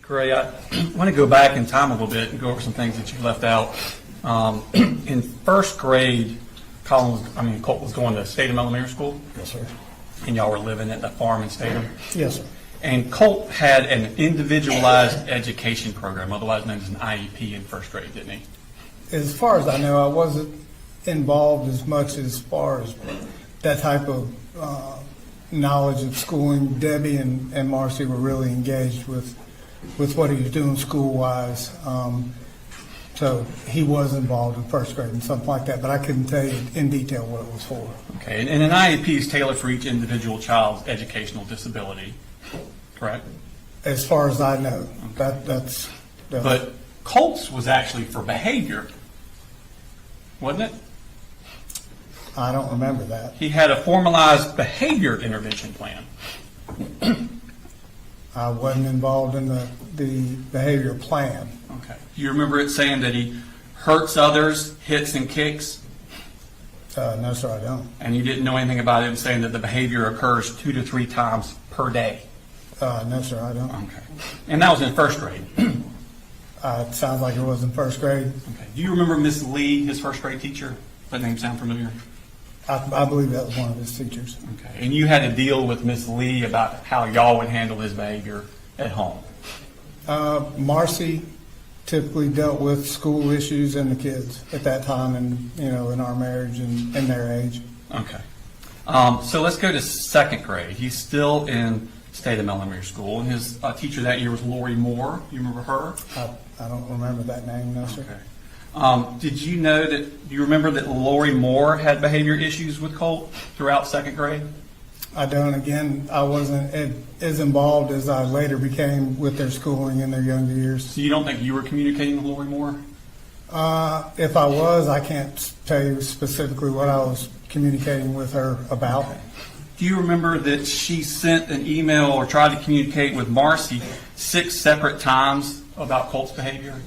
Great. I want to go back in time a little bit and go over some things that you left out. In first grade, Colt was going to Statham Elementary School. Yes, sir. And y'all were living at the farm in Statham. Yes, sir. And Colt had an individualized education program, otherwise known as an IEP, in first grade, didn't he? As far as I know, I wasn't involved as much as far as that type of knowledge of schooling. Debbie and Marcee were really engaged with what he was doing school-wise. So he was involved in first grade and something like that, but I couldn't tell you in detail what it was for. Okay, and an IEP is tailored for each individual child's educational disability, correct? As far as I know, that's. But Colt's was actually for behavior, wasn't it? I don't remember that. He had a formalized behavior intervention plan. I wasn't involved in the behavior plan. Okay. Do you remember it saying that he hurts others, hits and kicks? No, sir, I don't. And you didn't know anything about him saying that the behavior occurs 2 to 3 times per day? No, sir, I don't. Okay. And that was in first grade? It sounds like it was in first grade. Okay. Do you remember Miss Lee, his first grade teacher? That name sound familiar? I believe that was one of his teachers. Okay. And you had to deal with Miss Lee about how y'all would handle his behavior at home? Marcee typically dealt with school issues and the kids at that time, and in our marriage and their age. Okay. So let's go to second grade. He's still in Statham Elementary School, and his teacher that year was Lori Moore. You remember her? I don't remember that name, no, sir. Okay. Did you know that? Do you remember that Lori Moore had behavior issues with Colt throughout second grade? I don't. Again, I wasn't as involved as I later became with their schooling in their younger years. So you don't think you were communicating with Lori Moore? If I was, I can't tell you specifically what I was communicating with her about. Okay. Do you remember that she sent an email or tried to communicate with Marcee 6 separate times about Colt's behavior?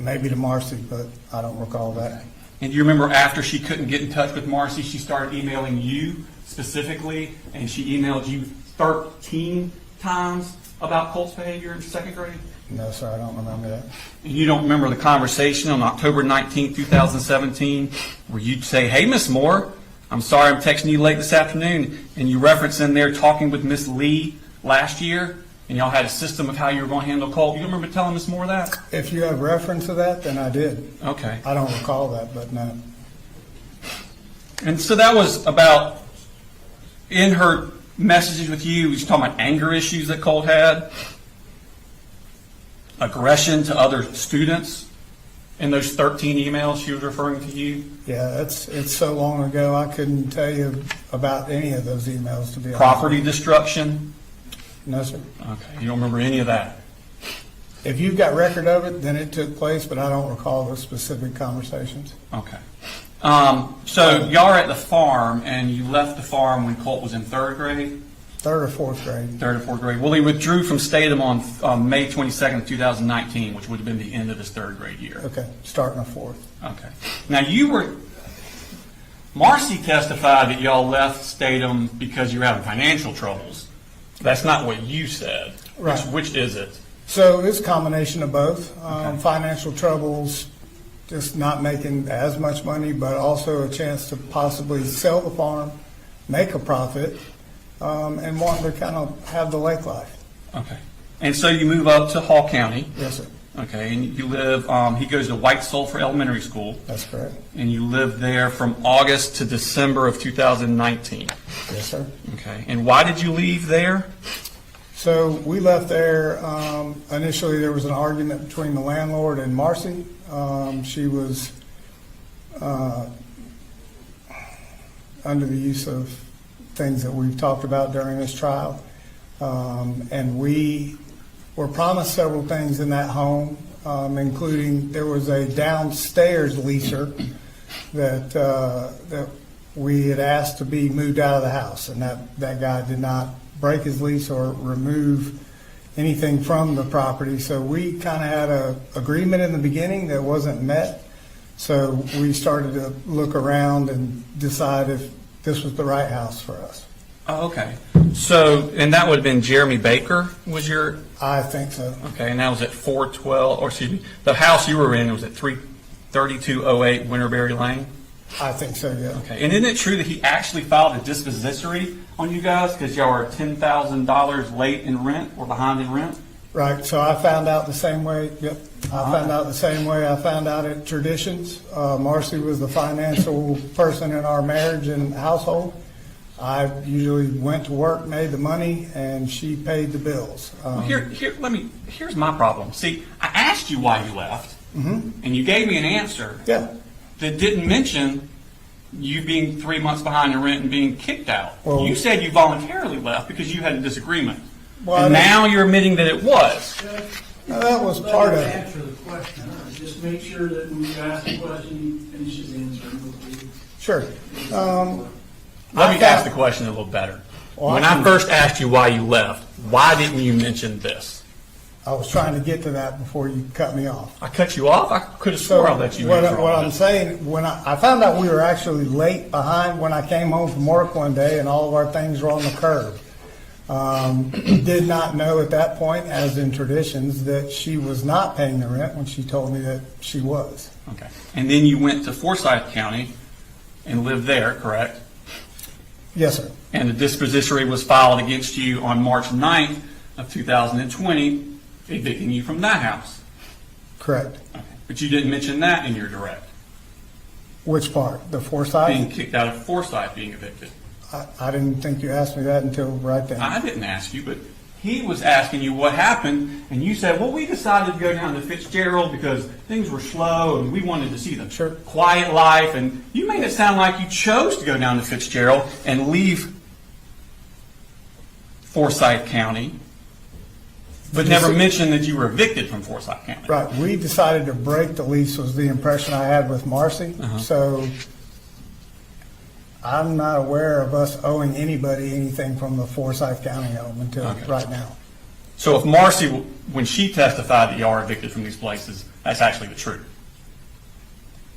Maybe to Marcee, but I don't recall that. And do you remember after she couldn't get in touch with Marcee, she started emailing you specifically, and she emailed you 13 times about Colt's behavior in second grade? No, sir, I don't remember that. And you don't remember the conversation on October 19, 2017, where you'd say, "Hey, Miss Moore, I'm sorry I'm texting you late this afternoon," and you reference in there talking with Miss Lee last year, and y'all had a system of how you were going to handle Colt. You don't remember telling Miss Moore that? If you have reference to that, then I did. Okay. I don't recall that, but no. And so that was about, in her messages with you, she's talking about anger issues that Colt had, aggression to other students. In those 13 emails she was referring to you? Yeah, it's so long ago, I couldn't tell you about any of those emails, to be honest. Property destruction? No, sir. Okay, you don't remember any of that? If you've got record of it, then it took place, but I don't recall those specific conversations. Okay. So y'all are at the farm, and you left the farm when Colt was in third grade? Third or fourth grade. Third or fourth grade. Well, he withdrew from Statham on May 22nd, 2019, which would have been the end of his third grade year. Okay, starting a fourth. Okay. Now Marcee testified that y'all left Statham because you were having financial troubles. That's not what you said. Right. Which is it? So it's a combination of both. Okay. Financial troubles, just not making as much money, but also a chance to possibly sell the farm, make a profit, and wanting to kind of have the lake life. Okay. And so you move up to Hall County. Yes, sir. Okay. And you live, he goes to White Sulphur Elementary School. That's correct. And you lived there from August to December of 2019. Yes, sir. Okay. And why did you leave there? So we left there, initially there was an argument between the landlord and Marcee. She was under the use of things that we've talked about during this trial. And we were promised several things in that home, including there was a downstairs leaser that we had asked to be moved out of the house, and that guy did not break his lease or remove anything from the property. So we kind of had an agreement in the beginning that wasn't met. So we started to look around and decide if this was the right house for us. Oh, okay. So, and that would have been Jeremy Baker was your I think so. Okay, and that was at 412, or excuse me, the house you were in was at 33208 Winterberry Lane? I think so, yeah. Okay, and isn't it true that he actually filed a dispossessory on you guys because y'all are $10,000 late in rent or behind in rent? Right, so I found out the same way, yep. I found out the same way I found out at Traditions. Marcee was the financial person in our marriage and household. I usually went to work, made the money, and she paid the bills. Here's my problem. See, I asked you why you left, and you gave me an answer Yeah, that didn't mention you being 3 months behind in rent and being kicked out. Well- You said you voluntarily left because you had a disagreement. Well, And I now you're admitting that it was. that was part of it. Answer the question. Just make sure that when you ask the question, he finishes answering. Sure. Let me ask the question a little better. Well, When I first asked you why you left, why didn't you mention this? I was trying to get to that before you cut me off. I cut you off? I could have swore I let you what, answer all what I'm this. saying, when I found out we were actually late behind when I came home from work one day and all of our things were on the curb. Did not know at that point, as in Traditions, that she was not paying the rent when she told me that she was. Okay. And then you went to Forsyth County and lived there, correct? Yes, sir. And the dispossessory was filed against you on March 9th of 2020, evicting you from that house. Correct. Okay. But you didn't mention that in your direct. Which part? The Forsyth? Being kicked out of Forsyth, being evicted. I didn't think you asked me that until right then. I didn't ask you, but he was asking you what happened, and you said, well, we decided to go down to Fitzgerald because things were slow and we wanted to see the Sure. quiet life, and you made it sound like you chose to go down to Fitzgerald and leave Forsyth County, but never mentioned that you were evicted from Forsyth County. Right. We decided to break the lease was the impression I had with Marcee. So I'm not aware of us owing anybody anything from the Forsyth County home until Okay. right now. So if Marcee, when she testified that you are evicted from these places, that's actually the truth.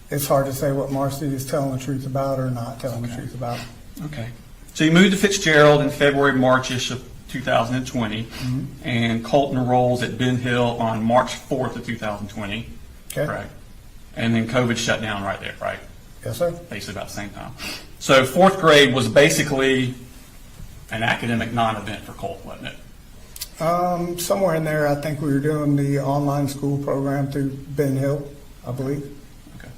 It's hard to say what Marcee is telling the truth about or not telling the truth about. Okay. So you moved to Fitzgerald in February, March-ish of 2020, and Colt enrolls at Ben Hill on March 4th of 2020. Okay? Correct. And then COVID shut down right there, right? Yes, sir. Basically about the same time. So fourth grade was basically an academic non-event for Colt, wasn't it? Somewhere in there, I think we were doing the online school program through Ben Hill, I believe. Okay.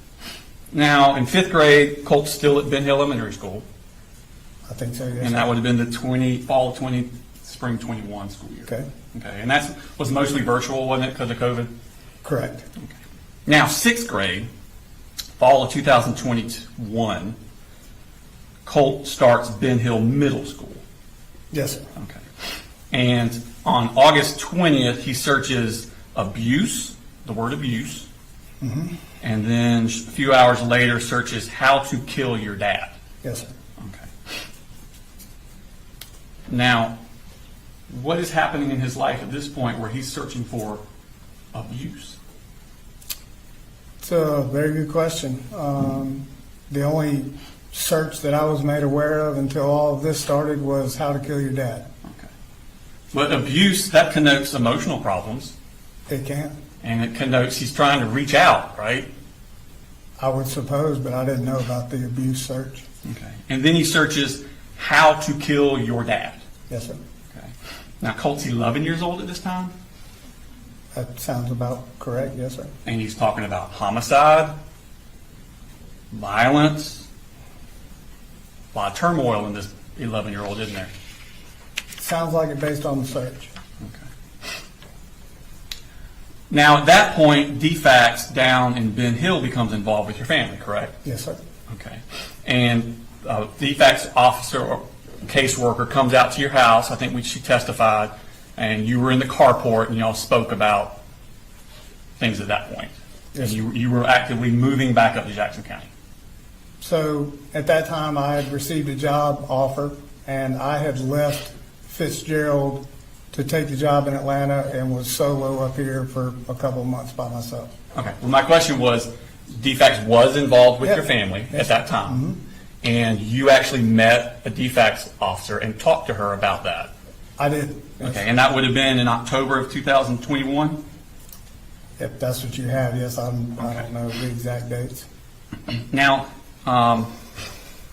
Now, in fifth grade, Colt's still at Ben Hill Elementary School, I think so, yes. and that would have been the fall of 20, spring 21 school year. Okay, Okay, and that was mostly virtual, wasn't it, because of COVID? correct. Now, sixth grade, fall of 2021, Colt starts Ben Hill Middle School. Yes, sir. Okay. And on August 20th, he searches abuse, the word abuse, and then a few hours later searches how to kill your dad. Yes, sir. Okay. Now, what is happening in his life at this point where he's searching for abuse? It's a very good question. The only search that I was made aware of until all of this started was how to kill your dad. Okay. But abuse, that connotes emotional problems, It can, and it connotes he's trying to reach out, right? I would suppose, but I didn't know about the abuse search. Okay. And then he searches how to kill your dad. Yes, sir. Okay. Now, Colt's 11 years old at this time, That sounds about correct. Yes, sir. and he's talking about homicide, violence, a lot of turmoil in this 11-year-old, isn't there? Sounds like it based on the search. Okay. Now, at that point, DFACS down in Ben Hill becomes involved with your family, correct? Yes, sir. Okay. And DFACS officer or caseworker comes out to your house, I think she testified, and you were in the carport and y'all spoke about things at that point. Yes, And you were actively moving back up to Jackson County. So at that time, I had received a job offer, and I had left Fitzgerald to take the job in Atlanta and was solo up here for a couple of months by myself. Okay. Well, my question was, DFACS was involved with Yep. your family Yes. at that time, and you actually met a DFACS officer and talked to her about that. I did. Yes. Okay, and that would have been in October of 2021? If that's what you have, yes, I don't know the exact dates. Now,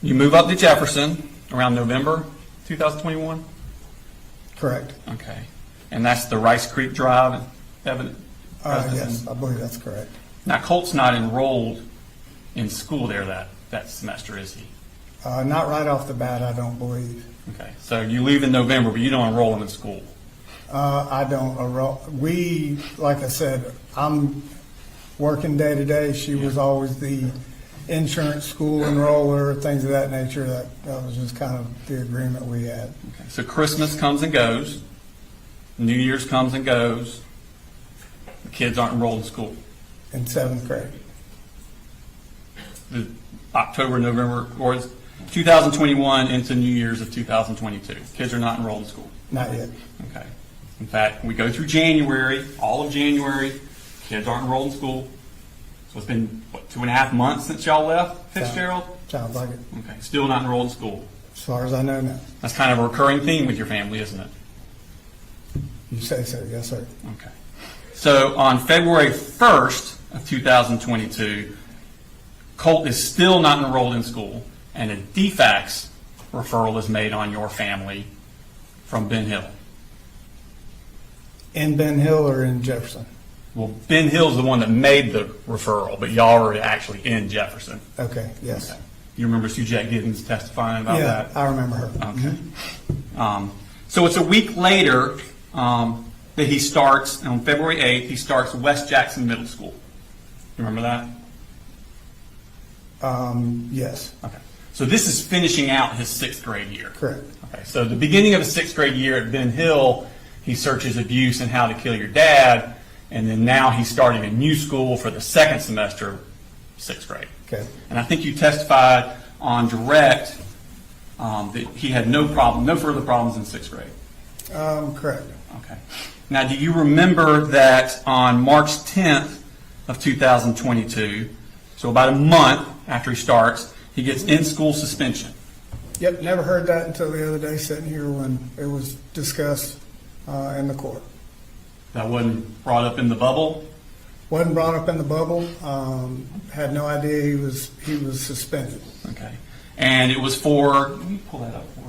you move up to Jefferson around November 2021? Correct. Okay. And that's the Rice Creek Drive evidence? Yes, I believe that's correct. Now, Colt's not enrolled in school there that semester, is he? Not right off the bat, I don't believe. Okay. So you leave in November, but you don't enroll him in school? I don't enroll. We, like I said, I'm working day to day. She was always the insurance school enroller, things of that nature. That was just kind of the agreement we had. Okay. So Christmas comes and goes. New Year's comes and goes. The kids aren't enrolled in school. In seventh grade. The October, November, or 2021 into New Year's of 2022. Kids are not enrolled in school. Not yet. Okay. In fact, we go through January, all of January, kids aren't enrolled in school. So it's been, what, 2.5 months since y'all left Fitzgerald? Sounds like it. Okay, still not enrolled in school. As far as I know now. That's kind of a recurring theme with your family, isn't it? You say so, yes, sir. Okay. So on February 1st of 2022, Colt is still not enrolled in school, and a DFACS referral is made on your family from Ben Hill. In Ben Hill or in Jefferson? Well, Ben Hill's the one that made the referral, but y'all are actually in Jefferson. Okay, yes. Okay. You remember Suzette Giddens testifying about Yeah, that? I remember her. Okay. So it's a week later that he starts, on February 8th, he starts West Jackson Middle School. You remember that? Yes, Okay. So this is finishing out his 6th grade year. correct. Okay. So the beginning of his 6th grade year at Ben Hill, he searches abuse and how to kill your dad, and then now he's starting a new school for the 2nd semester, 6th grade. Okay. And I think you testified on direct that he had no further problems in 6th grade. Correct. Okay. Now, do you remember that on March 10th of 2022, so about a month after he starts, he gets in-school suspension? Yep, never heard that until the other day sitting here when it was discussed in the court. That wasn't brought up in the bubble? Wasn't brought up in the bubble. Had no idea he was suspended. Okay. And it was for, let me pull that up for us.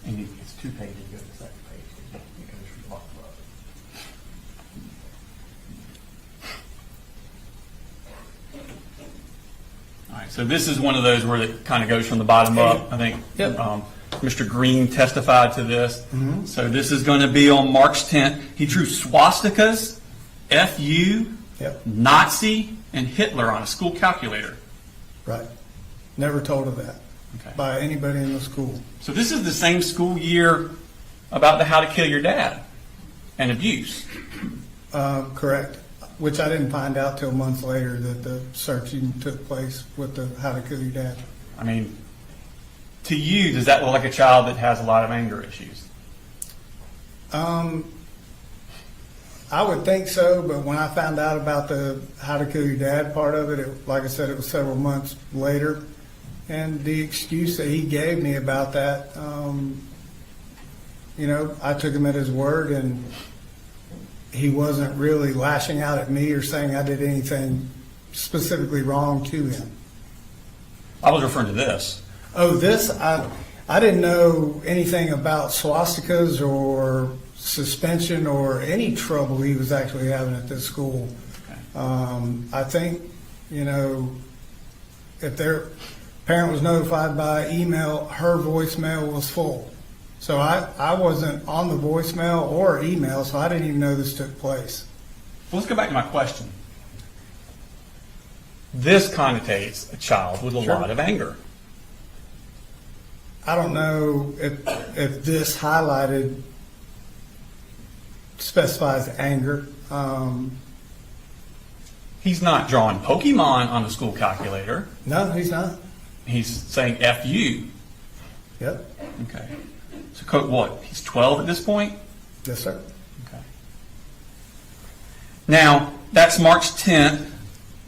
And it's 2 pages, go to the second page. It goes from bottom up. All right, so this is one of those where it kind of goes from the bottom up. I think Yep. Mr. Green testified to this. So this is going to be on March 10th. He drew swastikas, FU, Yep, Nazi, and Hitler on a school calculator. right. Never told of that Okay. by anybody in the school. So this is the same school year about the how to kill your dad and abuse. Correct. Which I didn't find out till months later that the searching took place with the How to Kill Your Dad. I mean, to you, does that look like a child that has a lot of anger issues? I would think so, but when I found out about the How to Kill Your Dad part of it, like I said, it was several months later. And the excuse that he gave me about that, I took him at his word, and he wasn't really lashing out at me or saying I did anything specifically wrong to him. I was referring to this. Oh, this, I didn't know anything about swastikas or suspension or any trouble he was actually having at this school. Okay. I think, if their parent was notified by email, her voicemail was full. So I wasn't on the voicemail or email, so I didn't even know this took place. Well, let's go back to my question. This connotates a child with a Sure. lot of anger. I don't know if this highlighted specifies anger. He's not drawing Pokemon on the school calculator. No, he's not. He's saying F-U. Yep. Okay. So what? He's 12 at this point? Yes, sir. Okay. Now, that's March 10th.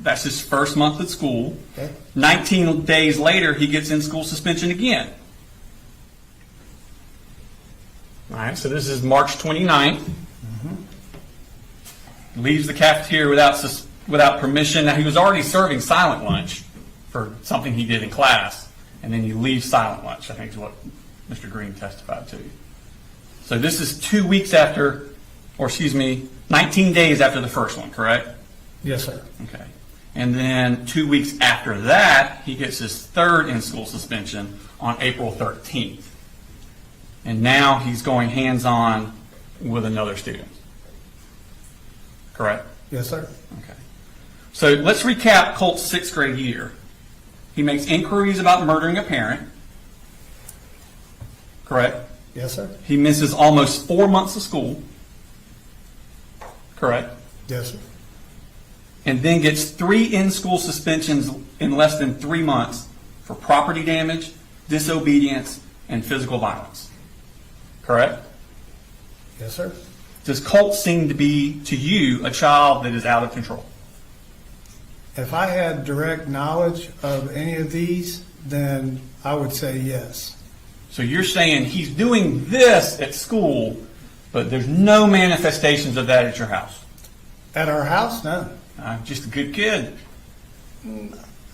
That's his first month at school. Okay. 19 days later, he gets in-school suspension again. All right, so this is March 29th. Leaves the cafeteria without permission. Now, he was already serving silent lunch for something he did in class, and then he leaves silent lunch, I think is what Mr. Green testified to. So this is 2 weeks after, 19 days after the first one, correct? Yes, sir. Okay. And then 2 weeks after that, he gets his third in-school suspension on April 13th. And now he's going hands-on with another student. Correct? Yes, sir. Okay. So let's recap Colt's sixth grade year. He makes inquiries about murdering a parent. Correct? Yes, sir. He misses almost 4 months of school. Correct? Yes, sir. And then gets 3 in-school suspensions in less than 3 months for property damage, disobedience, and physical violence. Correct? Yes, sir. Does Colt seem to be, to you, a child that is out of control? If I had direct knowledge of any of these, then I would say yes. So you're saying he's doing this at school, but there's no manifestations of that at your house? At our house, no. Just a good kid.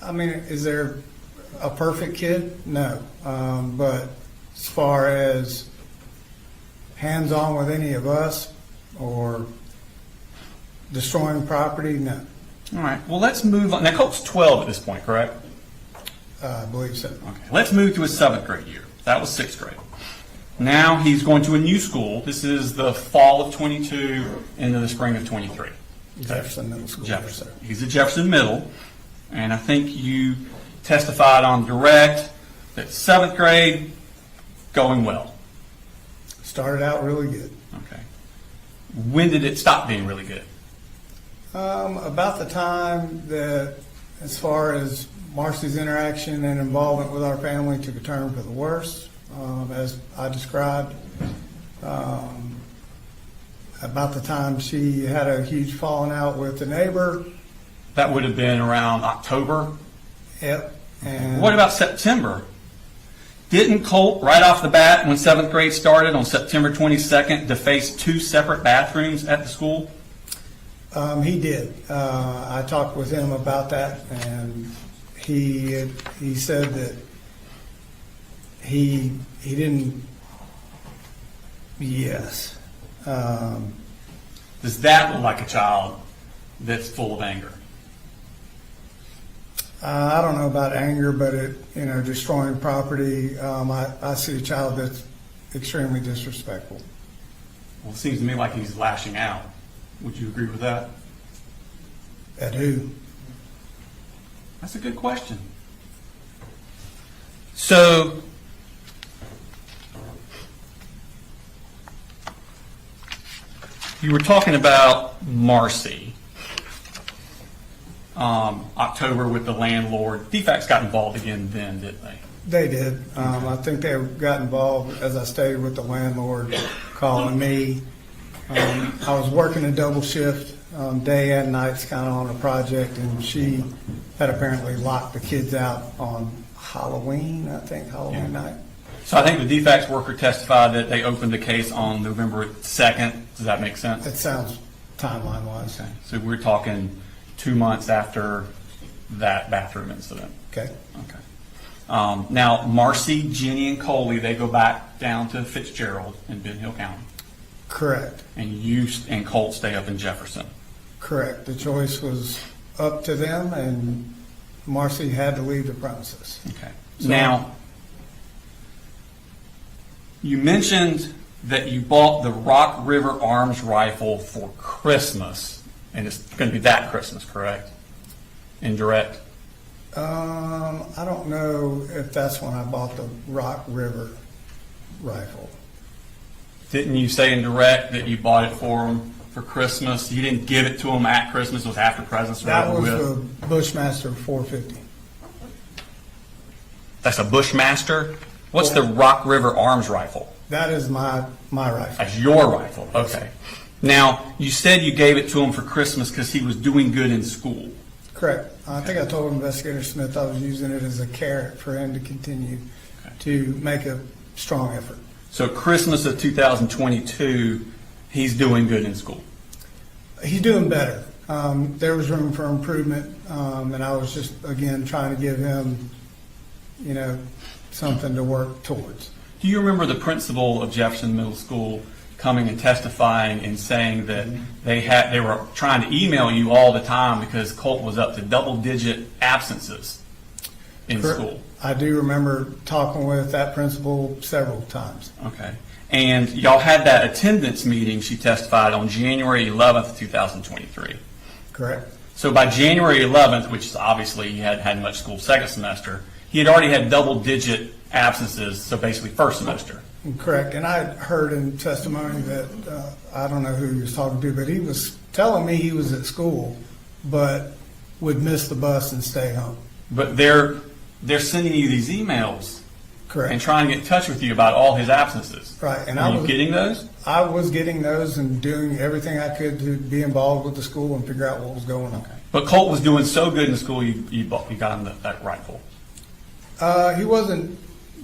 I mean, is there a perfect kid? No. But as far as hands-on with any of us or destroying property, no. All right. Well, let's move on. Now, Colt's 12 at this point, correct? I believe so. Okay. Let's move to his 7th grade year. That was 6th grade. Now he's going to a new school. This is the fall of 22 into the spring of 23. Jefferson Middle School. Jefferson. Yes, sir. He's at Jefferson Middle, and I think you testified on direct that 7th grade going well. Started out really good. Okay. When did it stop being really good? About the time that, as far as Marcee's interaction and involvement with our family, took a turn for the worse, as I described. About the time she had a huge falling out with the neighbor. That would have been around October. Yep. And What about September? Didn't Colt, right off the bat, when 7th grade started on September 22nd, deface 2 separate bathrooms at the school? He did. I talked with him about that, and he said that he didn't. Yes. Does that look like a child that's full of anger? I don't know about anger, but destroying property. I see a child that's extremely disrespectful. Well, it seems to me like he's lashing out. Would you agree with that? At who? That's a good question. So, you were talking about Marcee. October with the landlord. DFACS got involved again then, didn't they? They did. I think they got involved, as I stated, with the landlord calling me. I was working a double shift, day and nights, kind of on a project, and she had apparently locked the kids out on Halloween night. So I think the DFACS worker testified that they opened the case on November 2nd. Does that make sense? It sounds timeline-wise. Okay. So we're talking 2 months after that bathroom incident. Okay. Okay. Now, Marcee, Jenny, and Coley, they go back down to Fitzgerald in Ben Hill County. Correct. And you and Colt stay up in Jefferson. Correct. The choice was up to them, and Marcee had to leave the premises. Okay. So- Now, you mentioned that you bought the Rock River Arms rifle for Christmas, and it's going to be that Christmas, correct? Indirect? I don't know if that's when I bought the Rock River rifle. Didn't you say in direct that you bought it for him for Christmas? You didn't give it to him at Christmas, it was after presents were That over was with? the Bushmaster 450. That's a Bushmaster? What's the Rock River Arms rifle? That is my rifle. That's your rifle, okay. Now, you said you gave it to him for Christmas because he was doing good in school. Correct. I think I told Investigator Smith I was using it as a carrot for him to continue to make a strong effort. So Christmas of 2022, he's doing good in school. He's doing better. There was room for improvement, and I was just, again, trying to give him, something to work towards. Do you remember the principal of Jefferson Middle School coming and testifying and saying that they were trying to email you all the time because Colt was up to double-digit absences in school? I do remember talking with that principal several times. Okay. And y'all had that attendance meeting, she testified, on January 11th, 2023. Correct. So by January 11th, which is obviously he hadn't had much school second semester, he had already had double-digit absences, so basically first semester. Correct. And I heard in testimony that, I don't know who he was talking to, but he was telling me he was at school, but would miss the bus and stay home. But they're sending you these emails Correct. and trying to get in touch with you about all his absences. Right. And Are you getting those? I was getting those and doing everything I could to be involved with the school and figure out what was going on. But Colt was doing so good in school, you got him that rifle. He wasn't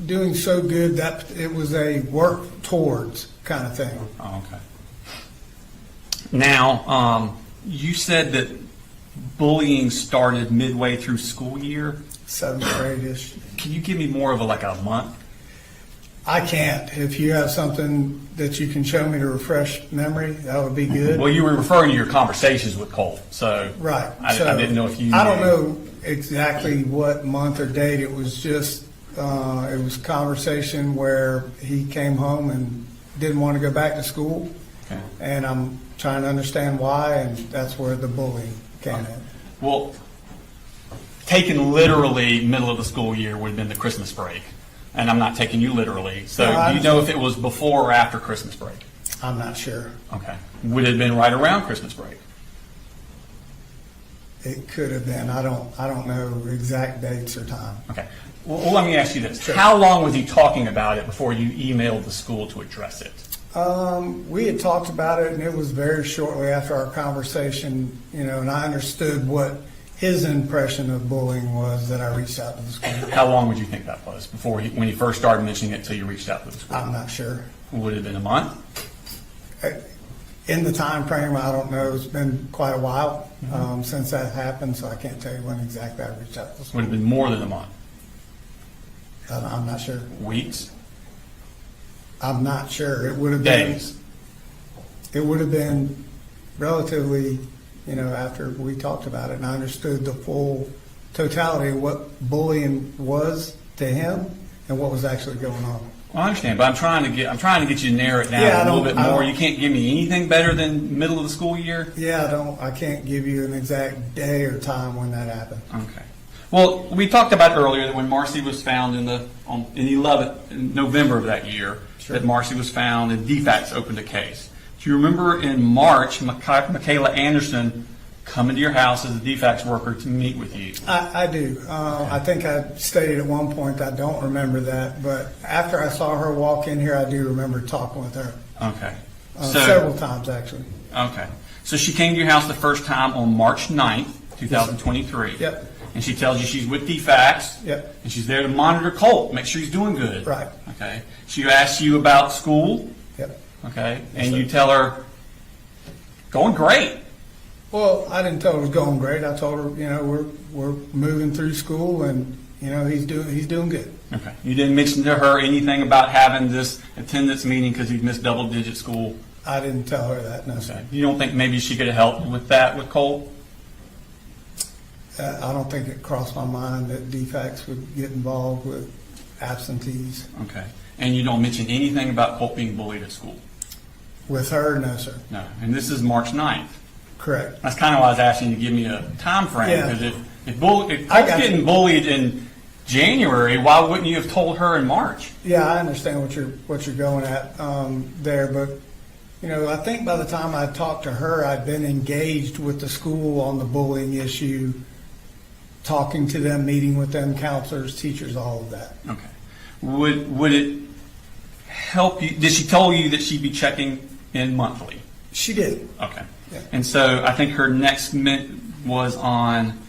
doing so good that it was a work towards kind of thing. Oh, okay. Now, you said that bullying started midway through school year. 7th grade-ish. Can you give me more of a month? I can't. If you have something that you can show me to refresh memory, that would be good. Well, you were referring to your conversations with Colt, so Right. I didn't know if you. I don't know exactly what month or date. It was just, it was conversation where he came home and didn't want to go back to school. Okay. And I'm trying to understand why, and that's where the bullying came in. Well, taken literally, middle of the school year would have been the Christmas break. And I'm not taking you literally. So No, do you know if it was before or after Christmas break? I'm not sure. Okay. Would it have been right around Christmas break? It could have been. I don't know exact dates or time. Okay. Well, let me ask you this. Sure. How long was he talking about it before you emailed the school to address it? We had talked about it, and it was very shortly after our conversation, and I understood what his impression of bullying was that I reached out to the school. How long would you think that was before when he first started mentioning it until you reached out to the school? I'm not sure. Would it have been a month? In the time frame, I don't know. It's been quite a while since that happened, so I can't tell you when exactly I reached out to the school. Would have been more than a month? I'm not sure. Weeks? I'm not sure. It would have been. Days? It would have been relatively, after we talked about it and I understood the full totality of what bullying was to him and what was actually going on. Well, I understand, but I'm trying to get you to narrow it down a little bit more. You can't give me anything better than middle of the school year? Yeah, I can't give you an exact day or time when that happened. Okay. Well, we talked about earlier that when Marcee was found in November of that year, Sure. that Marcee was found and DFACS opened a case. Do you remember in March, Michaela Anderson coming to your house as a DFACS worker to meet with you? I do. I think I stated at one point I don't remember that, but after I saw her walk in here, I do remember talking with her. Okay. Several times, actually. Okay. So she came to your house the first time on March 9th, 2023. Yep. And she tells you she's with DFACS. Yep. And she's there to monitor Colt, make sure he's doing good. Right. Okay. She asks you about school. Yep. Okay. Yes, And sir. you tell her, going great. Well, I didn't tell her it was going great. I told her, we're moving through school, and he's doing good. Okay. You didn't mention to her anything about having this attendance meeting because he'd missed double-digit school. I didn't tell her that. No, sir. Okay. You don't think maybe she could have helped with that with Colt? I don't think it crossed my mind that DFACS would get involved with absentees. Okay. And you don't mention anything about Colt being bullied at school? With her, no, sir. No. And this is March 9th. Correct. That's kind of why I was asking you to give me a time frame. Yeah. Because if I Colt's got you. getting bullied in January, why wouldn't you have told her in March? Yeah, I understand what you're going at there, but I think by the time I talked to her, I'd been engaged with the school on the bullying issue, talking to them, meeting with them, counselors, teachers, all of that. Okay. Would it help you? Did she tell you that she'd be checking in monthly? She did. Okay. Yeah. And so I think her next was on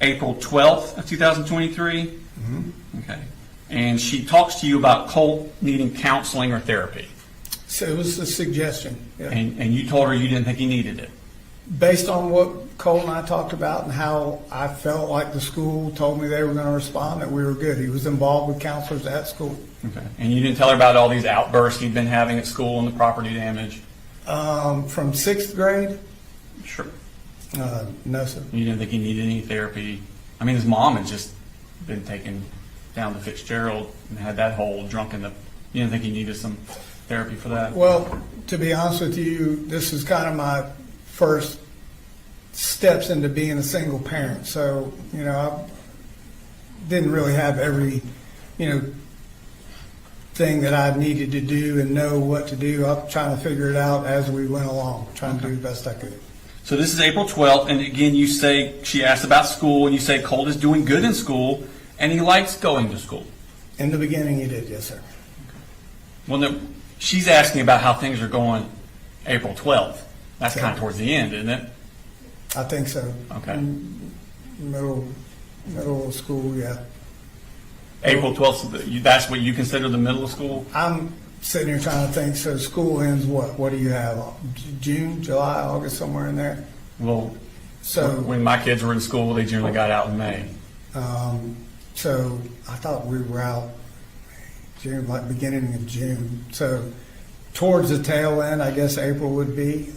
April 12th of 2023? Okay. And she talks to you about Colt needing counseling or therapy. So it was a suggestion. Yeah. And you told her you didn't think he needed it. Based on what Cole and I talked about and how I felt like the school told me they were going to respond, that we were good. He was involved with counselors at school. Okay. And you didn't tell her about all these outbursts he'd been having at school and the property damage? From 6th grade? Sure. No, sir. You didn't think he needed any therapy? I mean, his mom had just been taken down to Fitzgerald and had that whole drunken. You didn't think he needed some therapy for that? Well, to be honest with you, this is kind of my first steps into being a single parent. So, I didn't really have every, thing that I needed to do and know what to do. I'm trying to figure it out as we went along, trying to do the best I could. So this is April 12th, and again, you say, she asked about school, and you say Colt is doing good in school, and he likes going to school. In the beginning, he did, yes, sir. Well, no, she's asking about how things are going April 12th. That's kind of towards the end, isn't it? I think so. Okay. Middle of school, yeah. April 12th, that's what you consider the middle of school? I'm sitting here trying to think, so school ends what? What do you have? June, July, August, somewhere in there? Well, So, when my kids were in school, they generally got out in May. so I thought we were out June, like beginning of June. So towards the tail end, I guess April would be.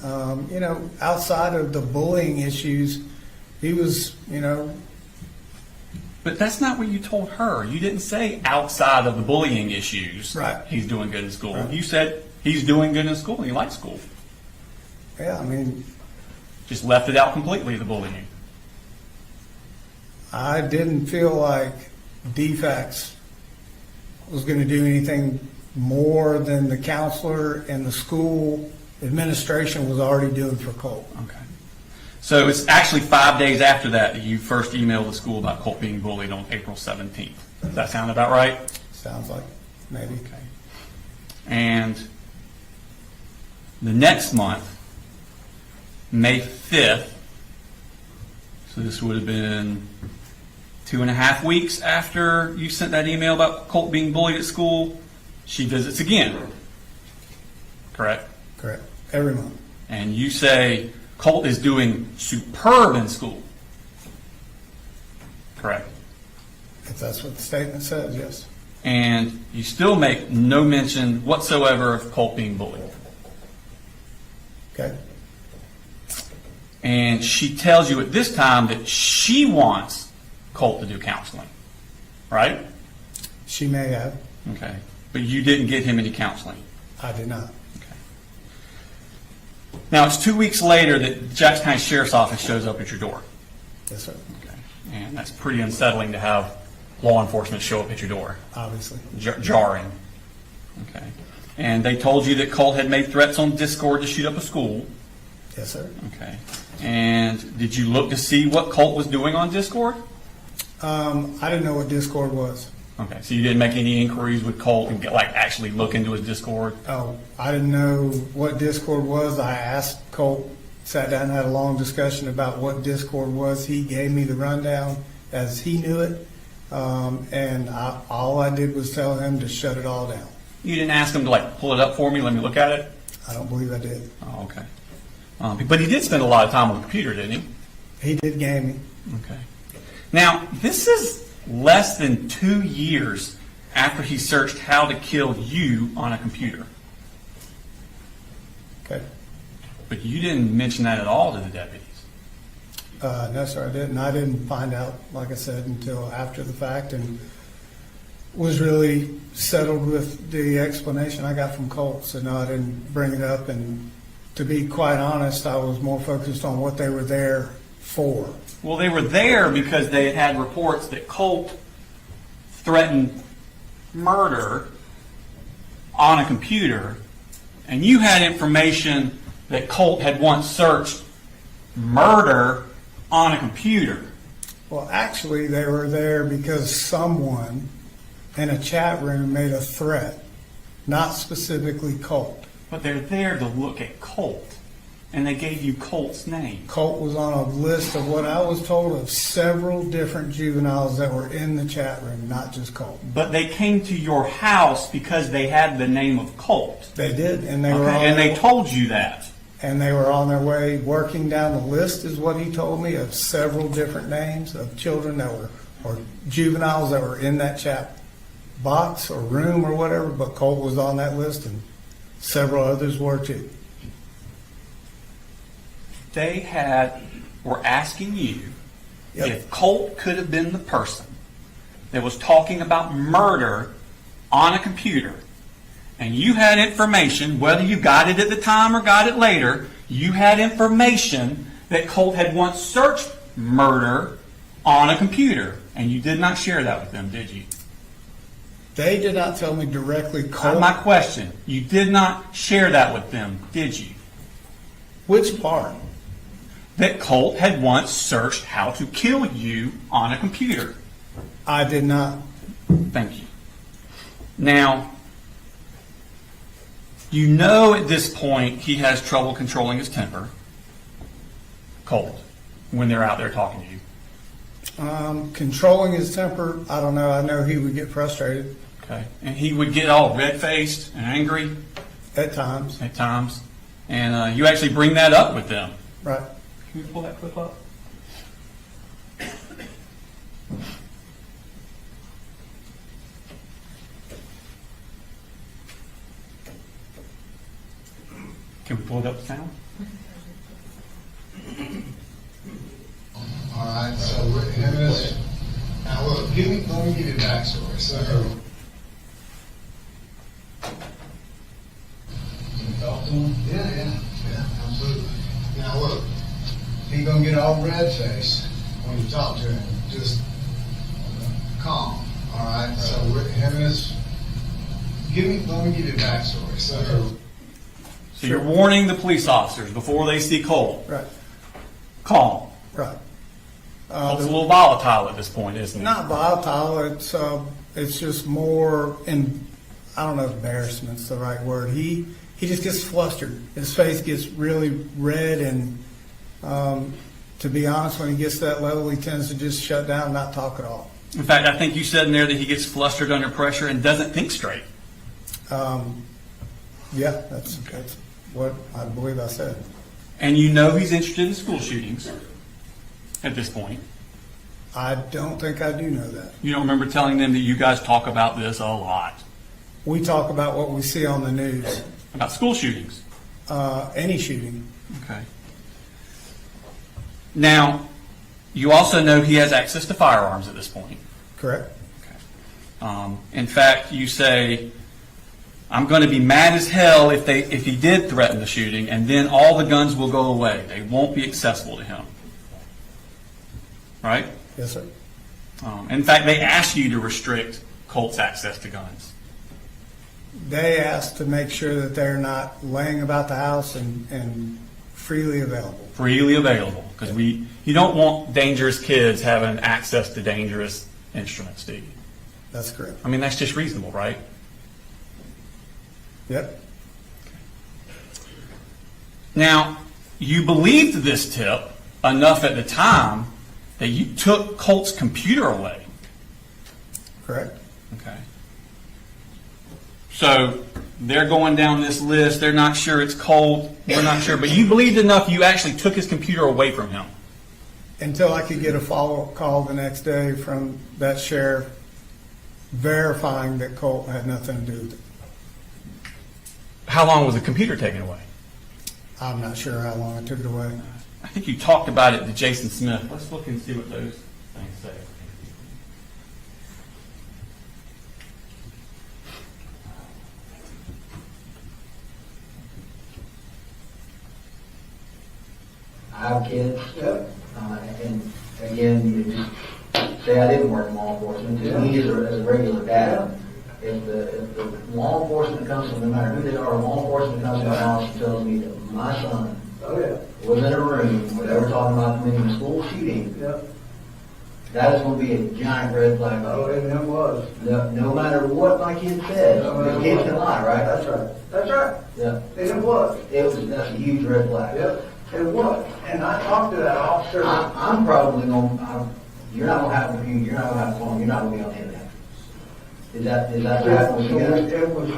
Outside of the bullying issues, he was, But that's not what you told her. You didn't say outside of the bullying issues, Right. he's doing good in school. Right. You said he's doing good in school and he likes school. yeah, I mean, Just left it out completely, the bullying. I didn't feel like DFACS was going to do anything more than the counselor and the school administration was already doing for Colt. Okay. So it's actually 5 days after that you first emailed the school about Colt being bullied on April 17th. Does that sound about right? Sounds like maybe. Okay. And the next month, May 5th, so this would have been 2.5 weeks after you sent that email about Colt being bullied at school, she visits again. Correct? Correct. Every month. And you say Colt is doing superb in school. Correct? If that's what the statement says, yes. And you still make no mention whatsoever of Colt being bullied. Okay. And she tells you at this time that she wants Colt to do counseling. Right? She may have. Okay. But you didn't get him any counseling. I did not. Okay. Now, it's 2 weeks later that Jackson County Sheriff's Office shows up at your door. Yes, sir. Okay. And that's pretty unsettling to have law enforcement show up at your door. Obviously. Jarring. Okay. And they told you that Colt had made threats on Discord to shoot up a school. Yes, sir. Okay. And did you look to see what Colt was doing on Discord? I didn't know what Discord was. Okay. So you didn't make any inquiries with Colt and actually look into his Discord? Oh, I didn't know what Discord was. I asked Colt, sat down and had a long discussion about what Discord was. He gave me the rundown as he knew it. And all I did was tell him to shut it all down. You didn't ask him to pull it up for me, let me look at it? I don't believe I did. Oh, okay. But he did spend a lot of time on the computer, didn't he? He did game me. Okay. Now, this is less than 2 years after he searched how to kill you on a computer. Okay. But you didn't mention that at all to the deputies. No, sir, I didn't. I didn't find out, like I said, until after the fact, and was really settled with the explanation I got from Colt. So no, I didn't bring it up. And to be quite honest, I was more focused on what they were there for. Well, they were there because they had reports that Colt threatened murder on a computer, and you had information that Colt had once searched murder on a computer. Well, actually, they were there because someone in a chat room made a threat, not specifically Colt. But they're there to look at Colt. And they gave you Colt's name. Colt was on a list of what I was told of several different juveniles that were in the chat room, not just Colt. But they came to your house because they had the name of Colt. They did, and they were Okay, on and their, they told you that. and they were on their way working down the list, is what he told me, of several different names of children that were, or juveniles that were in that chat box or room or whatever, but Colt was on that list and several others were too. They were asking you Yep. if Colt could have been the person that was talking about murder on a computer, and you had information, whether you got it at the time or got it later, you had information that Colt had once searched murder on a computer, and you did not share that with them, did you? They did not tell me directly, Colt. My question, you did not share that with them, did you? Which part? That Colt had once searched how to kill you on a computer. I did not. Thank you. Now, you know at this point he has trouble controlling his temper, Colt, when they're out there talking to you. Controlling his temper, I don't know. I know he would get frustrated Okay. And he would get all red-faced and angry at times. at times. And you actually bring that up with them. Right. Can you pull that clip up? Can we pull it up the sound? All right, so we're in this. Now, look, let me give you the backstory. So, you talk to him? Yeah, absolutely. Now, look, he gonna get all red face when you talk to him. Just calm. All right, so we're him and his. Let me give you the backstory. So you're warning the police officers before they see Colt. Right. Calm. Right. Colt's a little volatile at this point, isn't he? Not volatile. It's just more, and I don't know if embarrassment's the right word. He just gets flustered. His face gets really red, and to be honest, when he gets to that level, he tends to just shut down and not talk at all. In fact, I think you said in there that he gets flustered under pressure and doesn't think straight. Yeah, that's what I believe I said. And you know he's interested in school shootings at this point. I don't think I do know that. You don't remember telling them that you guys talk about this a lot, We talk about what we see on the news, about school shootings. any shooting. Okay. Now, you also know he has access to firearms at this point. Correct? In fact, you say, I'm going to be mad as hell if he did threaten the shooting, and then all the guns will go away. They won't be accessible to him. Right? Yes, sir. In fact, they asked you to restrict Colt's access to guns. They asked to make sure that they're not laying about the house and freely available. Freely available, because you don't want dangerous kids having access to dangerous instruments, do you? That's correct. I mean, that's just reasonable, right? Yep. Now, you believed this tip enough at the time that you took Colt's computer away. Correct. Okay. So they're going down this list. They're not sure it's Colt. We're not sure. But you believed enough you actually took his computer away from him. Until I could get a follow-up call the next day from that sheriff verifying that Colt had nothing to do with it. How long was the computer taken away? I'm not sure how long I took it away. I think you talked about it to Jason Smith. Let's look and see what those things say. I have kids, and again, you just say I didn't work in law enforcement. To me, as a regular dad, if the law enforcement comes from, no matter who they are, law enforcement comes to my house and tells me that my son was in a room where they were talking about committing a school shooting, That is going to be a giant red flag. Oh, and it was. No matter what my kid says, the kid can lie, right? That's right. That's right. Yeah. And it was. That's a huge red flag. Yep, it was. And I talked to that officer. I'm probably going, you're not going to have a computer, you're not going to have a phone, you're not going to be on the internet. Is that right? When you got- It was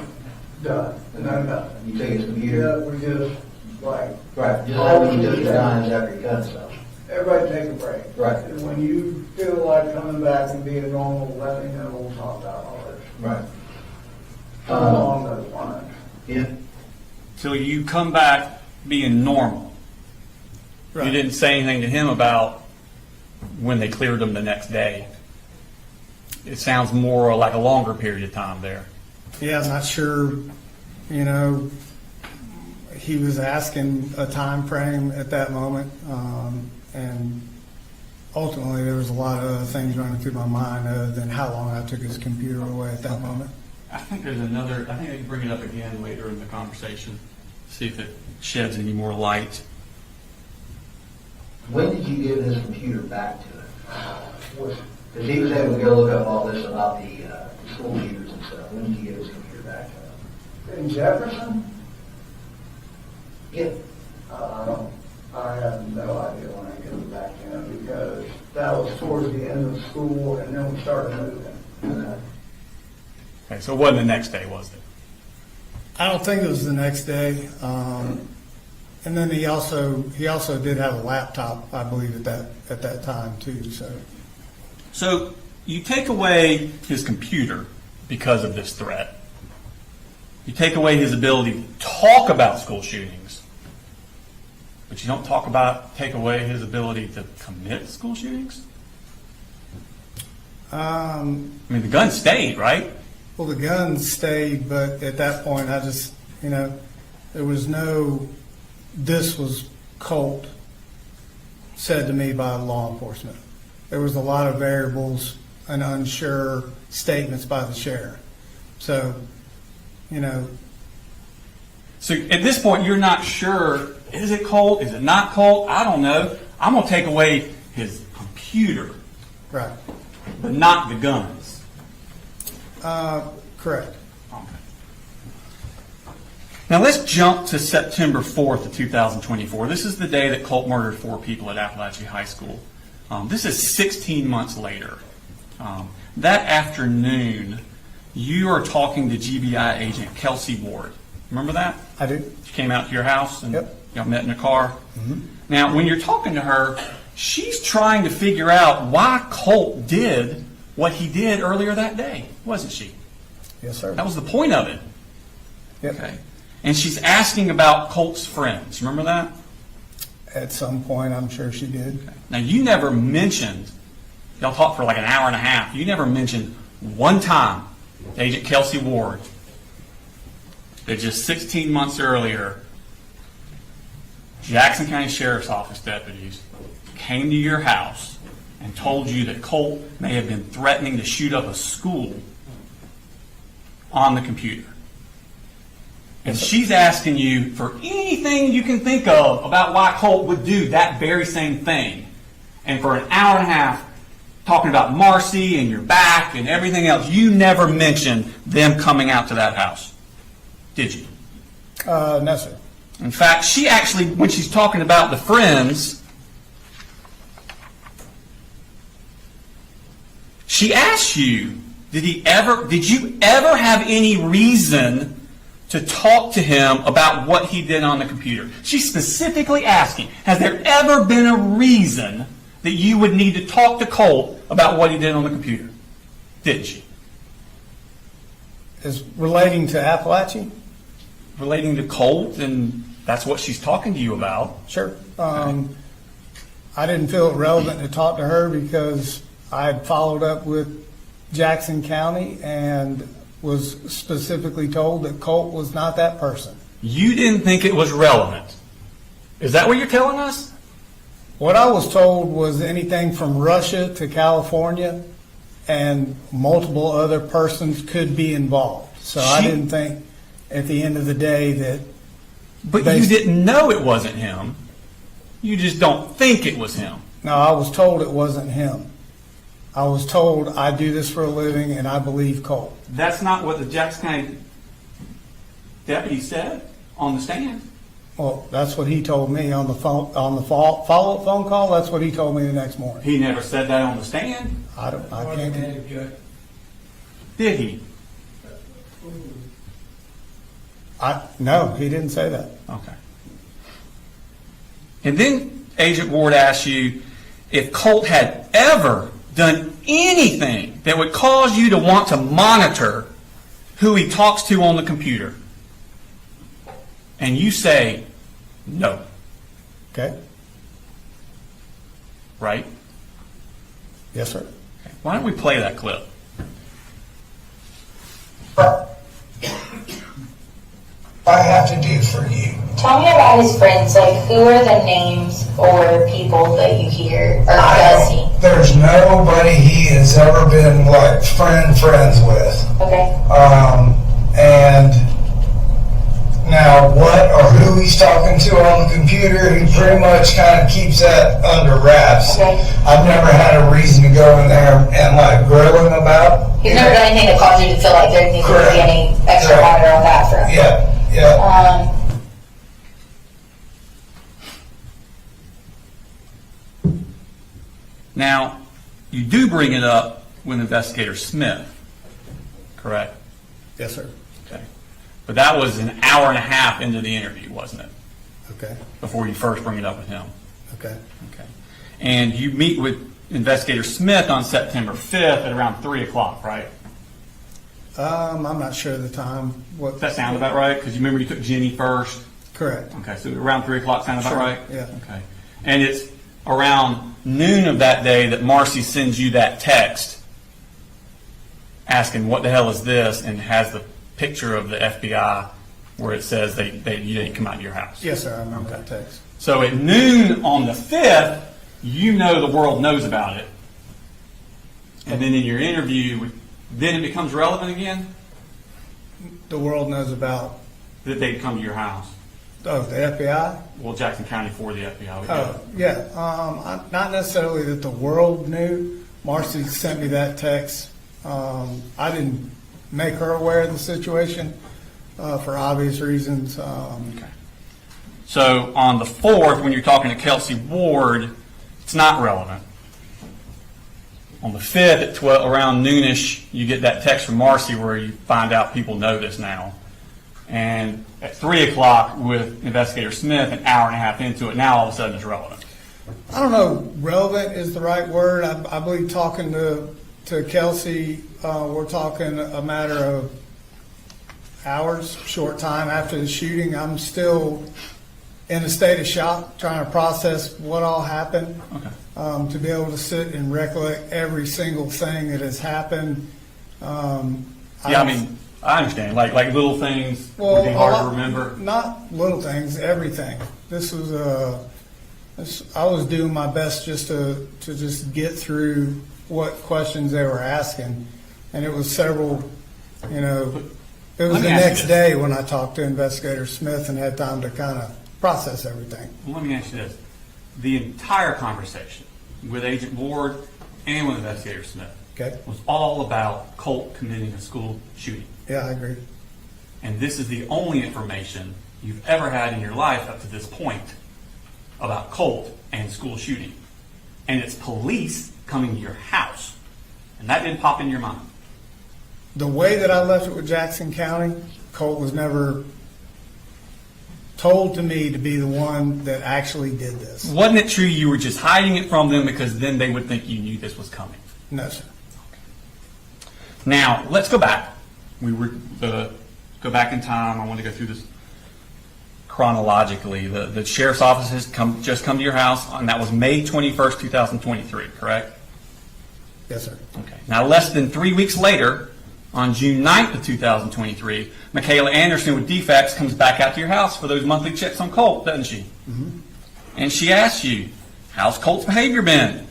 done. No. You take his computer? Yeah, we just, like, Right, just like when you took your guns after you cut stuff. everybody take a break. Right. And when you feel like coming back and being normal, let me know, we'll talk about all this. Right. Along those lines. Yeah. Till you come back being normal. You Right. didn't say anything to him about when they cleared him the next day. It sounds more like a longer period of time there. Yeah, I'm not sure, you know, he was asking a time frame at that moment, and ultimately there was a lot of other things running through my mind other than how long I took his computer away at that moment. I think I can bring it up again later in the conversation, see if it sheds any more light. When did you give his computer back to him? Because he was able to go look up all this about the school shooters and stuff. When did you give his computer back to him? In Jefferson, Yeah. I have no idea when I get it back to him because that was towards the end of school and then we started moving. Okay, so it wasn't the next day, was it? I don't think it was the next day. And then he also did have a laptop, I believe, at that time too. So you take away his computer because of this threat. You take away his ability to talk about school shootings, but you don't take away his ability to commit school shootings? I mean, the gun stayed, right? Well, the gun stayed, but at that point, I just, you know, there was no, this was Colt said to me by law enforcement. There was a lot of variables and unsure statements by the sheriff. So, you know. So at this point, you're not sure, is it Colt? Is it not Colt? I don't know. I'm going to take away his computer, Right. but not the guns. Correct. Okay. Now let's jump to September 4th of 2024. This is the day that Colt murdered 4 people at Appalachian High School. This is 16 months later. That afternoon, you are talking to GBI agent Kelsey Ward. Remember that? I do. She came out to your house and Yep. y'all met in a car. Now, when you're talking to her, she's trying to figure out why Colt did what he did earlier that day, wasn't she? Yes, sir. That was the point of it. Yep. Okay. And she's asking about Colt's friends. Remember that? At some point, I'm sure she did. Now, you never mentioned, y'all talked for like an hour and a half, you never mentioned one time to Agent Kelsey Ward that just 16 months earlier, Jackson County Sheriff's Office deputies came to your house and told you that Colt may have been threatening to shoot up a school on the computer. And she's asking you for anything you can think of about why Colt would do that very same thing. And for an hour and a half, talking about Marcee and your back and everything else, you never mentioned them coming out to that house. Did you? No, sir. In fact, she actually, when she's talking about the friends, she asks you, did you ever have any reason to talk to him about what he did on the computer? She's specifically asking, has there ever been a reason that you would need to talk to Colt about what he did on the computer? Didn't she? Is relating to Appalachia? Relating to Colt, and that's what she's talking to you about. Sure. I didn't feel it relevant to talk to her because I had followed up with Jackson County and was specifically told that Colt was not that person. You didn't think it was relevant. Is that what you're telling us? What I was told was anything from Russia to California and multiple other persons could be involved. So I didn't think at the end of the day that... But you didn't know it wasn't him. You just don't think it was him. No, I was told it wasn't him. I was told I do this for a living and I believe Colt. That's not what the Jackson County deputy said on the stand. Well, that's what he told me on the phone, on the follow-up phone call. That's what he told me the next morning. He never said that on the stand, I can't. did he? No, he didn't say that. Okay. And then Agent Ward asked you if Colt had ever done anything that would cause you to want to monitor who he talks to on the computer. And you say no, Okay? right? Yes, sir. Okay. Why don't we play that clip? I have to do for you. Tell me about his friends. Like, who are the names or people that you hear, or does he? There's nobody he has ever been like friends with. Okay. And now what or who he's talking to on the computer, he pretty much kind of keeps that under wraps. Okay. I've never had a reason to go in there and like grill him about. He's never done anything that caused you to feel like there needs to Correct. be any extra Correct. monitor on that front. Yeah, yeah. Now, you do bring it up with Investigator Smith, correct? Yes, sir. Okay. But that was an hour and a half into the interview, wasn't it? Okay. Before you first bring it up with him. Okay. Okay. And you meet with Investigator Smith on September 5th at around 3 o'clock, right? I'm not sure of the time. What Does that sound about right? Because you remember you took Jenny first. Correct. Okay, so around 3 o'clock sound about Sure, right? yeah. Okay. And it's around noon of that day that Marcee sends you that text asking what the hell is this, and has the picture of the FBI where it says you didn't come out of your house. Yes, sir. I remember that text. So at noon on the 5th, you know the world knows about it. And then in your interview, then it becomes relevant again The world knows about that they'd come to your house. the FBI. Well, Jackson County for the FBI. Oh, yeah. Not necessarily that the world knew. Marcee sent me that text. I didn't make her aware of the situation for obvious reasons. Okay. So on the 4th, when you're talking to Kelsey Ward, it's not relevant. On the 5th, at around noonish, you get that text from Marcee where you find out people know this now. And at 3 o'clock with Investigator Smith, an hour and a half into it, now all of a sudden it's relevant. I don't know, relevant is the right word. I believe talking to Kelsey, we're talking a matter of hours, short time after the shooting. I'm still in a state of shock, trying to process what all happened. Okay. To be able to sit and recollect every single thing that has happened. Yeah, I mean, I understand. Like little things would be hard to remember. Not little things, everything. This was I was doing my best just to just get through what questions they were asking, and it was several. It was Let the me ask you next this. day when I talked to Investigator Smith and had time to kind of process everything. Well, let me ask you this. The entire conversation with Agent Ward and with Investigator Smith Okay? was all about Colt committing a school shooting. Yeah, I agree. And this is the only information you've ever had in your life up to this point about Colt and school shooting. And it's police coming to your house. And that didn't pop in your mind. The way that I left it with Jackson County, Colt was never told to me to be the one that actually did this. Wasn't it true you were just hiding it from them because then they would think you knew this was coming? No, sir. Now, let's go back. We were go back in time. I want to go through this chronologically. The sheriff's office has just come to your house, and that was May 21st, 2023, correct? Yes, sir. Okay. Now, less than 3 weeks later, on June 9th of 2023, Michaela Anderson with defects comes back out to your house for those monthly checks on Colt, doesn't she? Mm-hmm. And she asks you, how's Colt's behavior been?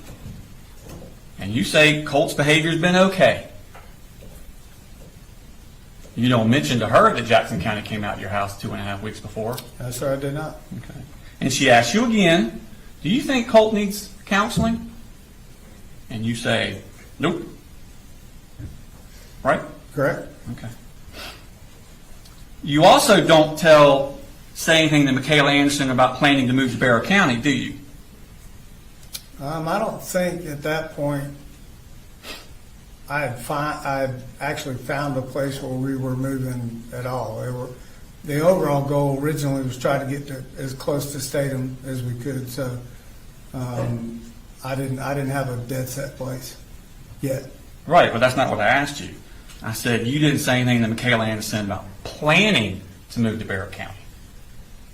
And you say Colt's behavior's been okay. You don't mention to her that Jackson County came out to your house 2.5 weeks before. No, sir, I did not. Okay. And she asks you again, do you think Colt needs counseling? And you say, Nope. Right? Correct? Okay. You also don't say anything to Michaela Anderson about planning to move to Barrow County, do you? I don't think at that point I'd actually found a place where we were moving at all. The overall goal originally was try to get to as close to Statham as we could. So I didn't have a dead set place yet. Right, but that's not what I asked you. I said you didn't say anything to Michaela Anderson about planning to move to Barrow County.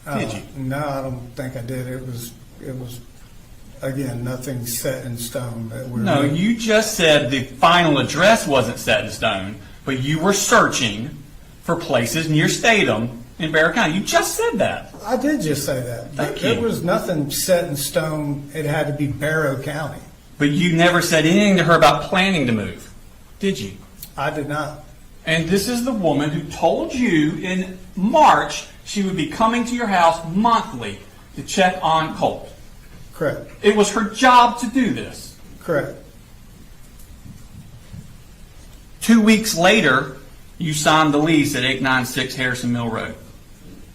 Did you? No, I don't think I did. It was again nothing set in stone. No, you just said the final address wasn't set in stone, but you were searching for places near Statham in Barrow County. You just said that. I did just say that. Thank There you. was nothing set in stone. It had to be Barrow County. But you never said anything to her about planning to move, did you? I did not. And this is the woman who told you in March she would be coming to your house monthly to check on Colt. Correct. It was her job to do this. Correct. 2 weeks later, you signed the lease at 896 Harrison Mill Road.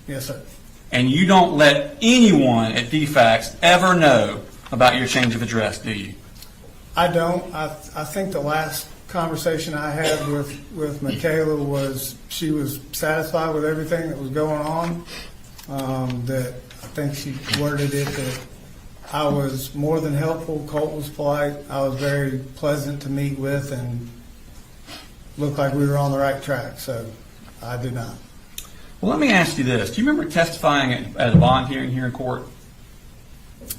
Yes, sir. And you don't let anyone at DFAX ever know about your change of address, do you? I don't. I think the last conversation I had with Michaela was she was satisfied with everything that was going on. That I think she worded it that I was more than helpful. Colt was polite. I was very pleasant to meet with and looked like we were on the right track. So I did not. Well, let me ask you this. Do you remember testifying at a bond hearing here in court?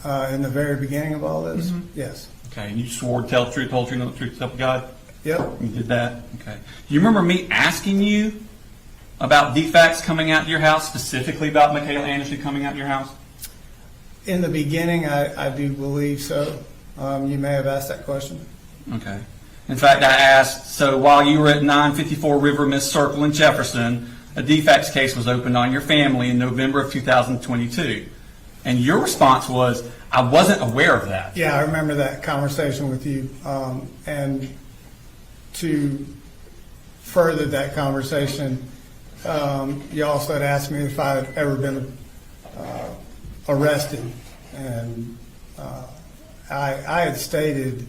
In the very beginning of all this, yes. Okay, and you swore to tell the truth, the whole truth, and the truth, so help you God? Yep. You did that? Okay. Do you remember me asking you about DFAX coming out to your house, specifically about Michaela Anderson coming out to your house? In the beginning, I do believe so. You may have asked that question. Okay. In fact, I asked, so while you were at 954 River Mist Circle in Jefferson, a DFAX case was opened on your family in November of 2022. And your response was, I wasn't aware of that. Yeah, I remember that conversation with you. And to further that conversation, you also had asked me if I had ever been arrested. And I had stated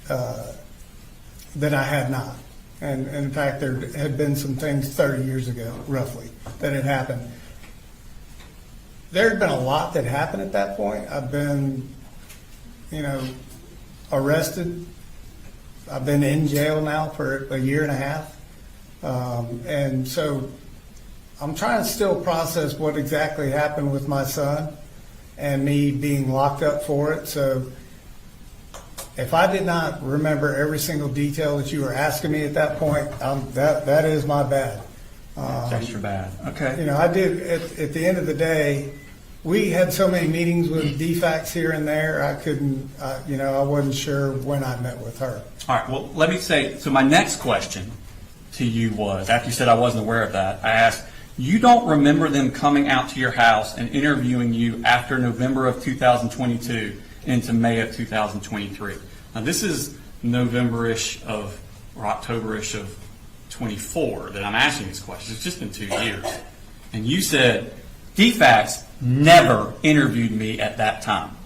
that I had not. And in fact, there had been some things 30 years ago, roughly, that had happened. There had been a lot that happened at that point. I've been, arrested. I've been in jail now for a year and a half. And so I'm trying to still process what exactly happened with my son and me being locked up for it. So if I did not remember every single detail that you were asking me at that point, that is my bad. It's extra bad. Okay. I did, at the end of the day, we had so many meetings with DFAX here and there, I couldn't, I wasn't sure when I met with her. All right, well, let me say, so my next question to you was, after you said I wasn't aware of that, I asked, you don't remember them coming out to your house and interviewing you after November of 2022 into May of 2023. Now, this is November-ish or October-ish of 24 that I'm asking these questions. It's just been 2 years. And you said, DFAX never interviewed me at that time.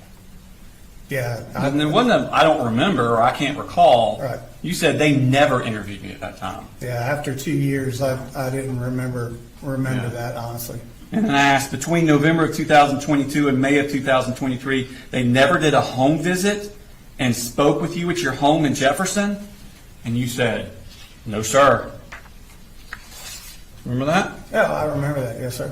Yeah. And there wasn't I don't remember or I can't recall. Right. You said they never interviewed me at that time. Yeah, after 2 years, I didn't remember Yeah. that, honestly. And then I asked, between November of 2022 and May of 2023, they never did a home visit and spoke with you at your home in Jefferson? And you said, no, sir. Remember that? Yeah, I remember that, yes, sir.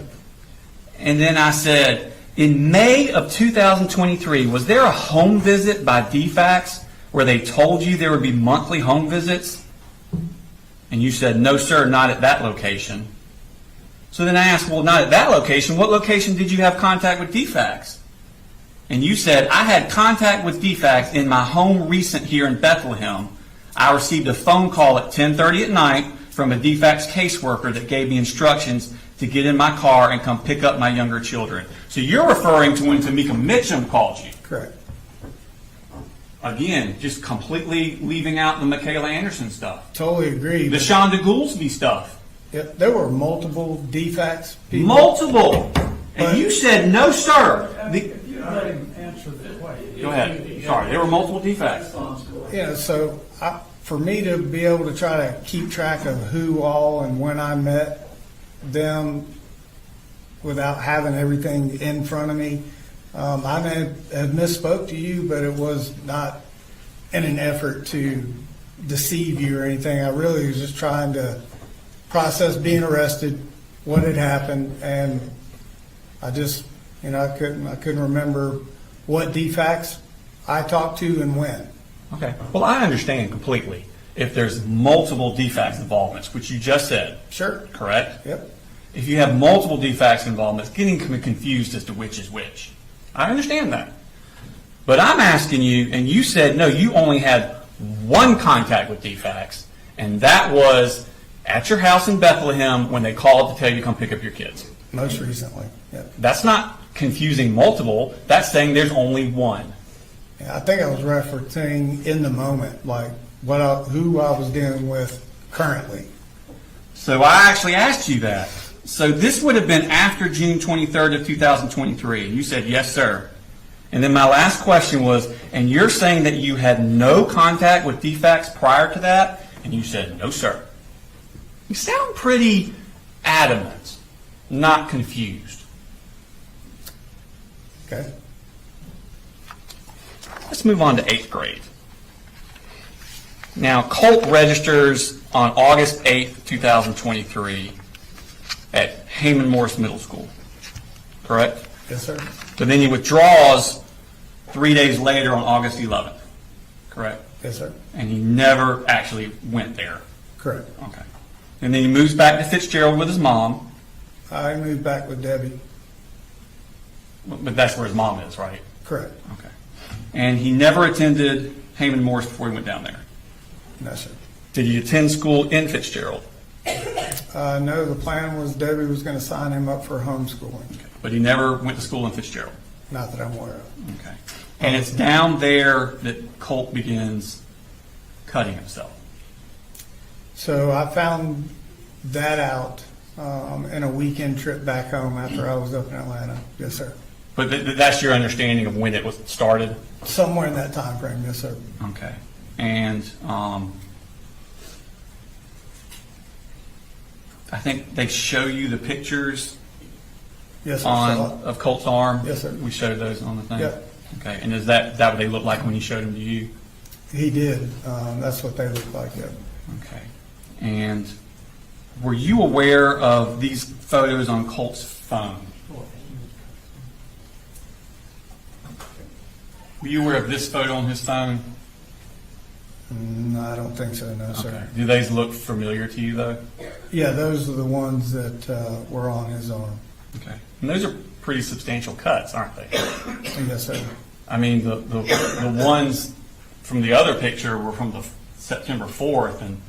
And then I said, in May of 2023, was there a home visit by DFAX where they told you there would be monthly home visits? And you said, no, sir, not at that location. So then I asked, well, not at that location. What location did you have contact with DFAX? And you said, I had contact with DFAX in my home recent here in Bethlehem. I received a phone call at 10:30 at night from a DFAX caseworker that gave me instructions to get in my car and come pick up my younger children. So you're referring to when Tamika Mitchum called you. Correct. Again, just completely leaving out the Michaela Anderson stuff. Totally agree. The Shonda Goolsby stuff. Yep, there were multiple defects. People- Multiple. And you said, no, sir. If you let him answer the question. Go ahead. Sorry, there were multiple defects. So for me to be able to try to keep track of who all and when I met them without having everything in front of me, I may have misspoke to you, but it was not in an effort to deceive you or anything. I really was just trying to process being arrested, what had happened, and I just, I couldn't remember what defects I talked to and when. Okay. Well, I understand completely if there's multiple defects involvements, which you just said. Sure. Correct? Yep. If you have multiple defects involvements, getting confused as to which is which. I understand that. But I'm asking you, and you said, no, you only had one contact with defects, and that was at your house in Bethlehem when they called to tell you to come pick up your kids. Most recently. Yep. That's not confusing multiple. That's saying there's only one. Yeah, I think I was referencing in the moment, like who I was dealing with currently. So I actually asked you that. So this would have been after June 23rd of 2023. And you said, yes, sir. And then my last question was, and you're saying that you had no contact with defects prior to that? And you said, no, sir. You sound pretty adamant, not confused. Okay. Let's move on to 8th grade. Now, Colt registers on August 8th, 2023 at Heyman Morris Middle School, correct? Yes, sir. But then he withdraws 3 days later on August 11th, correct? Yes, sir. And he never actually went there. Correct. Okay. And then he moves back to Fitzgerald with his mom, I moved back with Debbie. but that's where his mom is, right? Correct. Okay. And he never attended Heyman Morris before he went down there. No, sir. Did he attend school in Fitzgerald? No, the plan was Debbie was going to sign him up for homeschooling. But he never went to school in Fitzgerald. Not that I'm aware of. Okay. And it's down there that Colt begins cutting himself. So I found that out in a weekend trip back home after I was up in Atlanta. Yes, sir. But that's your understanding of when it was started? Somewhere in that time frame. Yes, sir. Okay. And I think they show you the pictures Yes, sir. Saw it. of Colt's arm? Yes, sir. We showed those on the thing? Yep. Okay. And is that what they look like when you showed them to you? He did. That's what they look like. Yep. Okay. And were you aware of these photos on Colt's phone? Were you aware of this photo on his phone? No, I don't think so. No, sir. Okay. Do these look familiar to you, though? Yeah, those are the ones that were on his arm. Okay. And those are pretty substantial cuts, aren't they? Yes, sir. I mean, the ones from the other picture were from the September 4th, and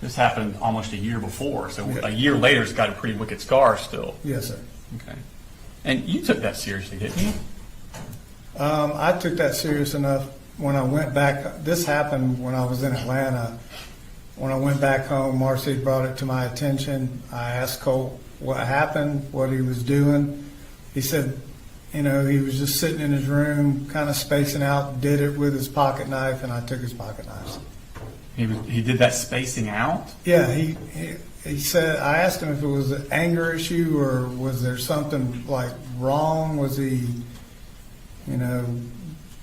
this happened almost a year before. So Yeah. a year later, it's got a pretty wicked scar still. Yes, sir. Okay. And you took that seriously, didn't you? I took that serious enough when I went back. This happened when I was in Atlanta. When I went back home, Marcee brought it to my attention. I asked Colt what happened, what he was doing. He said, he was just sitting in his room, kind of spacing out, did it with his pocket knife, and I took his pocket knives. He did that spacing out? Yeah, he said, I asked him if it was an anger issue or was there something like wrong? Was he,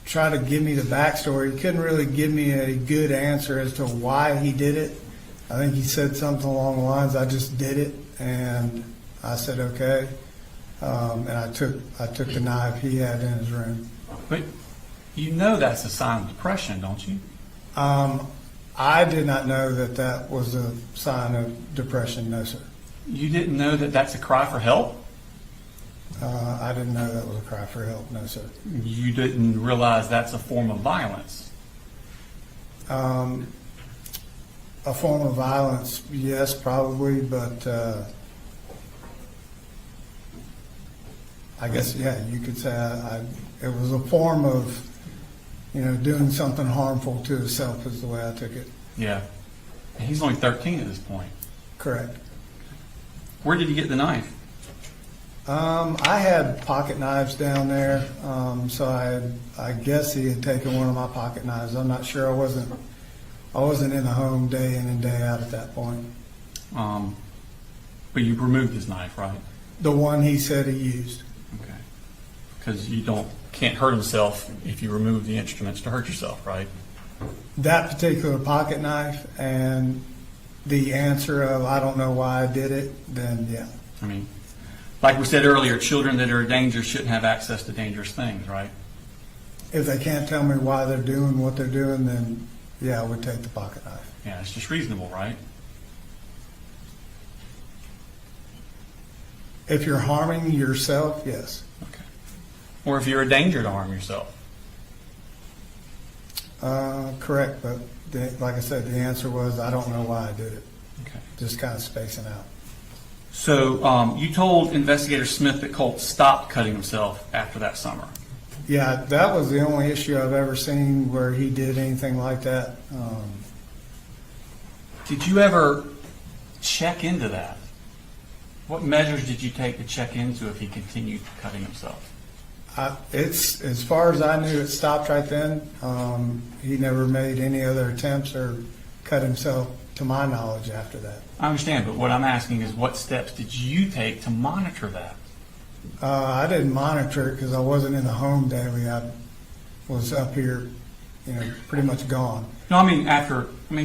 try to give me the backstory? He couldn't really give me a good answer as to why he did it. I think he said something along the lines, I just did it, and I said, okay. And I took the knife he had in his room. But you know that's a sign of depression, don't you? I did not know that was a sign of depression, no, sir. You didn't know that that's a cry for help? I didn't know that was a cry for help, no, sir. You didn't realize that's a form of violence? A form of violence, yes, probably, but I guess, yeah, you could say it was a form of doing something harmful to himself is the way I took it. Yeah. And he's only 13 at this point. Correct. Where did he get the knife? I had pocket knives down there, so I guess he had taken one of my pocket knives. I'm not sure. I wasn't in the home day in and day out at that point. But you removed his knife, right? The one he said he used. Okay. Because you can't hurt himself if you remove the instruments to hurt yourself, right? That particular pocket knife and the answer of I don't know why I did it, then yeah. I mean, like we said earlier, children that are in danger shouldn't have access to dangerous things, right? If they can't tell me why they're doing what they're doing, then yeah, I would take the pocket knife. Yeah, it's just reasonable, right? If you're harming yourself, yes. Okay. Or if you're a danger to harm yourself. Correct, but like I said, the answer was I don't know why I did it. Okay. Just kind of spacing out. So you told Investigator Smith that Colt stopped cutting himself after that summer. Yeah, that was the only issue I've ever seen where he did anything like that. Did you ever check into that? What measures did you take to check into if he continued cutting himself? It's as far as I knew, it stopped right then. He never made any other attempts or cut himself, to my knowledge, after that. I understand, but what I'm asking is what steps did you take to monitor that? I didn't monitor it because I wasn't in the home daily. I was up here, pretty much gone. No, he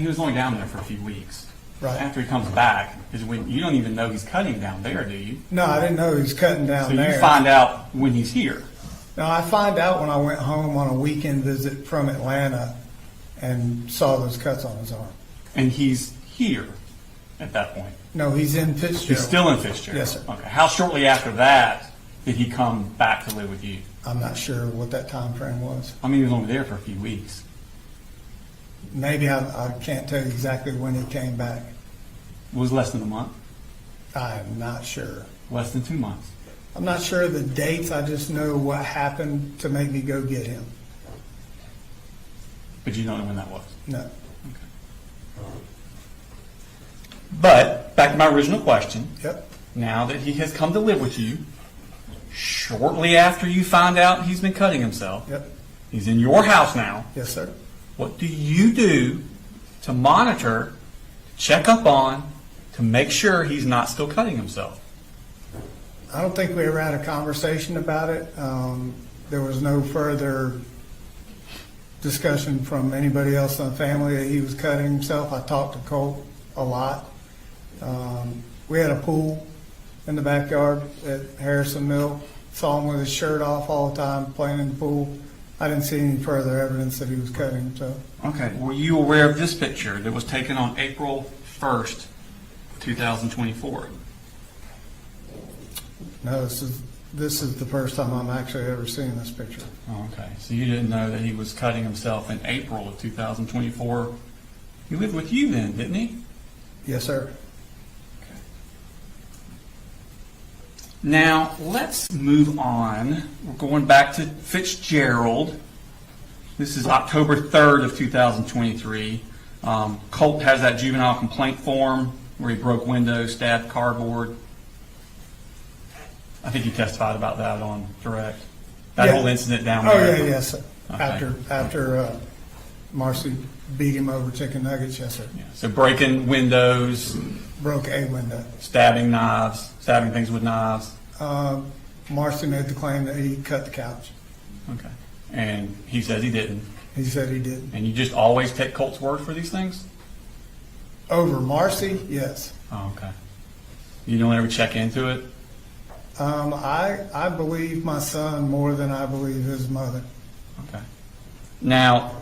was only down there for a few weeks. Right. After he comes back is when you don't even know he's cutting down there, do you? No, I didn't know he was cutting down So there. you find out when he's here. No, I find out when I went home on a weekend visit from Atlanta and saw those cuts on his arm. And he's here at that point. No, he's in Fitzgerald. He's still in Fitzgerald? Yes, sir. Okay. How shortly after that did he come back to live with you? I'm not sure what that time frame was. He was only there for a few weeks. Maybe I can't tell you exactly when he came back. It was less than a month? I'm not sure. Less than 2 months? I'm not sure of the dates. I just know what happened to make me go get him. But you don't know when that was? No. But, back to my original question. Yep. Now that he has come to live with you, shortly after you find out he's been cutting himself, Yep. he's in your house now, Yes, sir. what do you do to monitor, check up on, to make sure he's not still cutting himself? I don't think we ever had a conversation about it. There was no further discussion from anybody else in the family that he was cutting himself. I talked to Colt a lot. We had a pool in the backyard at Harrison Mill. Saw him with his shirt off all the time, playing in the pool. I didn't see any further evidence that he was cutting himself. Okay. Were you aware of this picture that was taken on April 1st, 2024? No, this is the first time I'm actually ever seeing this picture. Oh, okay. So you didn't know that he was cutting himself in April of 2024. He lived with you then, didn't he? Yes, sir. Now, let's move on. We're going back to Fitzgerald. This is October 3rd of 2023. Colt has that juvenile complaint form where he broke windows, stabbed cardboard. I think you testified about that on direct. That Yeah. whole incident down Oh, there. yeah, yes, sir. Okay. After Marcee beat him over chicken nuggets, yes, sir. Yeah. So breaking windows, Broke a window. stabbing things with knives. Marcee made the claim that he cut the couch. Okay. And he says he didn't. He said he did. And you just always take Colt's word for these things? Over Marcee, yes. Oh, okay. You don't ever check into it? I believe my son more than I believe his mother. Okay. Now,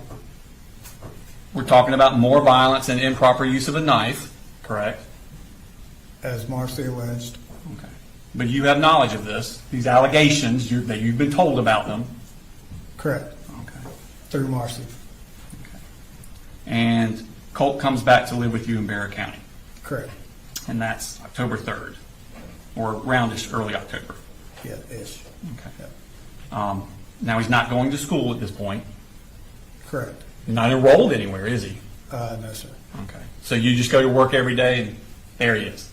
we're talking about more violence and improper use of a knife, correct? As Marcee alleged. Okay. But you have knowledge of this, these allegations that you've been told about them. Correct. Okay. Through Marcee. And Colt comes back to live with you in Barrow County, Correct. and that's October 3rd, or roundish early October. Yeah, ish. Okay. Yep. Now, he's not going to school at this point. Correct. Not enrolled anywhere, is he? No, sir. Okay. So you just go to work every day and there he is?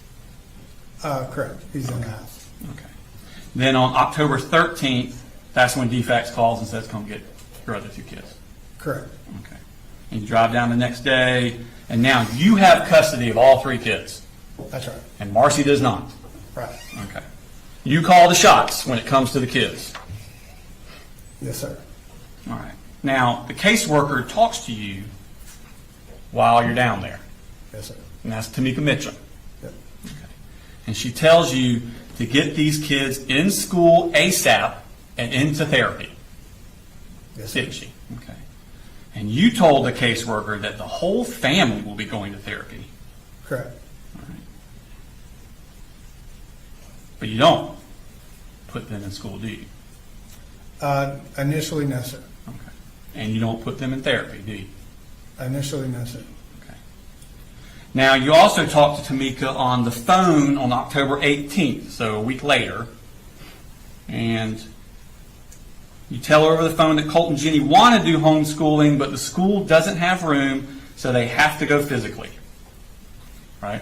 Correct. He's in the house. Okay. Then on October 13th, that's when DFACS calls and says, come get your other 2 kids. Correct. Okay. And you drive down the next day, and now you have custody of all 3 kids, That's right. and Marcee does not. Right. Okay. You call the shots when it comes to the kids. Yes, sir. All right. Now, the caseworker talks to you while you're down there, Yes, sir. and that's Tamika Mitchell. Yep. And she tells you to get these kids in school ASAP and into therapy. Yes, sir. Didn't she? Okay. And you told the caseworker that the whole family will be going to therapy. Correct. All right. But you don't put them in school, do you? Initially, no, sir. Okay. And you don't put them in therapy, do you? Initially, no, sir. Okay. Now, you also talked to Tamika on the phone on October 18th, so a week later, and you tell her over the phone that Colt and Jenny want to do homeschooling, but the school doesn't have room, so they have to go physically. Right?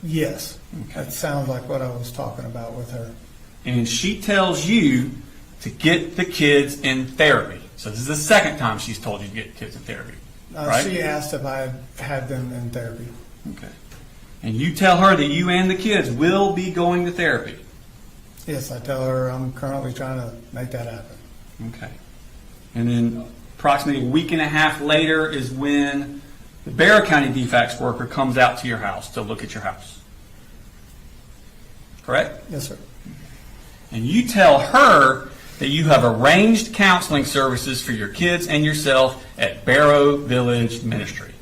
Yes. Okay. That sounds like what I was talking about with her. And she tells you to get the kids in therapy. So this is the second time she's told you to get kids in therapy. Right? She asked if I had them in therapy. Okay. And you tell her that you and the kids will be going to therapy. Yes, I tell her I'm currently trying to make that happen. Okay. And then approximately a week and a half later is when the Barrow County DFACS worker comes out to your house to look at your house. Correct? Yes, sir. And you tell her that you have arranged counseling services for your kids and yourself at Barrow Village Ministry.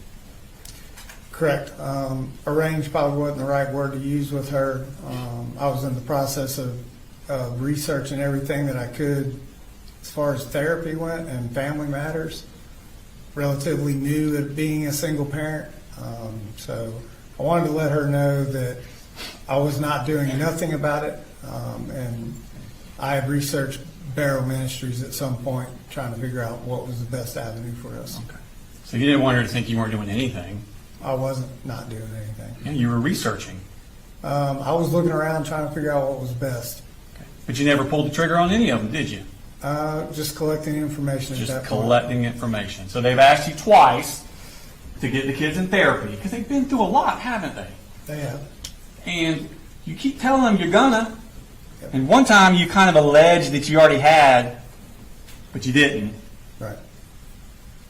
Correct. Arranged probably wasn't the right word to use with her. I was in the process of researching everything that I could as far as therapy went and family matters. Relatively new at being a single parent. So I wanted to let her know that I was not doing nothing about it. And I had researched Barrow Ministries at some point, trying to figure out what was the best avenue for us. Okay. So you didn't want her to think you weren't doing anything. I wasn't not doing anything. Yeah, you were researching. I was looking around trying to figure out what was best. Okay. But you never pulled the trigger on any of them, did you? Just collecting information at Just that point. collecting information. So they've asked you twice to get the kids in therapy because they've been through a lot, haven't they? They have. And you keep telling them you're gonna. And one time you kind of alleged that you already had, but you didn't. Right.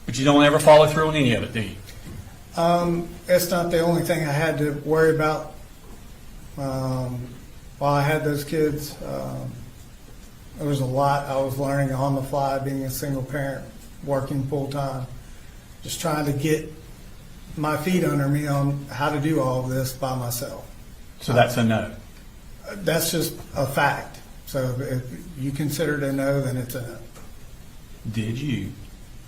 But you don't ever follow through on any of it, do you? It's not the only thing I had to worry about while I had those kids. There was a lot I was learning on the fly, being a single parent, working full time, just trying to get my feet under me on how to do all of this by myself. So that's a no. That's just a fact. So if you consider it a no, then it's a no. Did you?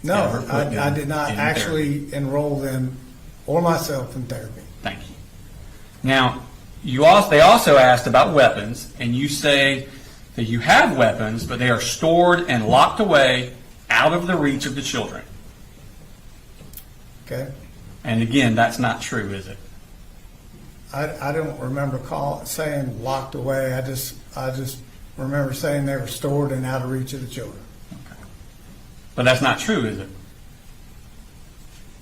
No, ever put I them did not in actually enroll them or myself in therapy. Thank you. Now, they also asked about weapons, and you say that you have weapons, but they are stored and locked away out of the reach of the children. Okay? And again, that's not true, is it? I don't remember saying locked away. I just remember saying they were stored and out of reach of the children. But that's not true, is it?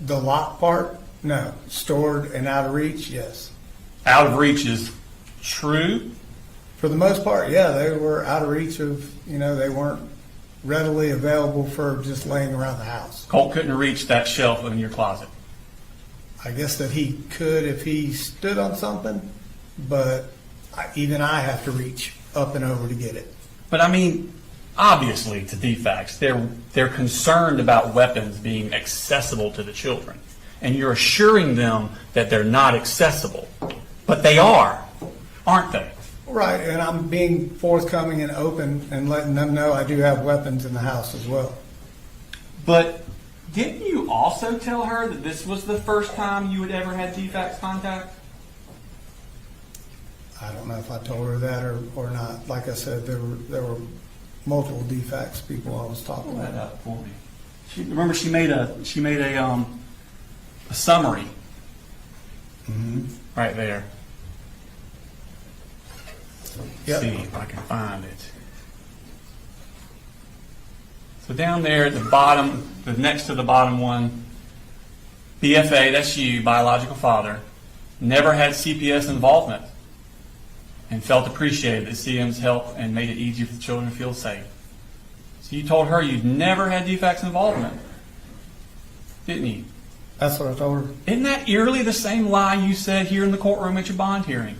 The lock part, no. Stored and out of reach, yes. Out of reach is true. For the most part, yeah, they were out of reach of, they weren't readily available for just laying around the house. Colt couldn't reach that shelf in your closet. I guess that he could if he stood on something, but even I have to reach up and over to get it. But I mean, obviously, to DFACS, they're concerned about weapons being accessible to the children. And you're assuring them that they're not accessible. But they are, aren't they? Right, and I'm being forthcoming and open and letting them know I do have weapons in the house as well. But didn't you also tell her that this was the first time you had ever had DFACS contact? I don't know if I told her that or not. Like I said, there were multiple DFACS people I was talking Pull that about. up for me. remember she made a summary right there. Yep. See if I can find it. So down there at the bottom, the next to the bottom one, BFA, that's you, biological father, never had CPS involvement and felt appreciated that CM's help and made it easier for the children to feel safe. So you told her you'd never had DFAC's involvement, didn't you? That's what I told her. Isn't that eerily the same lie you said here in the courtroom at your bond hearing?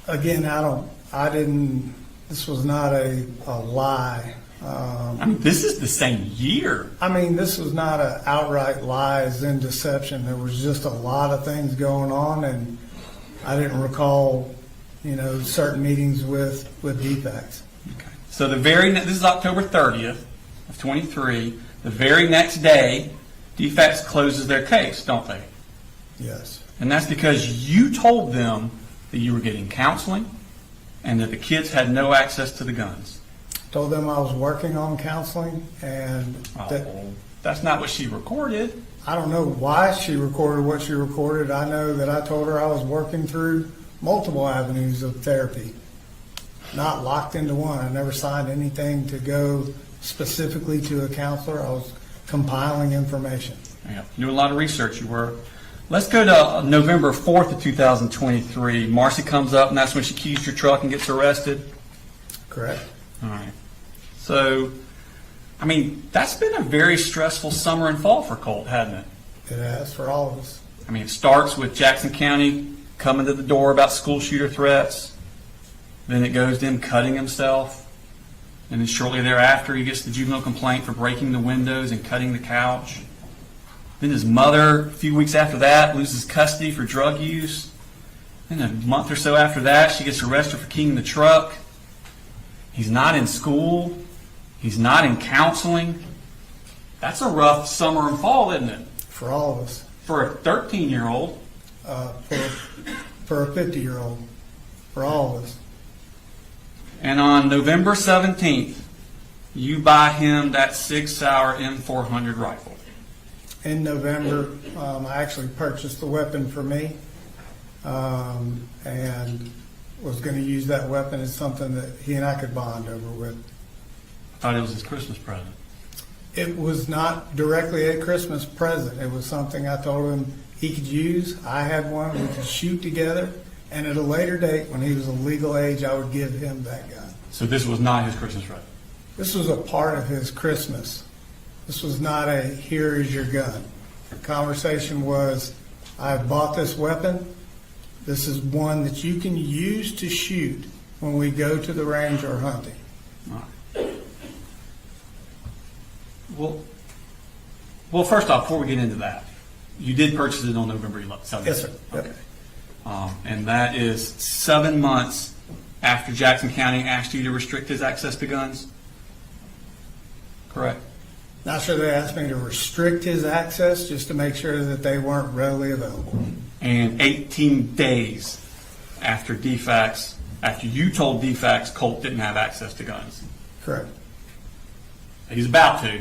Again, this was not a lie. I mean, this is the same year. I mean, this was not an outright lies and deception. There was just a lot of things going on, and I didn't recall, certain meetings with DFACs. Okay. So this is October 30th of 23. The very next day, DFACs closes their case, don't they? Yes. And that's because you told them that you were getting counseling and that the kids had no access to the guns. Told them I was working on counseling, and That's not what she recorded. I don't know why she recorded what she recorded. I know that I told her I was working through multiple avenues of therapy, not locked into one. I never signed anything to go specifically to a counselor. I was compiling information. Yeah, doing a lot of research you were. Let's go to November 4th of 2023. Marcee comes up, and that's when she keys your truck and gets arrested. Correct. All right. So, I mean, that's been a very stressful summer and fall for Colt, hasn't it? It has for all of us. I mean, it starts with Jackson County coming to the door about school shooter threats. Then it goes to him cutting himself. And then shortly thereafter, he gets the juvenile complaint for breaking the windows and cutting the couch. Then his mother, a few weeks after that, loses custody for drug use. Then a month or so after that, she gets arrested for keying the truck. He's not in school. He's not in counseling. That's a rough summer and fall, isn't it? For all of us. For a 13-year-old. For a 50-year-old. For all of us. And on November 17th, you buy him that 6-hour M400 rifle. In November, I actually purchased the weapon for me, and was going to use that weapon as something that he and I could bond over with. I thought it was his Christmas present. It was not directly a Christmas present. It was something I told him he could use. I had one. We could shoot together. And at a later date, when he was of legal age, I would give him that gun. So this was not his Christmas present? This was a part of his Christmas. This was not a, here is your gun. The conversation was, I bought this weapon. This is one that you can use to shoot when we go to the range or hunting. All right. Well, first off, before we get into that, you did purchase it on November 7th. Yes, sir. Yep. Okay. And that is 7 months after Jackson County asked you to restrict his access to guns? Correct. Not sure they asked me to restrict his access, just to make sure that they weren't readily available. And 18 days after you told DFACs Colt didn't have access to guns. Correct. He's about to.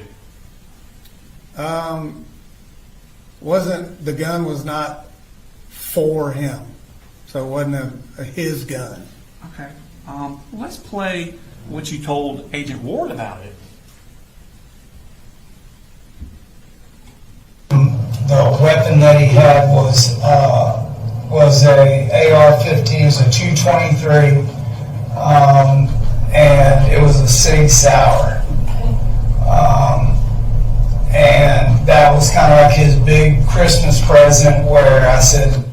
The gun was not for him, so it wasn't his gun. Okay. Let's play what you told Agent Ward about it. The weapon that he had was a AR-15, it was a 223, and it was a SIG Sauer. And that was kind of like his big Christmas present, where I said,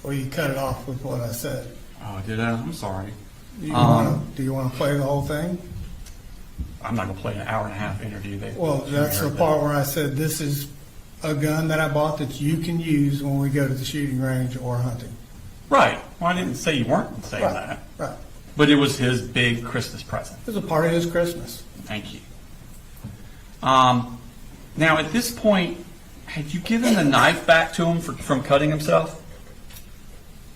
Well, you cut it off with what I said. Oh, did I? I'm sorry. Do you want to play the whole thing? I'm not going to play an hour-and-a-half interview. Well, that's the part where I said, this is a gun that I bought that you can use when we go to the shooting range or hunting. Right. Well, I didn't say you weren't saying Right. that. Right. But it was his big Christmas present. It was a part of his Christmas. Thank you. Now, at this point, had you given the knife back to him from cutting himself?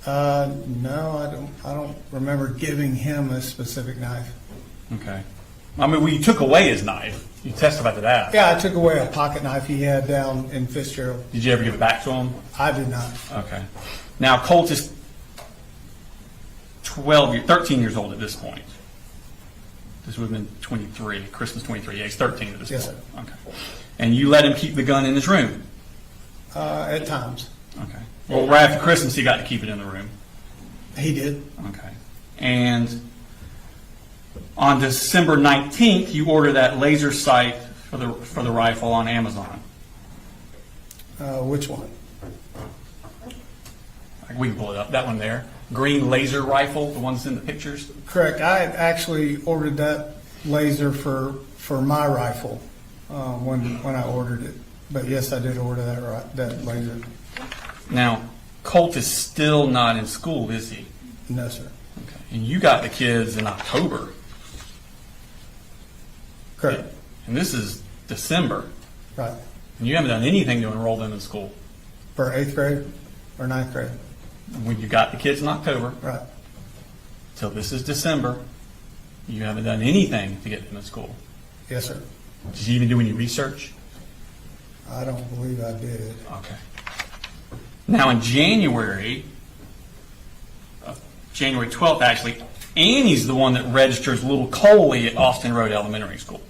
No, I don't remember giving him a specific knife. Okay. I mean, well, you took away his knife. You testified to that. Yeah, I took away a pocket knife he had down in Fitzgerald. Did you ever give it back to him? I did not. Okay. Now, Colt is 13 years old at this point. This would have been 23, Christmas 23. Yeah, he's 13 at this Yes, point. Okay. And you let him keep the gun in his room? At times. Okay. Well, right after Christmas, he got to keep it in the room. He did. Okay. And on December 19th, you ordered that laser sight for the rifle on Amazon. Which one? We can pull it up. That one there. Green laser rifle, the ones in the pictures. Correct. I had actually ordered that laser for my rifle when I ordered it. But yes, I did order that laser. Now, Colt is still not in school, is he? No, sir. Okay. And you got the kids in October. Correct. And this is December. Right. And you haven't done anything to enroll them in school. For 8th grade or 9th grade. When you got the kids in October, Right. till this is December, you haven't done anything to get them in school. Yes, sir. Did you even do any research? I don't believe I did. Okay. Now in January 12th actually, Annie's the one that registers little Coley at Austin Road Elementary School.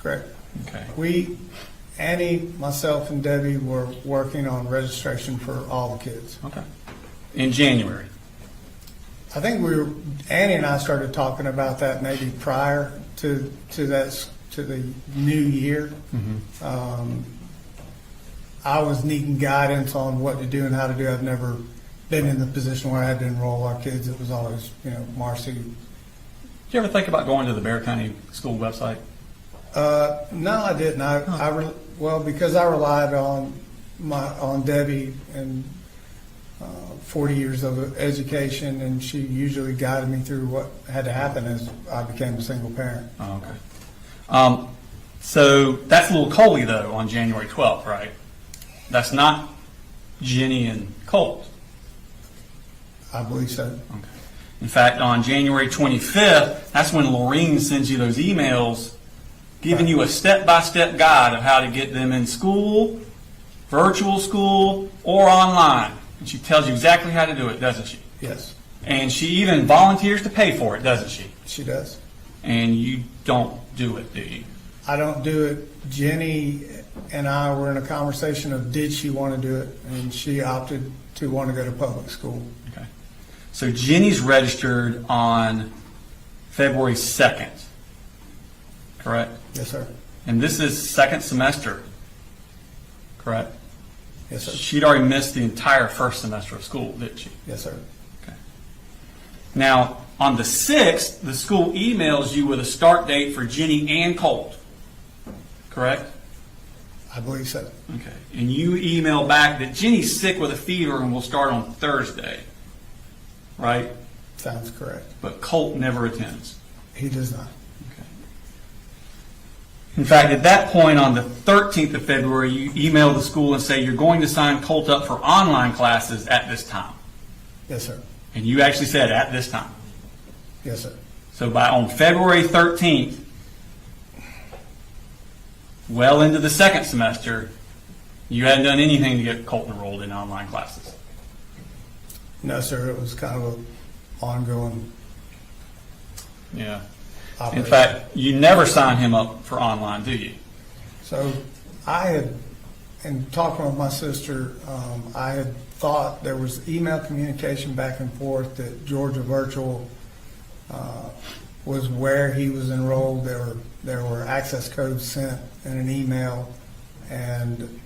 Correct. Okay. Annie, myself, and Debbie were working on registration for all the kids. Okay. In January. I think Annie and I started talking about that maybe prior to the new year. I was needing guidance on what to do and how to do. I've never been in the position where I had to enroll our kids. It was always, Marcee. Did you ever think about going to the Barrow County School website? No, I didn't. Because I relied on Debbie and 40 years of education, and she usually guided me through what had to happen as I became a single parent. Oh, okay. So that's little Coley, though, on January 12th, right? That's not Jenny and Colt. I believe so. Okay. In fact, on January 25th, that's when Lorene sends you those emails giving you a step-by-step guide of how to get them in school, virtual school, or online. And she tells you exactly how to do it, doesn't she? Yes, And she even volunteers to pay for it, doesn't she? she does. And you don't do it, do you? I don't do it. Jenny and I were in a conversation of did she want to do it, and she opted to want to go to public school. Okay. So Jenny's registered on February 2nd, correct? Yes, sir. And this is second semester, correct? Yes, sir. She'd already missed the entire first semester of school, didn't she? Yes, sir. Okay. Now, on the 6th, the school emails you with a start date for Jenny and Colt, correct? I believe so. Okay. And you email back that Jenny's sick with a fever and will start on Thursday, right? Sounds correct. But Colt never attends. He does not. Okay. In fact, at that point on the 13th of February, you email the school and say you're going to sign Colt up for online classes at this time. Yes, sir. And you actually said at this time. Yes, sir. So on February 13th, well into the second semester, you hadn't done anything to get Colt enrolled in online classes. No, sir. It was kind of an ongoing Yeah. operation. In fact, you never sign him up for online, do you? So I had, in talking with my sister, I had thought there was email communication back and forth that Georgia Virtual was where he was enrolled. There were access codes sent in an email, and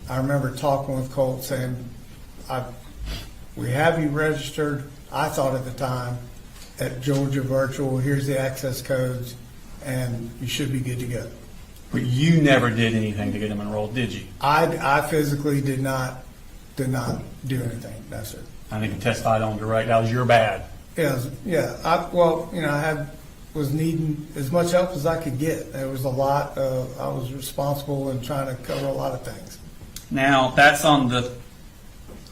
I remember talking with Colt saying, we have you registered, I thought at the time, at Georgia Virtual, here's the access codes, and you should be good to go. But you never did anything to get him enrolled, did you? I physically did not do anything, no, sir. I think you testified on direct. That was your bad. I was needing as much help as I could get. There was a lot I was responsible in trying to cover a lot of things. Now, that's on the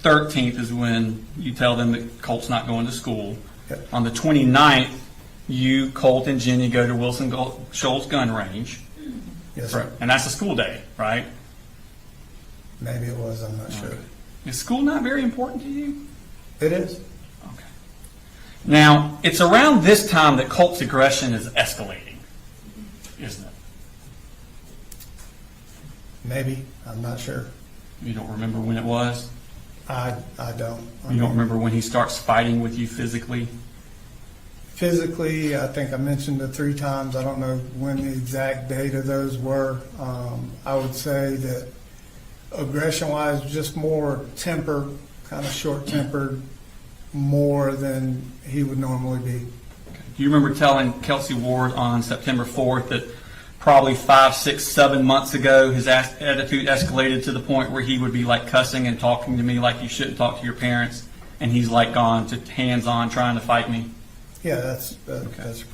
13th is when you tell them that Colt's not going to school. Yep. On the 29th, you, Colt, and Jenny go to Wilson Shoals Gun Range. Yes, sir. And that's a school day, right? Maybe it was, I'm not sure. Is school not very important to you? It is. Okay. Now, it's around this time that Colt's aggression is escalating, isn't it? Maybe, I'm not sure. You don't remember when it was? I don't. You don't remember when he starts fighting with you physically? Physically, I think I mentioned it 3 times. I don't know when the exact date of those were. I would say that aggression-wise, just more temper, kind of short-tempered, more than he would normally be. Do you remember telling Kelsey Ward on September 4th that probably 5, 6, 7 months ago, his attitude escalated to the point where he would be like cussing and talking to me like you shouldn't talk to your parents, and he's like gone to hands-on trying to fight me? Yeah, that's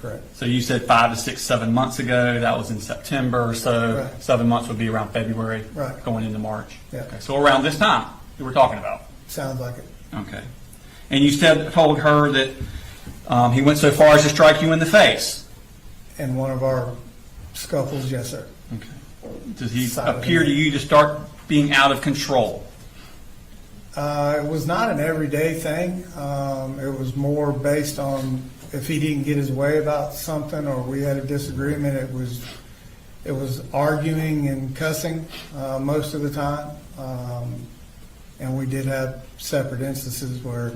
correct. So you said 5 to 6, 7 months ago. That was in September. So Right. 7 months would be around February, Right. going into March. Yeah. Okay. So around this time that we're talking about. Sounds like it. Okay. And you told her that he went so far as to strike you in the face. In one of our scuffles, yes, sir. Okay. Does he Side of appear the to you to start being out of control? It was not an everyday thing. It was more based on if he didn't get his way about something or we had a disagreement. It was arguing and cussing most of the time. And we did have separate instances where,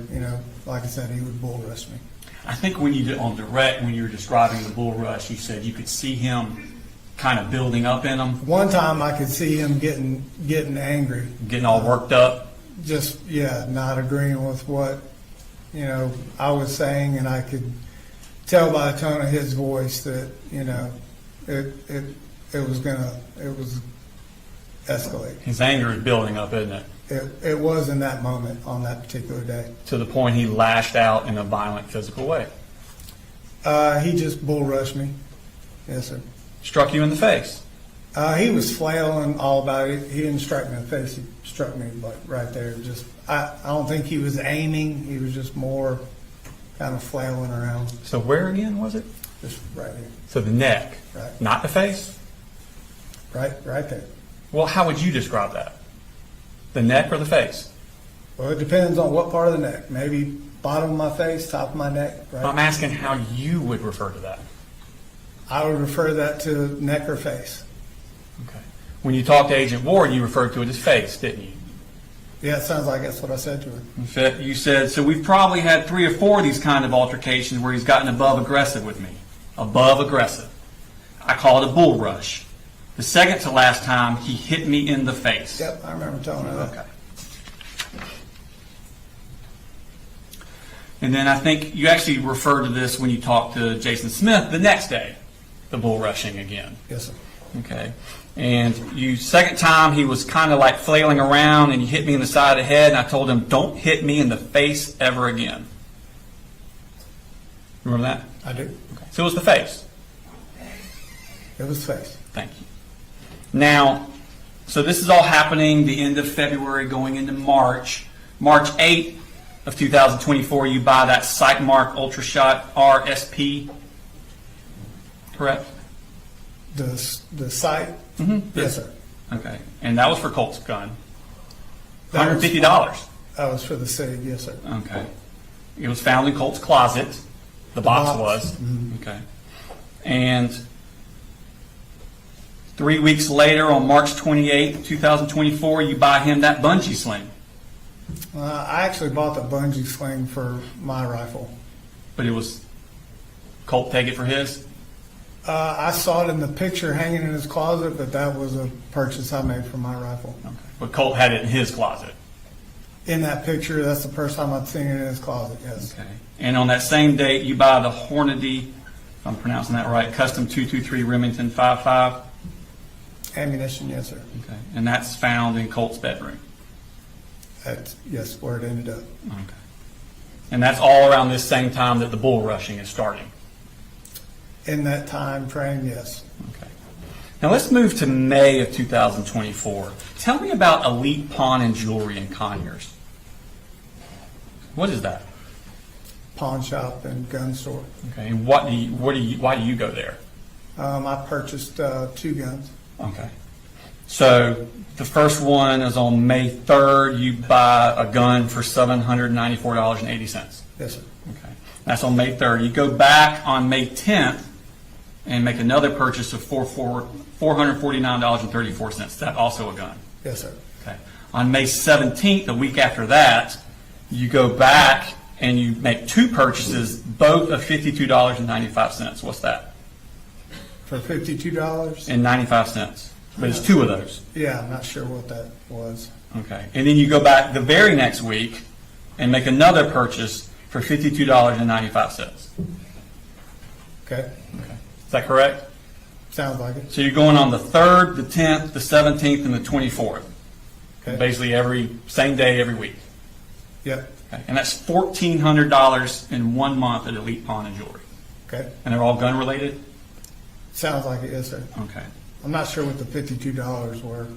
like I said, he would bull rush me. I think when you did on direct, when you were describing the bull rush, you said you could see him kind of building up in him, One time I could see him getting angry. getting all worked up. Just, not agreeing with what, I was saying, and I could tell by the tone of his voice that, it was escalate. His anger is building up, isn't it? It was in that moment on that particular day. To the point he lashed out in a violent physical way. He just bull rushed me. Yes, sir. Struck you in the face. He was flailing all about it. He didn't strike me in the face. He struck me like right there. Just, I don't think he was aiming. He was just more kind of flailing around. So where again was it? Just right here. So the neck, Right. not the face? Right there. Well, how would you describe that? The neck or the face? Well, it depends on what part of the neck. Maybe bottom of my face, top of my neck. Right. I'm asking how you would refer to that. I would refer that to neck or face. Okay. When you talked to Agent Ward, you referred to it as face, didn't you? Yeah, it sounds like that's what I said to her. You said, so we've probably had 3 or 4 of these kind of altercations where he's gotten above aggressive with me. Above aggressive. I call it a bull rush. The second to last time, he hit me in the face. Yep, I remember telling her that. Okay. And then I think you actually referred to this when you talked to Jason Smith the next day, the bull rushing again. Yes, sir. Okay. And you, second time, he was kind of like flailing around and he hit me in the side of the head, and I told him, don't hit me in the face ever again. Remember that? I do. Okay. So it was the face. It was face. Thank you. Now, so this is all happening the end of February going into March. March 8th of 2024, you buy that Sightmark UltraShot RSP, correct? The sight? Mm-hmm. Yes, sir. Okay. And that was for Colt's gun. That was- $150. That was for the city, yes, sir. Okay. It was found in Colt's closet. The box box. was. Mhm. Okay. And 3 weeks later, on March 28th, 2024, you buy him that bungee sling. I actually bought the bungee sling for my rifle. But it was Colt take it for his? I saw it in the picture hanging in his closet, but that was a purchase I made for my rifle. Okay. But Colt had it in his closet. In that picture, that's the first time I've seen it in his closet, yes. Okay. And on that same date, you buy the Hornady, if I'm pronouncing that right, Custom 223 Remington 5.5. Ammunition, yes, sir. Okay. And that's found in Colt's bedroom. That's, yes, where it ended up. Okay. And that's all around this same time that the bull rushing is starting. In that time frame, yes. Okay. Now let's move to May of 2024. Tell me about Elite Pawn and Jewelry in Conyers. What is that? pawn shop and gun store. Okay, and why do you go there? I purchased 2 guns. Okay. So the first one is on May 3rd. You buy a gun for $794.80. Yes, sir. Okay. That's on May 3rd. You go back on May 10th and make another purchase of $449.34. Is that also a gun? Yes, sir. Okay. On May 17th, a week after that, you go back and you make 2 purchases, both of $52.95. What's that? For $52? And 95 cents. But it's 2 of those. Yeah, I'm not sure what that was. Okay. And then you go back the very next week and make another purchase for $52.95. Okay, Is that correct? sounds like it. So you're going on the 3rd, the 10th, the 17th, and the 24th. Okay. Basically every same day every week. Yep, Okay. And that's $1,400 in 1 month at Elite Pawn and Jewelry. okay. And they're all gun related? Sounds like it, yes, sir. Okay. I'm not sure what the $52 were.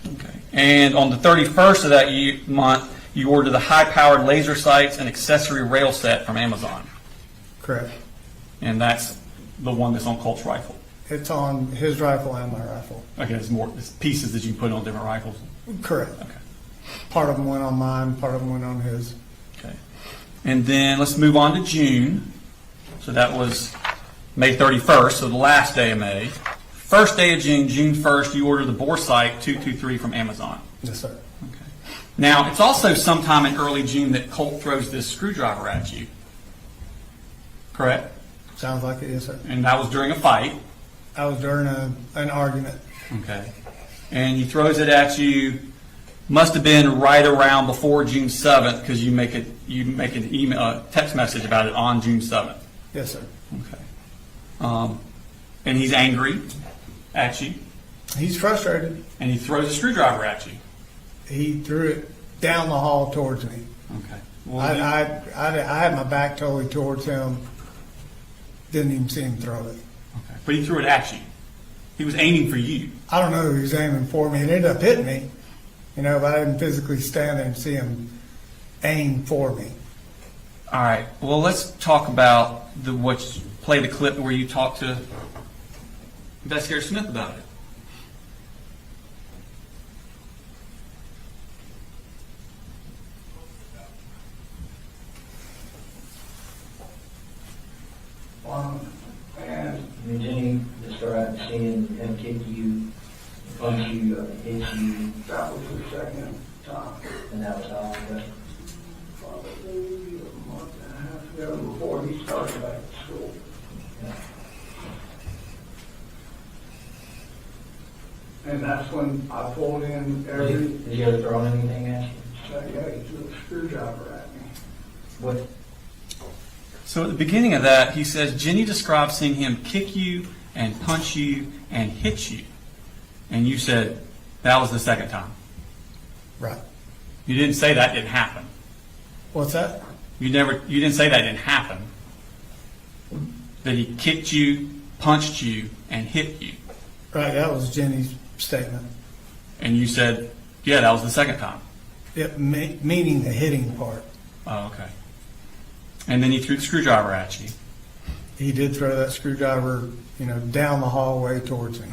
Okay. And on the 31st of that month, you order the high-powered laser sights and accessory rail set from Amazon. Correct. And that's the one that's on Colt's rifle. It's on his rifle and my rifle. Okay, it's pieces that you can put on different rifles. Correct. Okay. Part of them went on mine, part of them went on his. Okay. And then let's move on to June. So that was May 31st, so the last day of May. First day of June, June 1st, you order the bore sight 223 from Amazon. Yes, sir. Okay. Now, it's also sometime in early June that Colt throws this screwdriver at you. Correct? Sounds like it, yes, sir. And that was during a fight. I was during an argument. Okay. And he throws it at you. Must have been right around before June 7th because you make an email, text message about it on June 7th. Yes, sir. Okay. And he's angry at you, He's frustrated. and he throws a screwdriver at you. He threw it down the hall towards me. Okay. Well, I had my back totally towards him. Didn't even see him throw it. okay. But he threw it at you. He was aiming for you. I don't know who he was aiming for me. It ended up hitting me. You know, but I didn't physically stand there and see him aim for me. All right. Well, let's talk about play the clip where you talk to Investigator Smith about it. And Didn't he describe seeing him kick you, punch you, hit you, that was the second time. and that was how long ago? Probably a month and a half ago before he started back at school. And that's when I pulled in every, Did you ever throw anything at you? yeah, he threw a screwdriver at me. What? So at the beginning of that, he says, Jenny described seeing him kick you and punch you and hit you. And you said, that was the second time. Right. You didn't say that didn't happen. What's that? You didn't say that didn't happen. That he kicked you, punched you, and hit you. Right, that was Jenny's statement. And you said, yeah, that was the second time. It, meaning the hitting part. Oh, okay. And then he threw the screwdriver at you. He did throw that screwdriver, you know, down the hallway towards me.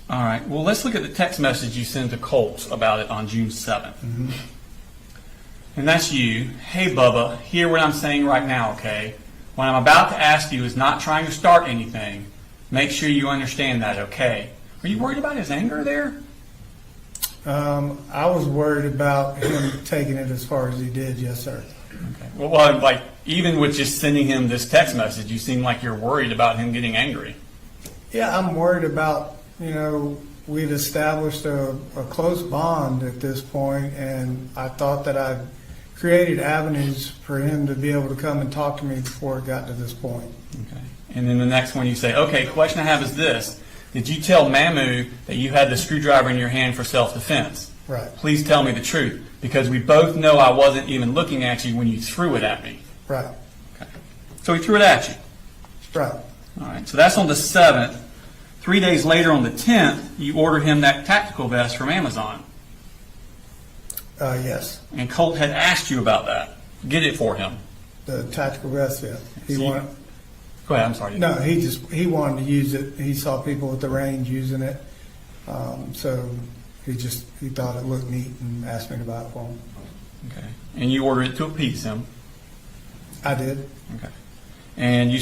All right. Well, let's look at the text message you sent to Colt about it on June 7th. Mm-hmm. And that's you. Hey, Bubba, hear what I'm saying right now, okay? What I'm about to ask you is not trying to start anything. Make sure you understand that, okay? Are you worried about his anger there? I was worried about him taking it as far as he did, yes, sir. Okay. Well, like, even with just sending him this text message, you seem like you're worried about him getting angry. Yeah, I'm worried about, you know, we'd established a close bond at this point, and I thought that I'd created avenues for him to be able to come and talk to me before it got to this point. Okay. And then the next one you say, okay, question I have is this. Did you tell Mamu that you had the screwdriver in your hand for self-defense? Right. Please tell me the truth, because we both know I wasn't even looking at you when you threw it at me. Right. Okay. So he threw it at you. Right. All right. So that's on the 7th. 3 days later, on the 10th, you order him that tactical vest from Amazon. Yes. And Colt had asked you about that. Get it for him. The tactical vest, yeah. He So you- wanted, Go ahead, I'm sorry. no, he wanted to use it. He saw people at the range using it. So he thought it looked neat and asked me to buy it for him. Okay. And you ordered it to appease him. I did. Okay. And you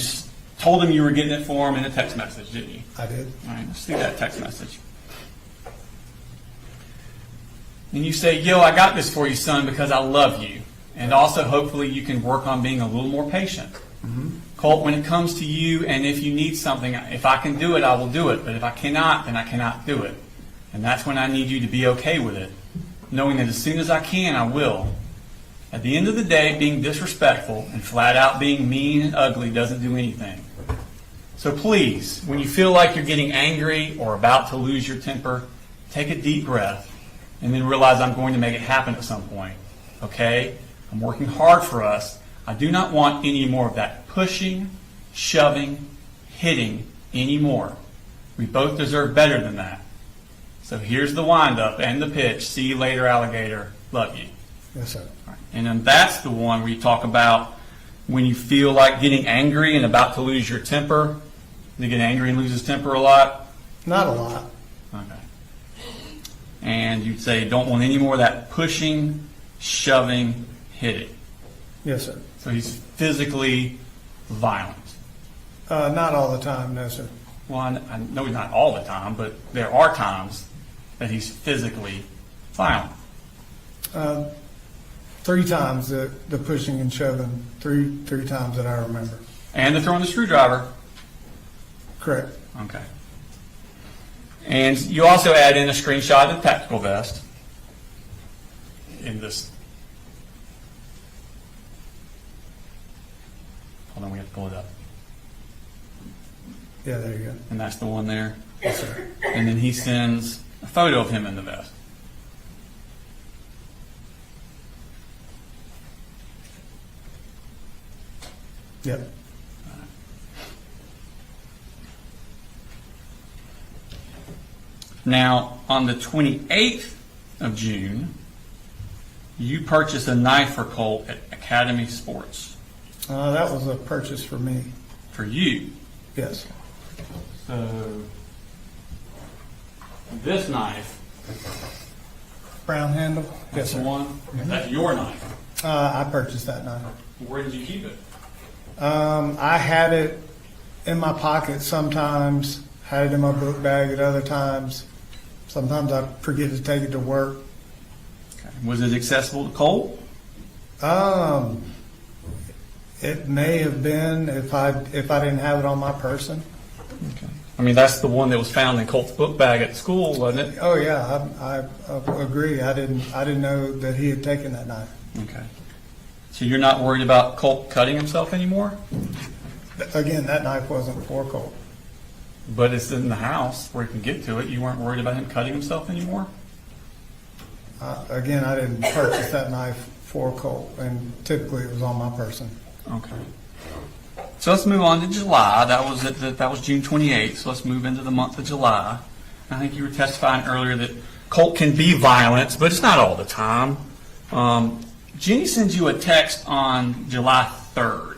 told him you were getting it for him in a text message, didn't you? I did. All right, let's see that text message. And you say, yo, I got this for you, son, because I love you. And also, hopefully, you can work on being a little more patient. Colt, when it comes to you, and if you need something, if I can do it, I will do it. But if I cannot, then I cannot do it. And that's when I need you to be okay with it, knowing that as soon as I can, I will. At the end of the day, being disrespectful and flat out being mean and ugly doesn't do anything. So please, when you feel like you're getting angry or about to lose your temper, take a deep breath and then realize I'm going to make it happen at some point. Okay? I'm working hard for us. I do not want any more of that pushing, shoving, hitting anymore. We both deserve better than that. So here's the wind-up and the pitch. See you later, alligator. Love you. Yes, sir. All right. And then that's the one where you talk about when you feel like getting angry and about to lose your temper. You get angry and lose his temper a lot? Not a lot. Okay. And you'd say don't want any more of that pushing, shoving, hitting. Yes, sir. So he's physically violent. Not all the time, no, sir. Well, I know he's not all the time, but there are times that he's physically violent. 3 times the pushing and shoving, three times that I remember. And the throwing the screwdriver. Correct. Okay. And you also add in a screenshot of the tactical vest in this. Hold on, we have to pull it up. Yeah, there you go. And that's the one there. Yes, sir. And then he sends a photo of him in the vest. Yep. Now, on the 28th of June, you purchased a knife for Colt at Academy Sports. That was a purchase for me. For you. Yes. So, this knife, Brown handle. that's Yes, the sir. one, that's your knife. I purchased that knife. Where did you keep it? I had it in my pocket sometimes, had it in my book bag at other times. Sometimes I forget to take it to work. Was it accessible to Colt? It may have been if I didn't have it on my person. Okay. I mean, that's the one that was found in Colt's book bag at school, wasn't it? Oh yeah, I agree. I didn't know that he had taken that knife. Okay. So you're not worried about Colt cutting himself anymore? Again, that knife wasn't for Colt. But it's in the house where he can get to it. You weren't worried about him cutting himself anymore? Again, I didn't purchase that knife for Colt, and typically it was on my person. Okay. So let's move on to July. That was June 28th. So let's move into the month of July. I think you were testifying earlier that Colt can be violent, but it's not all the time. Jenny sends you a text on July 3rd.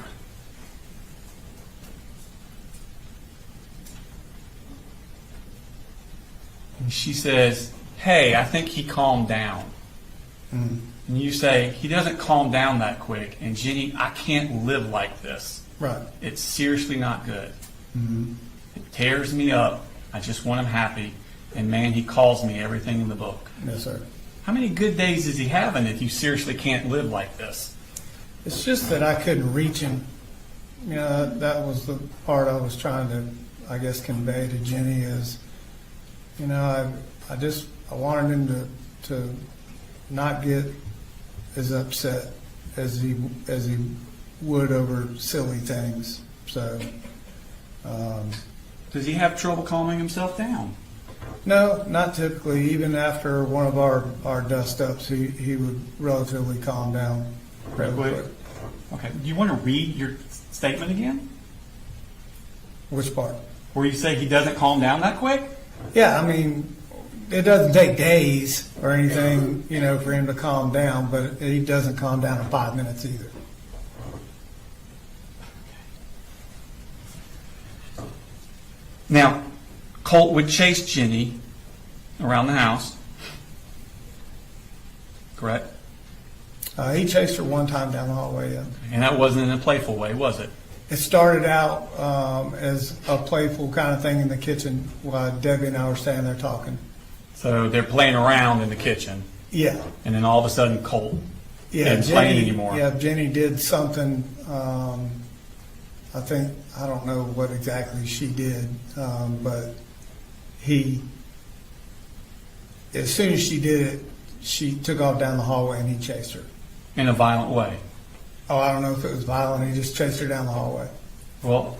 And she says, hey, I think he calmed down. Mm. And you say, he doesn't calm down that quick. And Jenny, I can't live like this. Right. It's seriously not good. Mm-hmm. It tears me up. I just want him happy. And man, he calls me everything in the book. Yes, sir. How many good days is he having if you seriously can't live like this? It's just that I couldn't reach him. You know, that was the part I was trying to, I guess, convey to Jenny is, you know, I wanted him to not get as upset as he would over silly things. So, Does he have trouble calming himself down? no, not typically. Even after one of our dust-ups, he would relatively calm down Real quick. Okay. Do you want to read your statement again? Which part? Where you say he doesn't calm down that quick? Yeah, I mean, it doesn't take days or anything, you know, for him to calm down, but he doesn't calm down in 5 minutes either. Now, Colt would chase Jenny around the house, correct? He chased her one time down the hallway, yeah. And that wasn't in a playful way, was it? It started out as a playful kind of thing in the kitchen while Debbie and I were standing there talking. So they're playing around in the kitchen, Yeah. and then all of a sudden Colt Yeah, isn't playing anymore. Yeah, Jenny did something, I don't know what exactly she did, but as soon as she did it, she took off down the hallway and he chased her. In a violent way. Oh, I don't know if it was violent, he just chased her down the hallway. Well,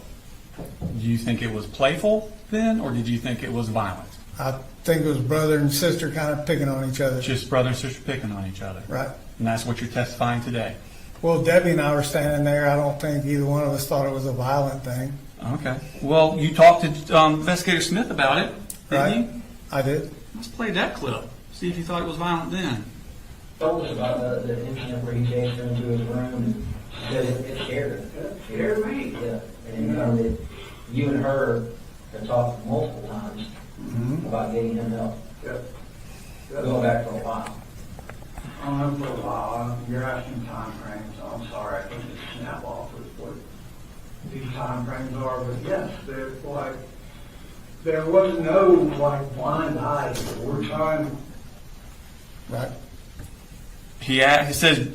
do you think it was playful then, or did you think it was violent? I think it was brother and sister kind of picking on each other. Just brother and sister picking on each other. Right. And that's what you're testifying today. Well, Debbie and I were standing there. I don't think either one of us thought it was a violent thing. Okay. Well, you talked to Investigator Smith about it, didn't Right. you? I did. Let's play that clip. See if you thought it was violent then. Told us about the incident where he chased her into his room and said it scared her. It scared me. Yeah, and you know that you and her have talked multiple times about getting him help. Yep. Going back for a while. I don't know for a while. You're asking time frames. I'm sorry, I can't just snap off with what these time frames are, but yes, they're like, there was no like blind eye. We're trying. Right. He says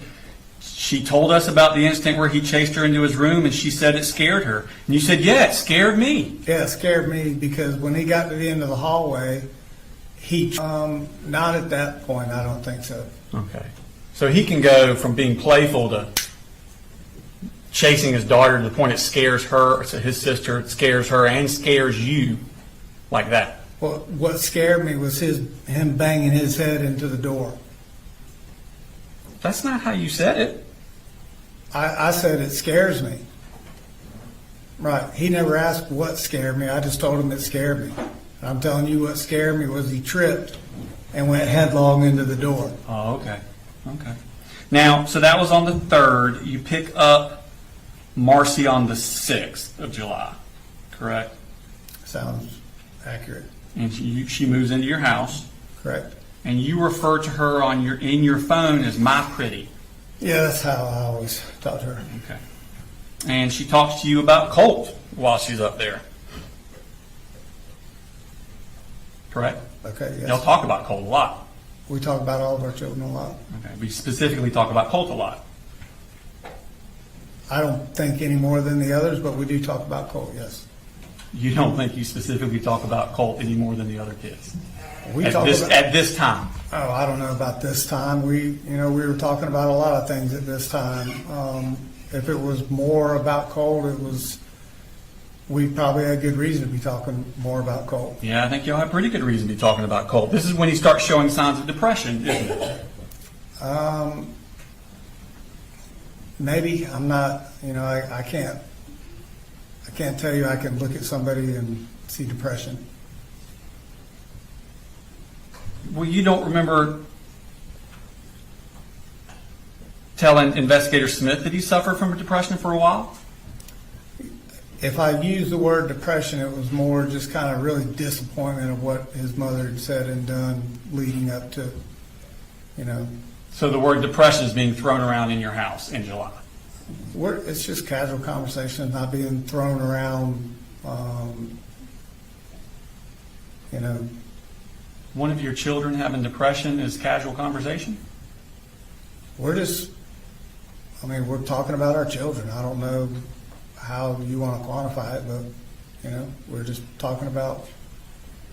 she told us about the incident where he chased her into his room, and she said it scared her. And you said, yeah, it scared me. Yeah, it scared me because when he got to the end of the hallway, not at that point, I don't think so. Okay. So he can go from being playful to chasing his daughter to the point it scares her, so his sister, it scares her and scares you like that. Well, what scared me was him banging his head into the door. That's not how you said it. I said it scares me. Right. He never asked what scared me. I just told him it scared me. And I'm telling you what scared me was he tripped and went headlong into the door. Oh, okay. Okay. Now, so that was on the 3rd. You pick up Marcee on the 6th of July, correct? Sounds accurate. And she moves into your house, Correct. and you refer to her in your phone as my pretty. Yeah, that's how I always talk to her. Okay. And she talks to you about Colt while she's up there. Correct? Okay, Y'all yes. talk about Colt a lot. We talk about all of our children a lot. Okay. We specifically talk about Colt a lot. I don't think any more than the others, but we do talk about Colt, yes. You don't think you specifically talk about Colt any more than the other kids? We At talk this, about, at this time? oh, I don't know about this time. We were talking about a lot of things at this time. If it was more about Colt, we probably had good reason to be talking more about Colt. Yeah, I think y'all have pretty good reason to be talking about Colt. This is when he starts showing signs of depression, isn't it? Maybe I'm not. I can't tell you I can look at somebody and see depression. Well, you don't remember telling Investigator Smith that he suffered from depression for a while? If I use the word depression, it was more just kind of really disappointment of what his mother had said and done leading up to, So the word depression is being thrown around in your house in July. it's just casual conversation, not being thrown around, One of your children having depression is casual conversation? we're talking about our children. I don't know how you want to quantify it, but, we're just talking about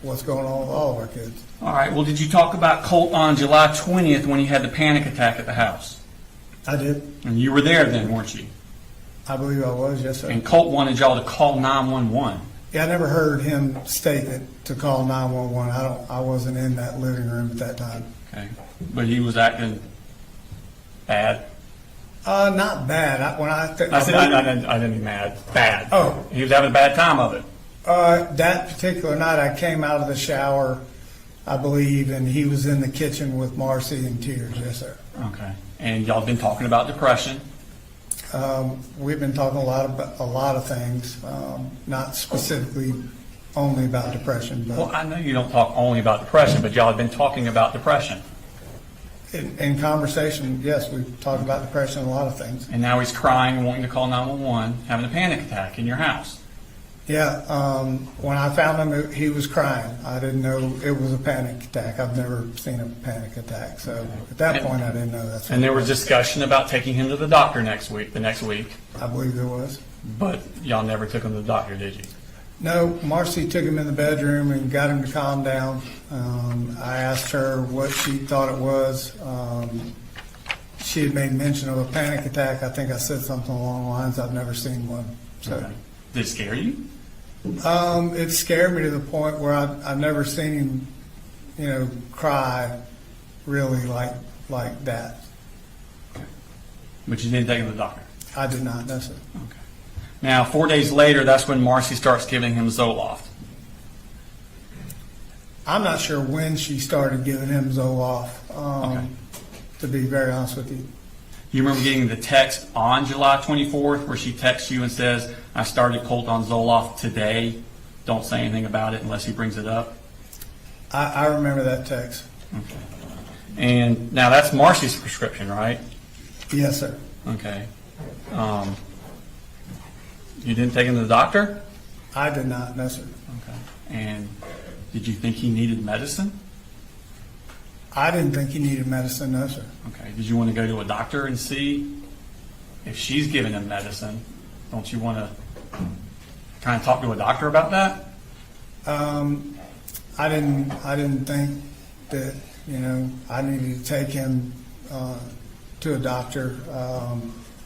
what's going on with all of our kids. All right, well, did you talk about Colt on July 20th when he had the panic attack at the house? I did. And you were there then, weren't you? I believe I was, yes, sir. And Colt wanted y'all to call 911. Yeah, I never heard him state it to call 911. I wasn't in that living room at that time. Okay. But he was acting bad? Not bad. I said, I didn't mean mad. Bad. Oh. He was having a bad time of it. That particular night, I came out of the shower, I believe, and he was in the kitchen with Marcee in tears. Yes, sir. Okay. And y'all been talking about depression? We've been talking a lot of things, not specifically only about depression, Well, but I know you don't talk only about depression, but y'all have been talking about depression. in conversation, yes, we talk about depression and a lot of things. And now he's crying, wanting to call 911, having a panic attack in your house. Yeah, when I found him, he was crying. I didn't know it was a panic attack. I've never seen a panic attack, so at that point, I didn't know that's. And there was discussion about taking him to the doctor the next week, I believe there was. but y'all never took him to the doctor, did you? No, Marcee took him in the bedroom and got him to calm down. I asked her what she thought it was. She had made mention of a panic attack. I think I said something along the lines, I've never seen one. So Okay. Did it scare you? it scared me to the point where I've never seen him, cry really like that. But you didn't take him to the doctor? I did not, no, sir. Okay. Now, 4 days later, that's when Marcee starts giving him Zoloft. I'm not sure when she started giving him Zoloft, Okay. to be very honest with you. You remember getting the text on July 24th where she texts you and says, I started Colt on Zoloft today. Don't say anything about it unless he brings it up. I remember that text. Okay. And now that's Marcee's prescription, right? Yes, sir. Okay. You didn't take him to the doctor? I did not, no, sir. Okay. And did you think he needed medicine? I didn't think he needed medicine, no, sir. Okay. Did you want to go to a doctor and see if she's giving him medicine? Don't you want to kind of talk to a doctor about that? I didn't think that, I needed to take him to a doctor.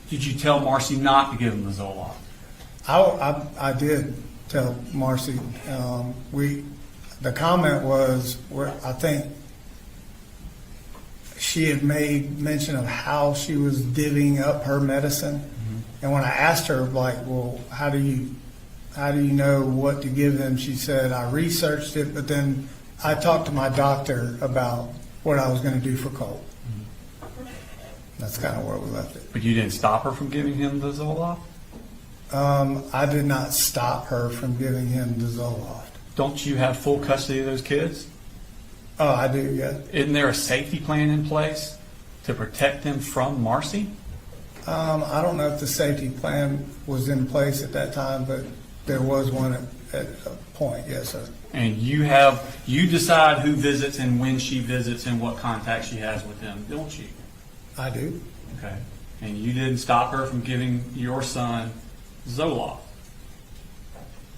Did you tell Marcee not to give him the Zoloft? I did tell Marcee. The comment was, I think she had made mention of how she was divvying up her medicine. And when I asked her, well, how do you know what to give him? She said, I researched it, but then I talked to my doctor about what I was going to do for Colt. That's kind of where we left it. But you didn't stop her from giving him the Zoloft? I did not stop her from giving him the Zoloft. Don't you have full custody of those kids? Oh, I do, yeah. Isn't there a safety plan in place to protect them from Marcee? I don't know if the safety plan was in place at that time, but there was one at a point, yes, sir. And you decide who visits and when she visits and what contact she has with them, don't you? I do. Okay. And you didn't stop her from giving your son Zoloft?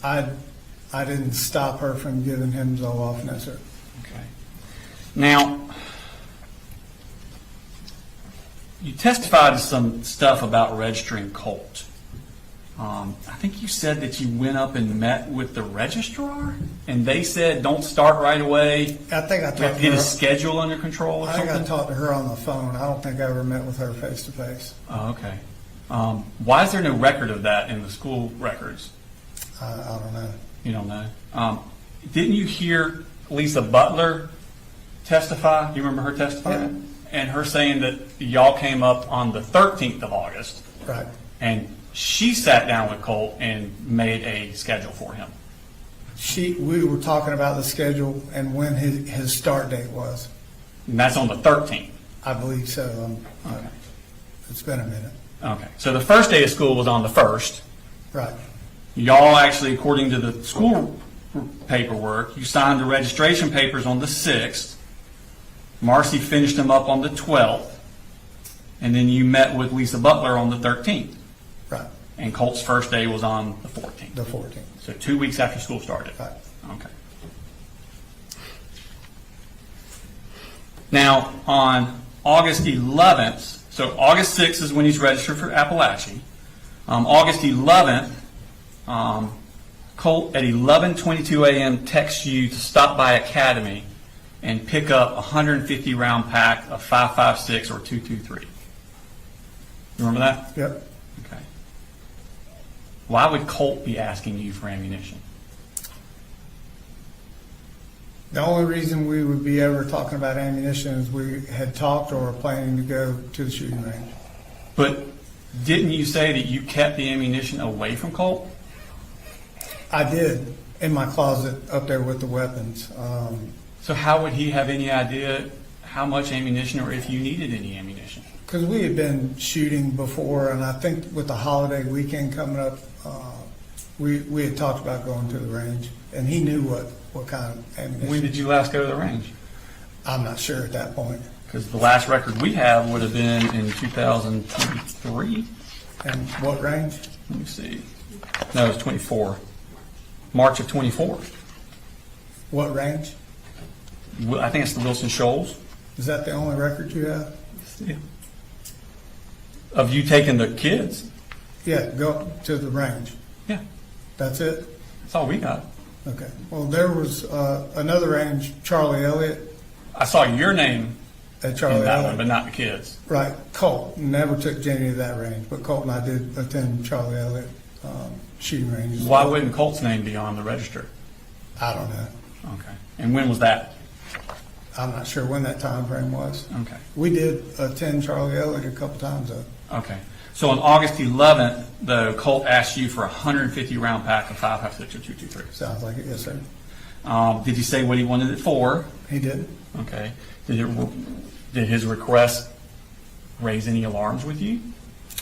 I didn't stop her from giving him Zoloft, no, sir. Okay. Now, you testified to some stuff about registering Colt. I think you said that you went up and met with the registrar, and they said don't start right away. I think I talked to Get her. his schedule under control or I think I something? talked to her on the phone. I don't think I ever met with her face to face. Oh, okay. Why is there no record of that in the school records? I don't know. You don't know. Didn't you hear Lisa Butler testify? Do you remember her testifying? Yeah. And her saying that y'all came up on the 13th of August, Right. and she sat down with Colt and made a schedule for him. We were talking about the schedule and when his start date was. And that's on the 13th. I believe so. Okay. It's been a minute. Okay. So the first day of school was on the 1st. Right. Y'all actually, according to the school paperwork, you signed the registration papers on the 6th. Marcee finished them up on the 12th. And then you met with Lisa Butler on the 13th. Right. And Colt's first day was on the 14th. The 14th. So 2 weeks after school started. Right. Okay. Now, on August 11th, so August 6th is when he's registered for Appalachia. August 11th, Colt at 11:22 a.m. texts you to stop by Academy and pick up a 150 round pack of 5.56 or 223. You remember that? Yep. Okay. Why would Colt be asking you for ammunition? The only reason we would be ever talking about ammunition is we had talked or were planning to go to the shooting range. But didn't you say that you kept the ammunition away from Colt? I did, in my closet up there with the weapons. So how would he have any idea how much ammunition or if you needed any ammunition? Because we had been shooting before, and I think with the holiday weekend coming up, we had talked about going to the range, and he knew what kind of ammunition. When did you last go to the range? I'm not sure at that point. Because the last record we have would have been in 2023. And what range? Let me see. No, it was 24. March of 24. What range? I think it's the Wilson Shoals. Is that the only record you have? Yeah. Of you taking the kids. Yeah, go to the range. Yeah, That's it? that's all we got. Okay. Well, there was another range, Charlie Elliott, I saw your name at in Charlie that one, Elliott. but not the kids. Right, Colt. Never took Jenny to that range, but Colt and I did attend Charlie Elliott shooting ranges. Why wouldn't Colt's name be on the register? I don't know. Okay. And when was that? I'm not sure when that time frame was. Okay. We did attend Charlie Elliott a couple times though. Okay. So on August 11th, the Colt asked you for a 150 round pack of 5.56 or 223. Sounds like it, yes, sir. Did he say what he wanted it for? He did. Okay. Did his request raise any alarms with you?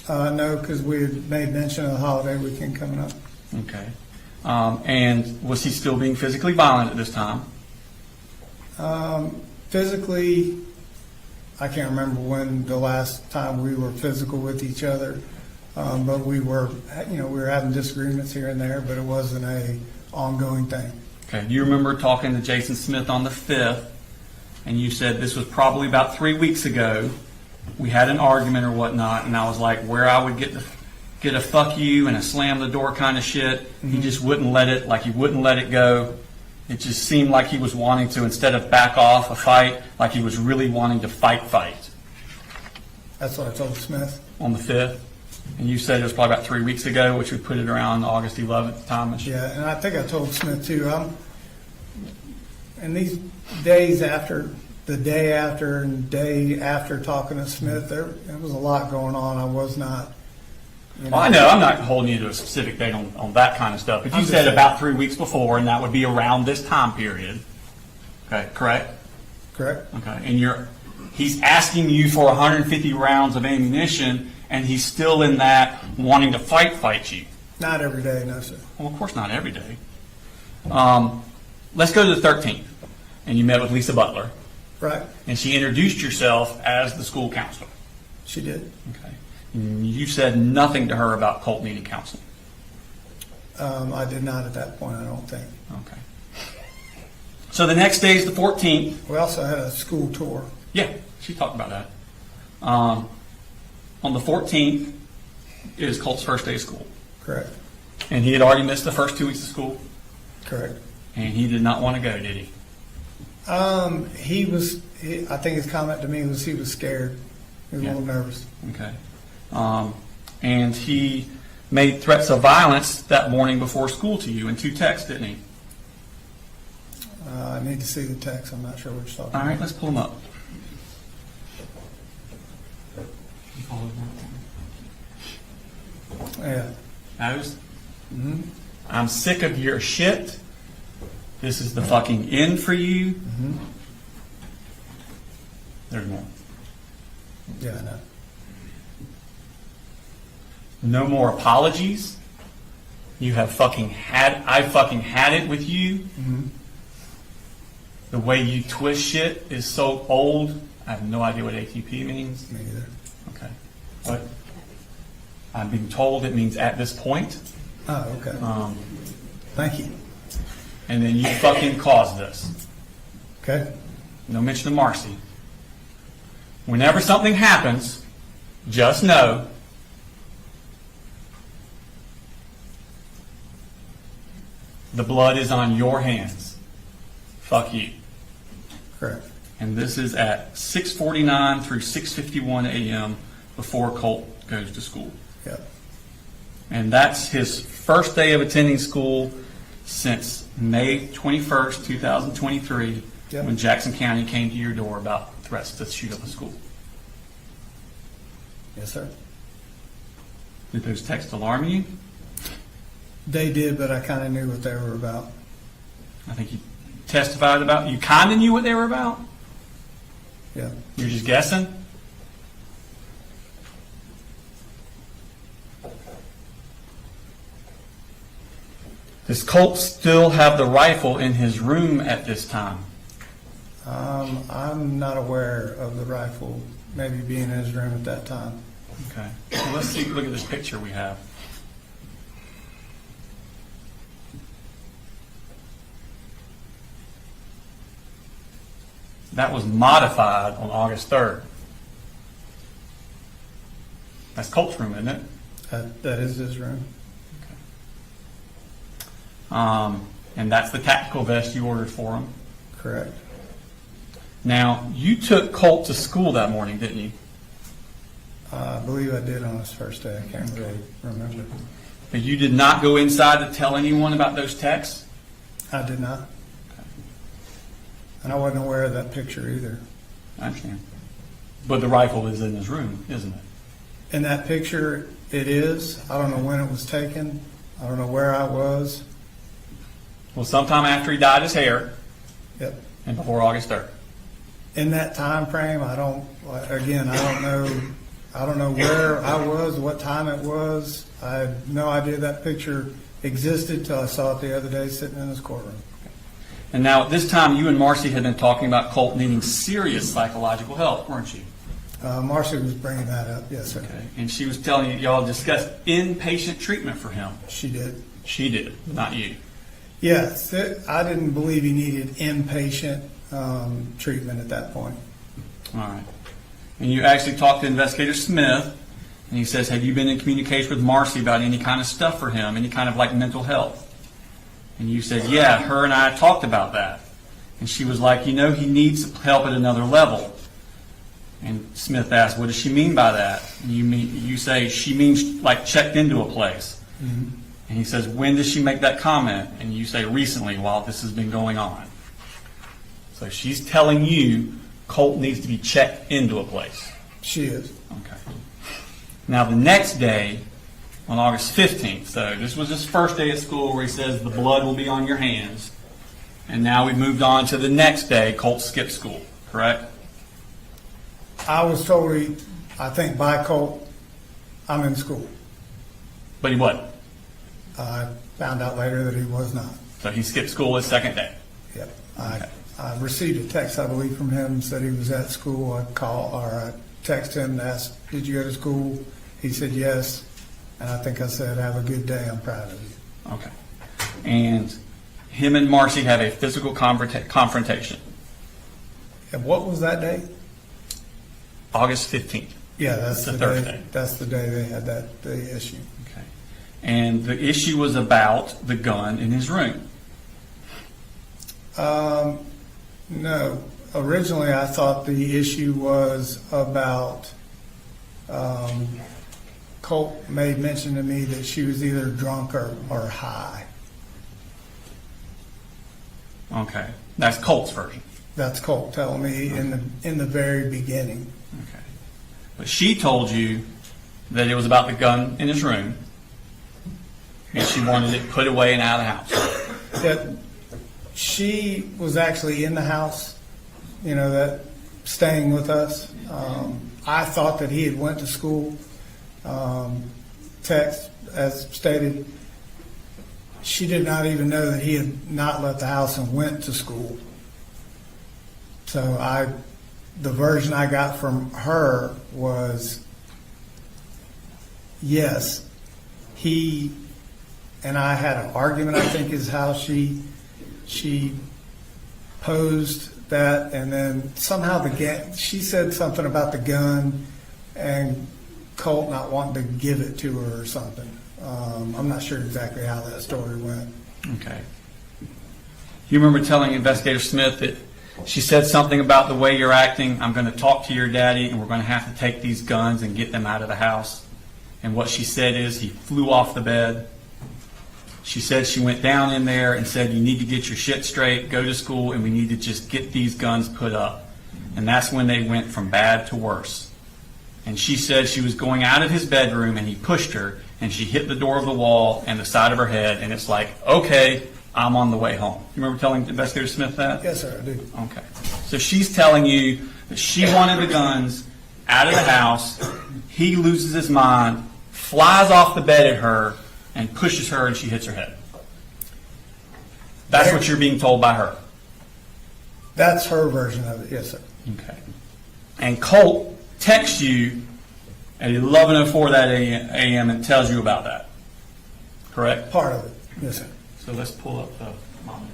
No, because we had made mention of the holiday weekend coming up. Okay. And was he still being physically violent at this time? Physically, I can't remember when the last time we were physical with each other, but we were having disagreements here and there, but it wasn't a ongoing thing. Okay. Do you remember talking to Jason Smith on the 5th, and you said this was probably about 3 weeks ago. We had an argument or whatnot, and I was like, where I would get a fuck you and a slam the door kind of shit. He just wouldn't let it, like he wouldn't let it go. It just seemed like he was wanting to, instead of back off a fight, like he was really wanting to fight. That's what I told Smith. On the 5th. And you said it was probably about 3 weeks ago, which would put it around August 11th time. Yeah, and I think I told Smith too. And these days after, the day after and day after talking to Smith, there was a lot going on. I was not. Well, I know, I'm not holding you to a specific date on that kind of stuff, but you said about 3 weeks before, and that would be around this time period. Okay, correct? Correct. Okay, and he's asking you for 150 rounds of ammunition, and he's still in that wanting to fight you. Not every day, no, sir. Well, of course not every day. Let's go to the 13th, and you met with Lisa Butler, Right. and she introduced herself as the school counselor. She did. Okay. And you said nothing to her about Colt needing counseling. I did not at that point, I don't think. Okay. So the next day is the 14th. We also had a school tour. Yeah, she talked about that. On the 14th is Colt's first day of school. Correct. And he had already missed the first 2 weeks of school. Correct. And he did not want to go, did he? I think his comment to me was he was scared. He was a little nervous. Okay. And he made threats of violence that morning before school to you in 2 texts, didn't he? I need to see the text. I'm not sure what you're talking All about. right, let's pull them up. Yeah. Those? I'm sick of your shit. This is the fucking end for you. There's more. Yeah, I know. No more apologies. I fucking had it with you. The way you twist shit is so old. I have no idea what ATP means. Me either. Okay. But I'm being told it means at this point. Oh, okay. Thank you. And then you fucking caused this. Okay. No mention of Marcee. Whenever something happens, just know the blood is on your hands. Fuck you. Correct. And this is at 6:49 through 6:51 a.m. before Colt goes to school. Yep. And that's his first day of attending school since May 21st, 2023, Yep. when Jackson County came to your door about threats to shoot up a school. Yes, sir. Did those texts alarm you? They did, but I kind of knew what they were about. I think you testified about, you kind of knew what they were about? Yeah. You're just guessing? Does Colt still have the rifle in his room at this time? I'm not aware of the rifle maybe being in his room at that time. Okay. So let's see, look at this picture we have. That was modified on August 3rd. That's Colt's room, isn't it? That is his room. And that's the tactical vest you ordered for him. Correct. Now, you took Colt to school that morning, didn't you? I believe I did on his first day. I can't really remember. But you did not go inside to tell anyone about those texts? I did not. And I wasn't aware of that picture either. I understand. But the rifle is in his room, isn't it? In that picture, it is. I don't know when it was taken. I don't know where I was. Well, sometime after he dyed his hair Yep. and before August 3rd. In that time frame, I don't know where I was, what time it was. I had no idea that picture existed till I saw it the other day sitting in his courtroom. And now at this time, you and Marcee had been talking about Colt needing serious psychological help, weren't you? Marcee was bringing that up, yes, sir. Okay. And she was telling you, y'all discussed inpatient treatment for him. She did. She did, not you. Yes, I didn't believe he needed inpatient treatment at that point. All right. And you actually talked to Investigator Smith, and he says, have you been in communication with Marcee about any kind of stuff for him, any kind of like mental health? And you said, yeah, her and I talked about that. And she was like, he needs help at another level. And Smith asked, what does she mean by that? And you say, she means like checked into a place. Mm-hmm. And he says, when does she make that comment? And you say, recently, while this has been going on. So she's telling you Colt needs to be checked into a place. She is. Okay. Now the next day, on August 15th, so this was his first day at school where he says the blood will be on your hands. And now we've moved on to the next day, Colt skipped school, correct? I was told, I think by Colt, I'm in school. But he wasn't. I found out later that he was not. So he skipped school his second day. Yep. I received a text, I believe, from him, said he was at school. I texted him and asked, did you go to school? He said yes. And I think I said, have a good day, I'm proud of you. Okay. And him and Marcee have a physical confrontation. And what was that day? August 15th. Yeah, that's the the Thursday. day. That's the day they had the issue. Okay. And the issue was about the gun in his room. No. Originally, I thought the issue was about Colt made mention to me that she was either drunk or high. Okay. That's Colt's version. That's Colt telling me in the very beginning. Okay. But she told you that it was about the gun in his room, and she wanted it put away and out of the house. That she was actually in the house, that staying with us. I thought that he had went to school. Text, as stated, she did not even know that he had not left the house and went to school. So the version I got from her was, yes, he and I had an argument, I think is how she posed that, and then somehow she said something about the gun and Colt not wanting to give it to her or something. I'm not sure exactly how that story went. Okay. You remember telling Investigator Smith that she said something about the way you're acting, I'm going to talk to your daddy and we're going to have to take these guns and get them out of the house. And what she said is he flew off the bed. She said she went down in there and said, you need to get your shit straight, go to school, and we need to just get these guns put up. And that's when they went from bad to worse. And she said she was going out of his bedroom and he pushed her and she hit the door of the wall and the side of her head, and it's like, okay, I'm on the way home. You remember telling Investigator Smith that? Yes, sir, I do. Okay. So she's telling you that she wanted the guns out of the house. He loses his mind, flies off the bed at her, and pushes her, and she hits her head. That's what you're being told by her. That's her version of it, yes, sir. Okay. And Colt texts you at 11:04 that a.m. and tells you about that. Correct? Part of it, yes, sir. So let's pull up the mom.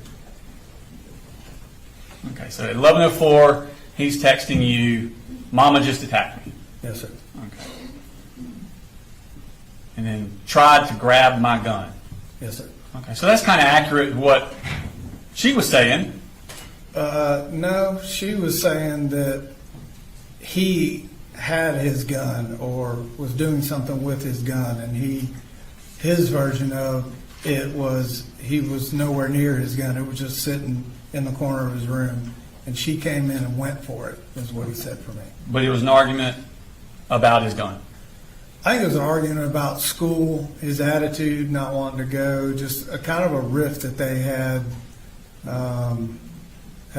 Okay, so at 11:04, he's texting you, Mama just attacked me. Yes, sir. Okay. And then tried to grab my gun. Yes, sir. Okay, so that's kind of accurate to what she was saying. No, she was saying that he had his gun or was doing something with his gun, and his version of it was he was nowhere near his gun. It was just sitting in the corner of his room, and she came in and went for it, is what he said for me. But it was an argument about his gun. I think it was an argument about school, his attitude, not wanting to go, just a kind of a rift that they had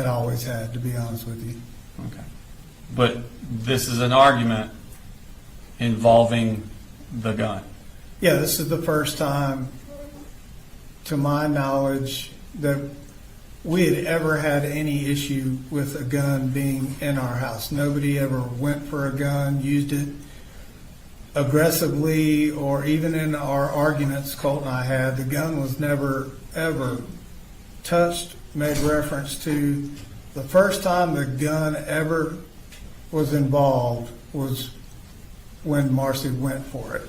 always had, to be honest with you. Okay. But this is an argument involving the gun. Yeah, this is the first time, to my knowledge, that we had ever had any issue with a gun being in our house. Nobody ever went for a gun, used it aggressively, or even in our arguments Colt and I had, the gun was never, ever touched, made reference to. The first time the gun ever was involved was when Marcee went for it,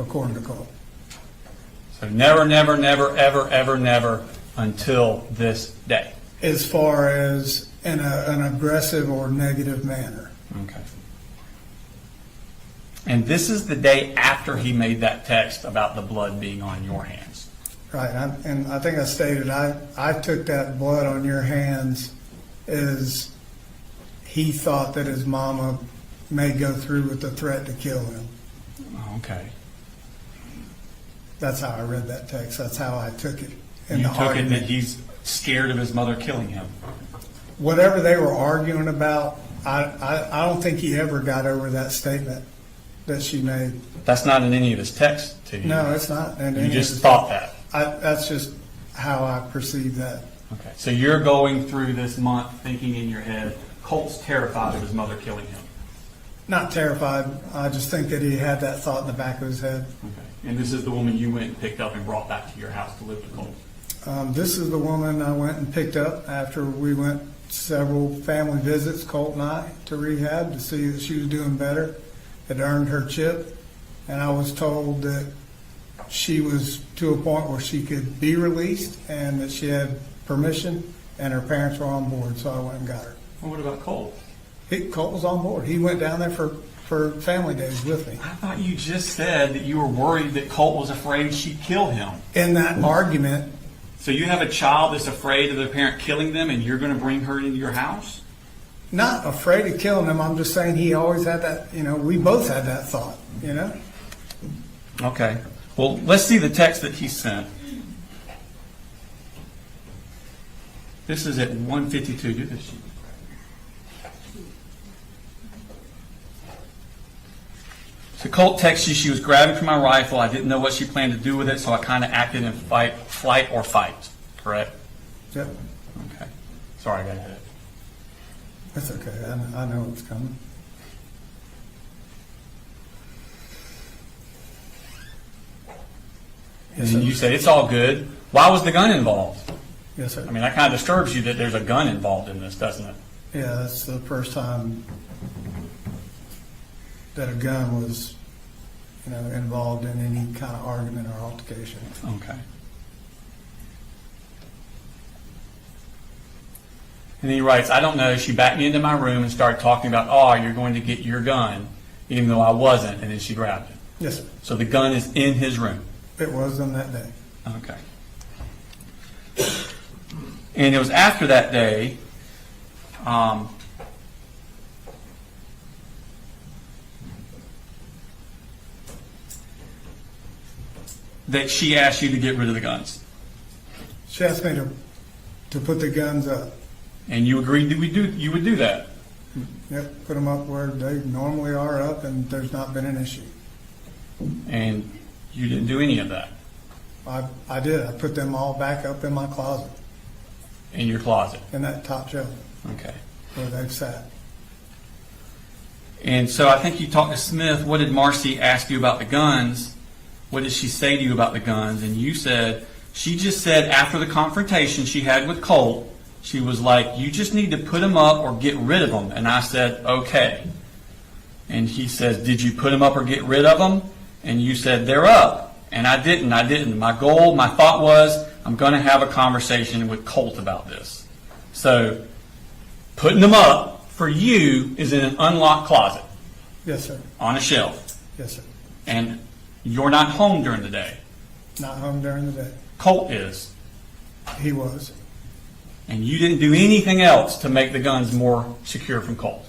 according to Colt. So never, never, never, ever, ever, never until this day. As far as in an aggressive or negative manner. Okay. And this is the day after he made that text about the blood being on your hands. Right, and I think I stated, I took that blood on your hands as he thought that his mama may go through with the threat to kill him. Okay. That's how I read that text. That's how I took it. You took it that he's scared of his mother killing him. Whatever they were arguing about, I don't think he ever got over that statement that she made. That's not in any of his texts to you. No, it's not. And You just thought that. That's just how I perceive that. Okay. So you're going through this month thinking in your head, Colt's terrified of his mother killing him. Not terrified. I just think that he had that thought in the back of his head. Okay. And this is the woman you went and picked up and brought back to your house to live with Colt. This is the woman I went and picked up after we went several family visits, Colt and I, to rehab to see that she was doing better, had earned her chip, and I was told that she was to a point where she could be released and that she had permission and her parents were on board, so I went and got her. Well, what about Colt? Colt was on board. He went down there for family days with me. I thought you just said that you were worried that Colt was afraid she'd kill him. In that argument, So you have a child that's afraid of the parent killing them, and you're going to bring her into your house? not afraid of killing him, I'm just saying he always had that, we both had that thought, Okay. Well, let's see the text that he sent. This is at 1:52. Do this. So Colt texts you, she was grabbing for my rifle. I didn't know what she planned to do with it, so I kind of acted in flight or fight. Correct? Yep, Okay. Sorry, I got ahead. that's okay, I know what's coming. And then you said, it's all good. Why was the gun involved? Yes, sir. I mean, that kind of disturbs you that there's a gun involved in this, doesn't it? Yeah, that's the first time that a gun was, involved in any kind of argument or altercation. Okay. And he writes, I don't know, she backed me into my room and started talking about, oh, you're going to get your gun, even though I wasn't, and then she grabbed it. Yes, sir. So the gun is in his room. It was on that day. Okay. And it was after that day that she asked you to get rid of the guns. She asked me to put the guns up. And you agreed that you would do that. Yep, put them up where they normally are up, and there's not been an issue. And you didn't do any of that I did. I put them all back up in my closet, in your closet. in that top shelf Okay. where they've sat. And so I think you talked to Smith. What did Marcee ask you about the guns? What did she say to you about the guns? And you said, she just said after the confrontation she had with Colt, she was like, you just need to put them up or get rid of them. And I said, okay. And he says, did you put them up or get rid of them? And you said, they're up. And I didn't. My thought was, I'm going to have a conversation with Colt about this. So putting them up for you is in an unlocked closet Yes, sir. on a shelf. Yes, sir. And you're not home during the day. Not home during the day. Colt is. He was. And you didn't do anything else to make the guns more secure from Colt.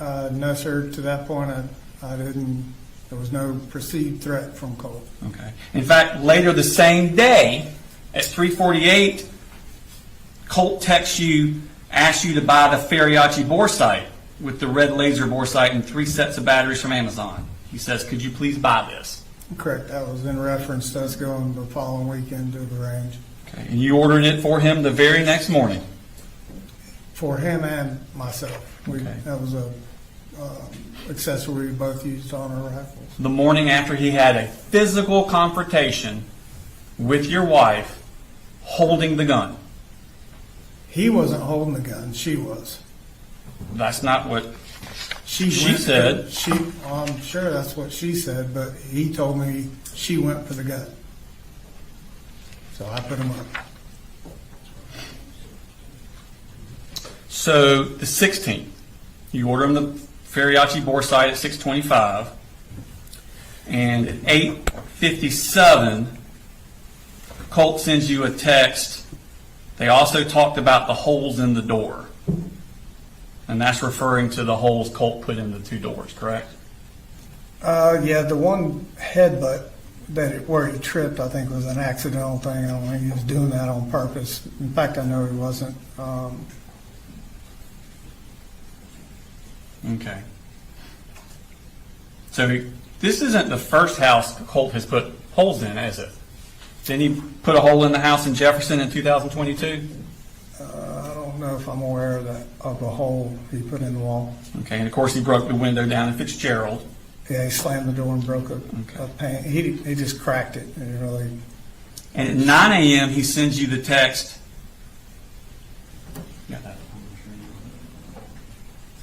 No, sir. To that point, I didn't. There was no perceived threat from Colt. Okay. In fact, later the same day, at 3:48, Colt texts you, asks you to buy the Fariachi bore sight with the red laser bore sight and 3 sets of batteries from Amazon. He says, could you please buy this? Correct. That was in reference to us going the following weekend to the range. Okay. And you ordered it for him the very next morning. For him and myself. Okay. That was a accessory we both used on our rifles. The morning after he had a physical confrontation with your wife holding the gun. He wasn't holding the gun. She was. That's not what She She said. I'm sure that's what she said, but he told me she went for the gun. So I put him up. So the 16th, you order him the Fariachi bore sight at 6:25, and at 8:57, Colt sends you a text. They also talked about the holes in the door, and that's referring to the holes Colt put in the 2 doors, correct? Yeah, the one headbutt where he tripped, I think, was an accidental thing. I don't think he was doing that on purpose. In fact, I know he wasn't. Okay. So this isn't the first house Colt has put holes in, is it? Didn't he put a hole in the house in Jefferson in 2022? I don't know if I'm aware of that, of a hole he put in the wall. Okay, and of course he broke the window down in Fitzgerald. Yeah, he slammed the door and broke a pane. He just cracked it. And it really. And at 9 a.m. he sends you the text. Got that?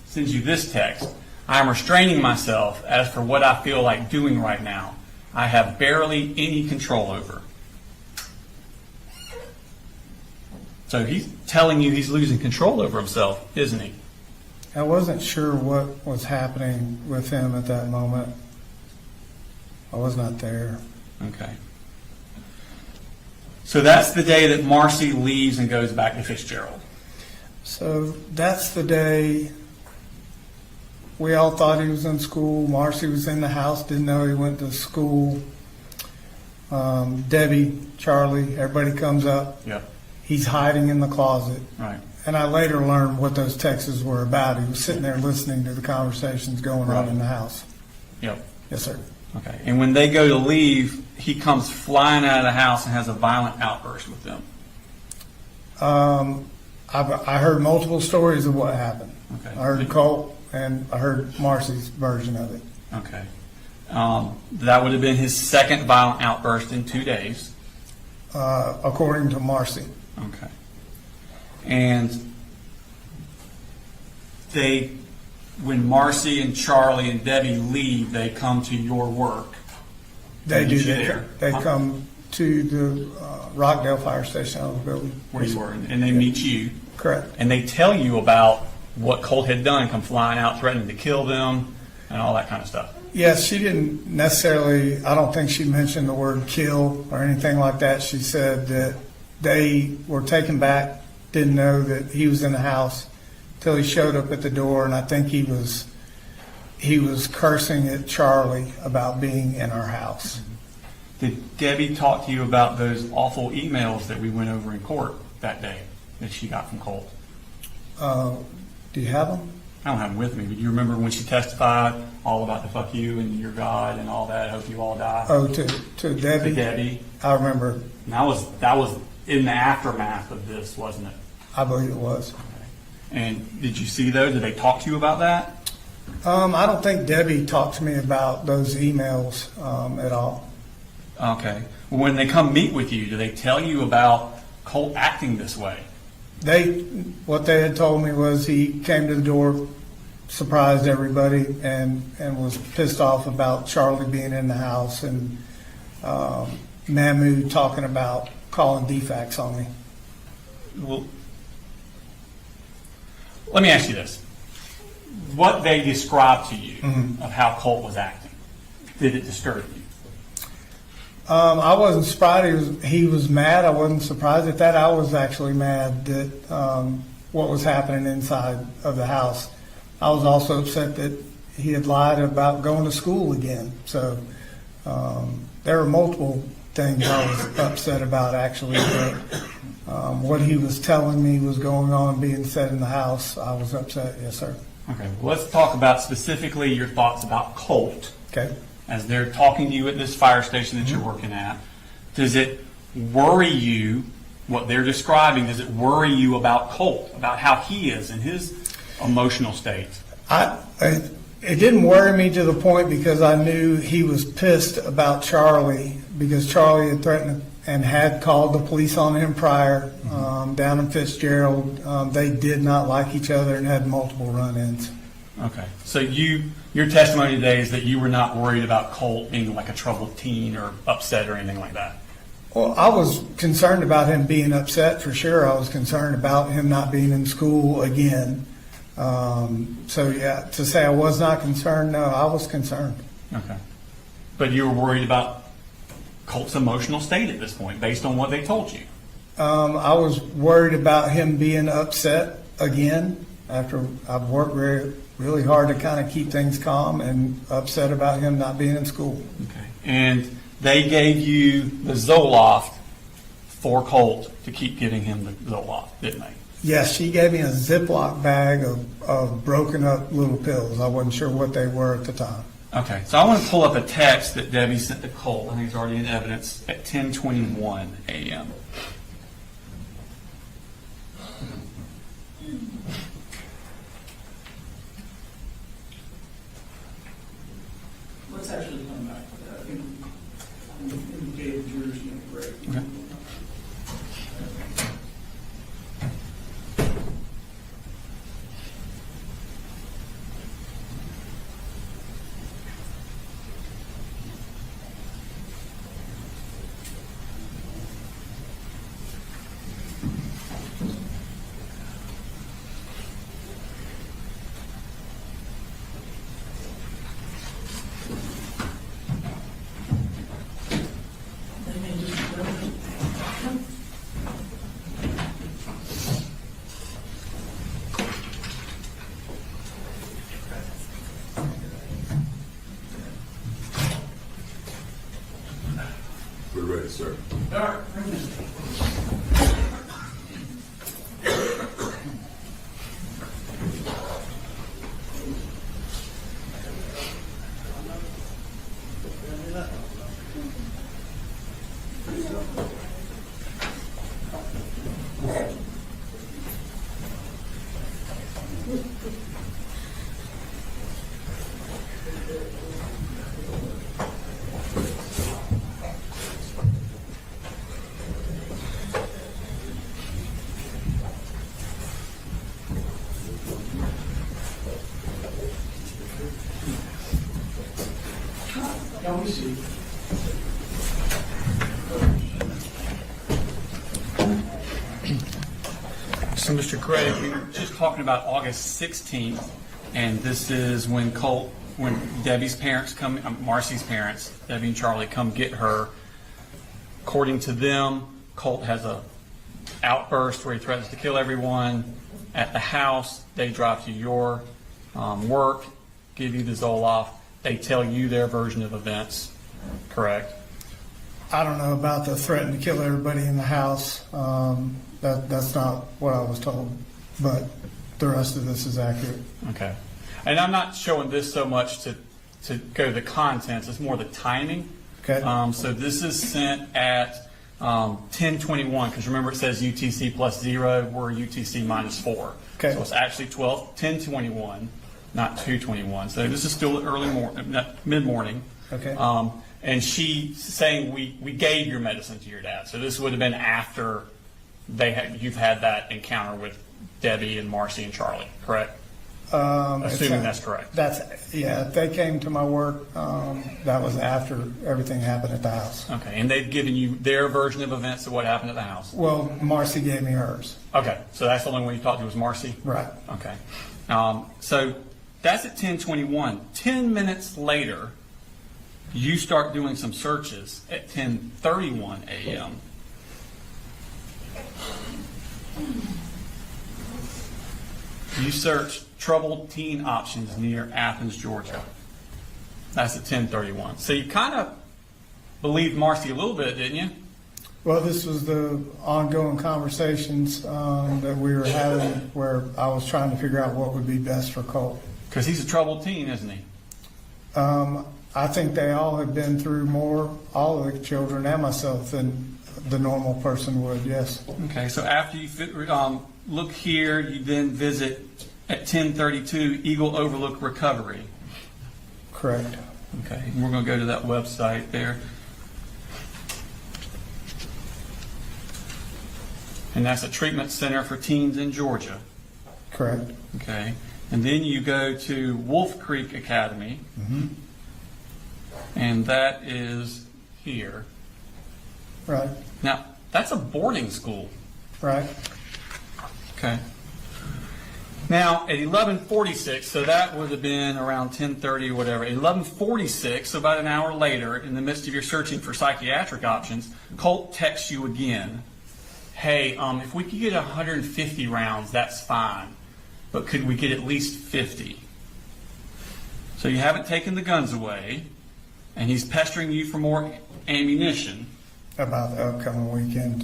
Sends you this text. I am restraining myself as for what I feel like doing right now. I have barely any control over. So he's telling you he's losing control over himself, isn't he? I wasn't sure what was happening with him at that moment. I was not there. Okay. So that's the day that Marcee leaves and goes back to Fitzgerald. So that's the day we all thought he was in school. Marcee was in the house, didn't know he went to school. Debbie, Charlie, everybody comes up. Yep. He's hiding in the closet. Right. And I later learned what those texts were about. He was sitting there listening to the conversations going on in the house. Yep. Yes, sir. Okay. And when they go to leave, he comes flying out of the house and has a violent outburst with them. I heard multiple stories of what happened. Okay. I heard Colt and I heard Marcee's version of it. Okay. That would have been his second violent outburst in 2 days. According to Marcee. Okay. And when Marcee and Charlie and Debbie leave, they come to your work. They do. meet you there. They come to the Rockdale Fire Station out of the building. Where you were, and they meet you. Correct. And they tell you about what Colt had done, come flying out, threatening to kill them, and all that kind of stuff. Yes, she didn't necessarily, I don't think she mentioned the word kill or anything like that. She said that they were taken back, didn't know that he was in the house till he showed up at the door, and I think he was cursing at Charlie about being in our house. Did Debbie talk to you about those awful emails that we went over in court that day that she got from Colt? Do you have them? I don't have them with me, but you remember when she testified all about the fuck you and your God and all that, hope you all die? Oh, to Debbie? To Debbie. I remember. And that was in the aftermath of this, wasn't it? I believe it was. And did you see those? Did they talk to you about that? I don't think Debbie talked to me about those emails at all. Okay. Well, when they come meet with you, do they tell you about Colt acting this way? What they had told me was he came to the door, surprised everybody, and was pissed off about Charlie being in the house, and Mamu talking about calling defects on me. Well, let me ask you this. What they described to you of how Colt was acting, did it disturb you? I wasn't surprised he was mad. I wasn't surprised at that. I was actually mad that what was happening inside of the house. I was also upset that he had lied about going to school again. So there were multiple things I was upset about, actually. But what he was telling me was going on, being said in the house, I was upset. Yes, sir. Okay, well, let's talk about specifically your thoughts about Colt. Okay. As they're talking to you at this fire station that you're working at. Does it worry you, what they're describing, does it worry you about Colt, about how he is in his emotional state? It didn't worry me to the point because I knew he was pissed about Charlie, because Charlie had threatened and had called the police on him prior down in Fitzgerald. They did not like each other and had multiple run-ins. Okay. So your testimony today is that you were not worried about Colt being like a troubled teen or upset or anything like that? Well, I was concerned about him being upset for sure. I was concerned about him not being in school again. So yeah, to say I was not concerned, no, I was concerned. Okay. But you were worried about Colt's emotional state at this point, based on what they told you? I was worried about him being upset again after I've worked really hard to kind of keep things calm, and upset about him not being in school. Okay. And they gave you the Zoloft for Colt to keep giving him the Zoloft, didn't they? Yes, she gave me a Ziploc bag of broken up little pills. I wasn't sure what they were at the time. Okay, so I want to pull up a text that Debbie sent to Colt. I think it's already in evidence at 10:21 a.m. Let's actually come back to that. I think indicated yours is going to break. Okay. We're ready, sir. All right, bring this. Now we see. So, Mr. Craig, we were just talking about August 16th, and this is when Debbie's parents come, Marcee's parents, Debbie and Charlie, come get her. According to them, Colt has a outburst where he threatens to kill everyone. At the house, they drive to your work, give you the Zoloft. They tell you their version of events, correct? I don't know about the threatening to kill everybody in the house. That's not what I was told, but the rest of this is accurate. Okay. And I'm not showing this so much to go to the contents, it's more the timing. Okay. So this is sent at 10:21, because remember it says UTC plus 0, we're UTC minus 4. Okay. So it's actually 10:21, not 2:21. So this is still early mid-morning. Okay. And she's saying we gave your medicine to your dad. So this would have been after you've had that encounter with Debbie and Marcee and Charlie, correct? Assuming that's correct. If they came to my work, that was after everything happened at the house. Okay, and they've given you their version of events of what happened at the house? Well, Marcee gave me hers. Okay, so that's the only one you talked to was Marcee? Right. Okay. So that's at 10:21. 10 minutes later, you start doing some searches at 10:31 a.m. You search troubled teen options near Athens, Georgia. That's at 10:31. So you kind of believed Marcee a little bit, didn't you? Well, this was the ongoing conversations that we were having where I was trying to figure out what would be best for Colt. Because he's a troubled teen, isn't he? I think they all have been through more, all of the children and myself, than the normal person would, yes. Okay, so after you look here, you then visit at 10:32 Eagle Overlook Recovery. Correct. Okay, and we're going to go to that website there. And that's a treatment center for teens in Georgia. Correct. Okay, and then you go to Wolf Creek Academy, and that is here. Right. Now, that's a boarding school. Right. Okay. Now, at 11:46, so that would have been around 10:30 or whatever. At 11:46, so about an hour later, in the midst of your searching for psychiatric options, Colt texts you again. Hey, if we could get 150 rounds, that's fine. But could we get at least 50? So you haven't taken the guns away, and he's pestering you for more ammunition. About the upcoming weekend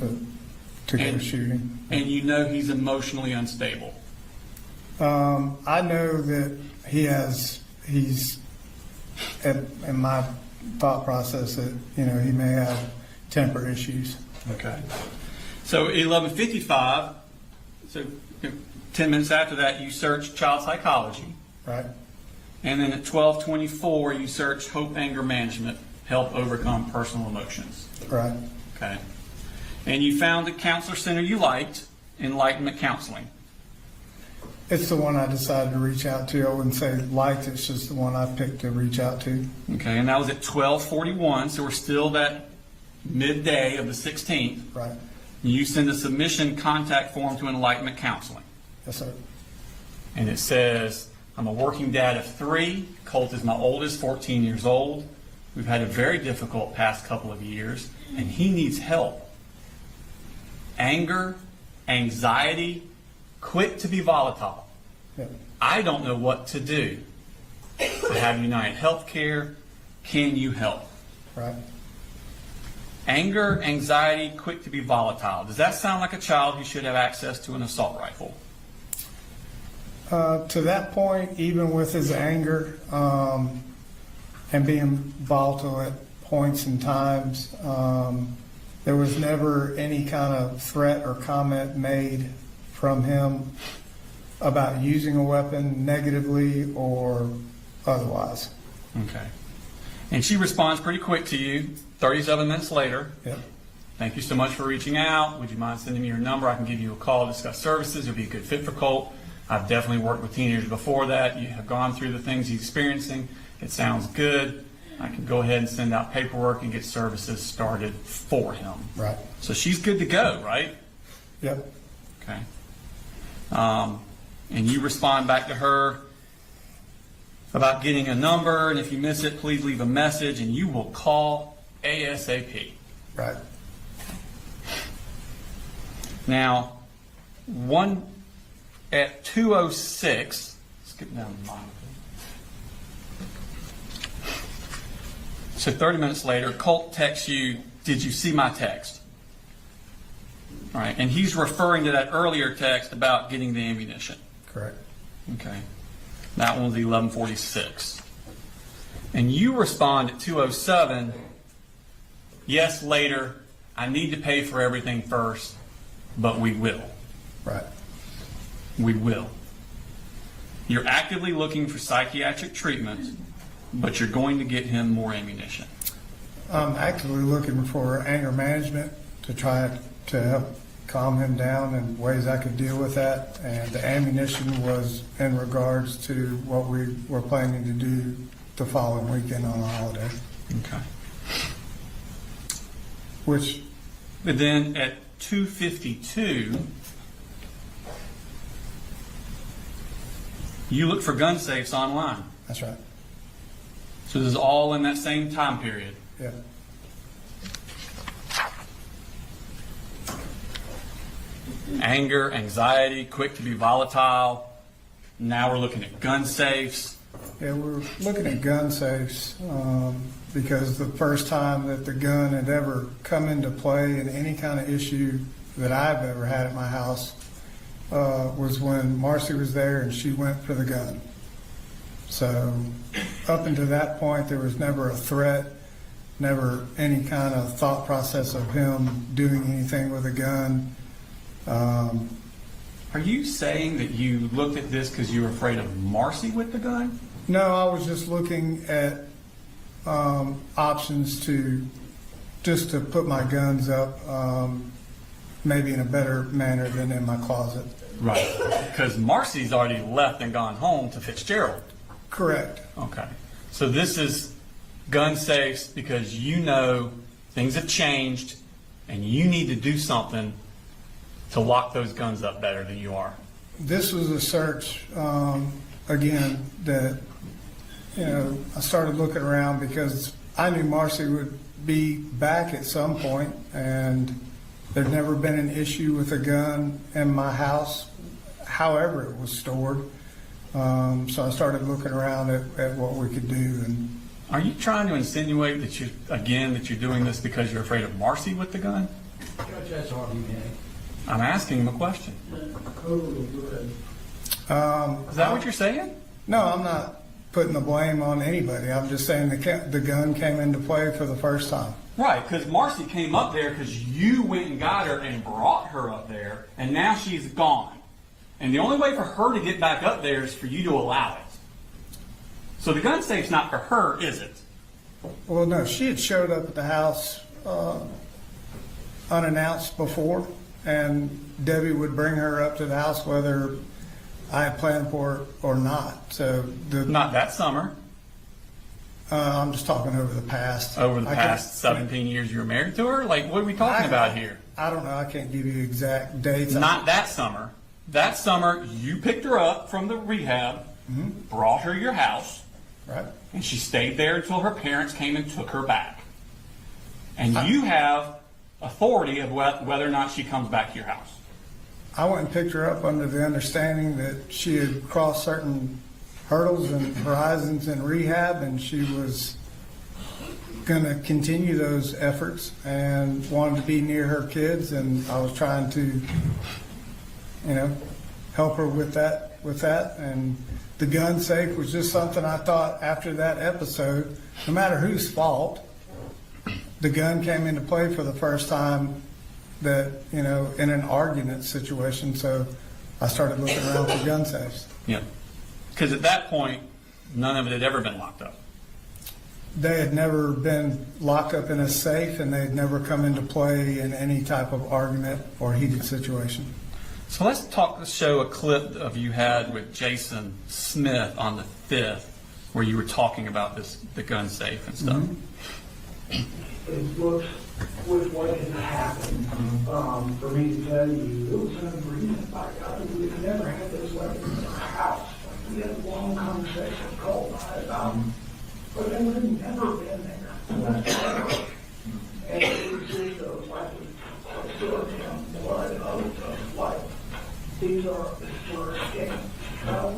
to go shooting. And you know he's emotionally unstable. I know that he's in my thought process that, he may have temper issues. Okay. So 11:55, so 10 minutes after that, you search child psychology. Right. And then at 12:24, you search hope, anger management, help overcome personal emotions. Right. Okay. And you found the counselor center you liked, Enlightenment Counseling. It's the one I decided to reach out to. I wouldn't say liked, it's just the one I picked to reach out to. Okay, and that was at 12:41, so we're still that midday of the 16th. Right. You send a submission contact form to Enlightenment Counseling. Yes, sir. And it says, I'm a working dad of 3. Colt is my oldest, 14 years old. We've had a very difficult past couple of years, and he needs help. Anger, anxiety, quick to be volatile. Yep. I don't know what to do. I have United Healthcare. Can you help? Right. Anger, anxiety, quick to be volatile. Does that sound like a child who should have access to an assault rifle? To that point, even with his anger and being volatile at points and times, there was never any kind of threat or comment made from him about using a weapon negatively or otherwise. Okay. And she responds pretty quick to you, 37 minutes later. Yep. Thank you so much for reaching out. Would you mind sending me your number? I can give you a call to discuss services. You'll be a good fit for Colt. I've definitely worked with teenagers before that. You have gone through the things he's experiencing. It sounds good. I can go ahead and send out paperwork and get services started for him. Right. So she's good to go, right? Yep. Okay. And you respond back to her about getting a number, and if you miss it, please leave a message, and you will call ASAP. Right. Now, at 2:06, skip down the line. So 30 minutes later, Colt texts you did you see my text? All right, and he's referring to that earlier text about getting the ammunition. Correct. Okay. That one was 11:46. And you respond at 2:07, yes, later, I need to pay for everything first, but we will. Right. We will. You're actively looking for psychiatric treatment, but you're going to get him more ammunition. I'm actively looking for anger management to try to help calm him down in ways I could deal with that. And the ammunition was in regards to what we were planning to do the following weekend on a holiday. Okay. Which, But then at 2:52, you look for gun safes online. that's right. So this is all in that same time period. Yeah. Anger, anxiety, quick to be volatile. Now we're looking at gun safes. Yeah, we're looking at gun safes because the first time that the gun had ever come into play in any kind of issue that I've ever had at my house was when Marcee was there and she went for the gun. So up until that point, there was never a threat, never any kind of thought process of him doing anything with a gun. Are you saying that you looked at this because you were afraid of Marcee with the gun? No, I was just looking at options to put my guns up maybe in a better manner than in my closet. Right. Because Marcee's already left and gone home to Fitzgerald. Correct. Okay. So this is gun safes because you know things have changed and you need to do something to lock those guns up better than you are. This was a search, again, that, I started looking around because I knew Marcee would be back at some point, and there'd never been an issue with a gun in my house, however it was stored. So I started looking around at what we could do. And Are you trying to insinuate that you're doing this because you're afraid of Marcee with the gun? Judge, that's argument. I'm asking him a question. Totally good. Is that what you're saying? No, I'm not putting the blame on anybody. I'm just saying the gun came into play for the first time. Right, because Marcee came up there because you went and got her and brought her up there, and now she's gone. And the only way for her to get back up there is for you to allow it. So the gun safe's not for her, is it? Well, no, she had showed up at the house unannounced before, and Debbie would bring her up to the house whether I had planned for it or not. So Not that summer. I'm just talking over the past. Over the past 17 years you were married to her? Like, what are we talking about here? I don't know. I can't give you exact dates. Not that summer. That summer, you picked her up from the rehab, brought her to your house, Right. and she stayed there until her parents came and took her back. And you have authority of whether or not she comes back to your house. I went and picked her up under the understanding that she had crossed certain hurdles and horizons in rehab, and she was going to continue those efforts and wanted to be near her kids, and I was trying to, help her with that. And the gun safe was just something I thought after that episode, no matter whose fault, the gun came into play for the first time that, in an argument situation. So I started looking around for gun safes. Yeah. Because at that point, none of it had ever been locked up. They had never been locked up in a safe, and they had never come into play in any type of argument or heated situation. So let's show a clip of you had with Jason Smith on the 5th, where you were talking about the gun safe and stuff. It looks with what had happened, for me to tell you, it was an agreement, by God, we had never had those weapons in our house. Like, we had a long conversation with Colt about them, but they would have never been there. And it was just those weapons, blood, oath, like, these are historic games.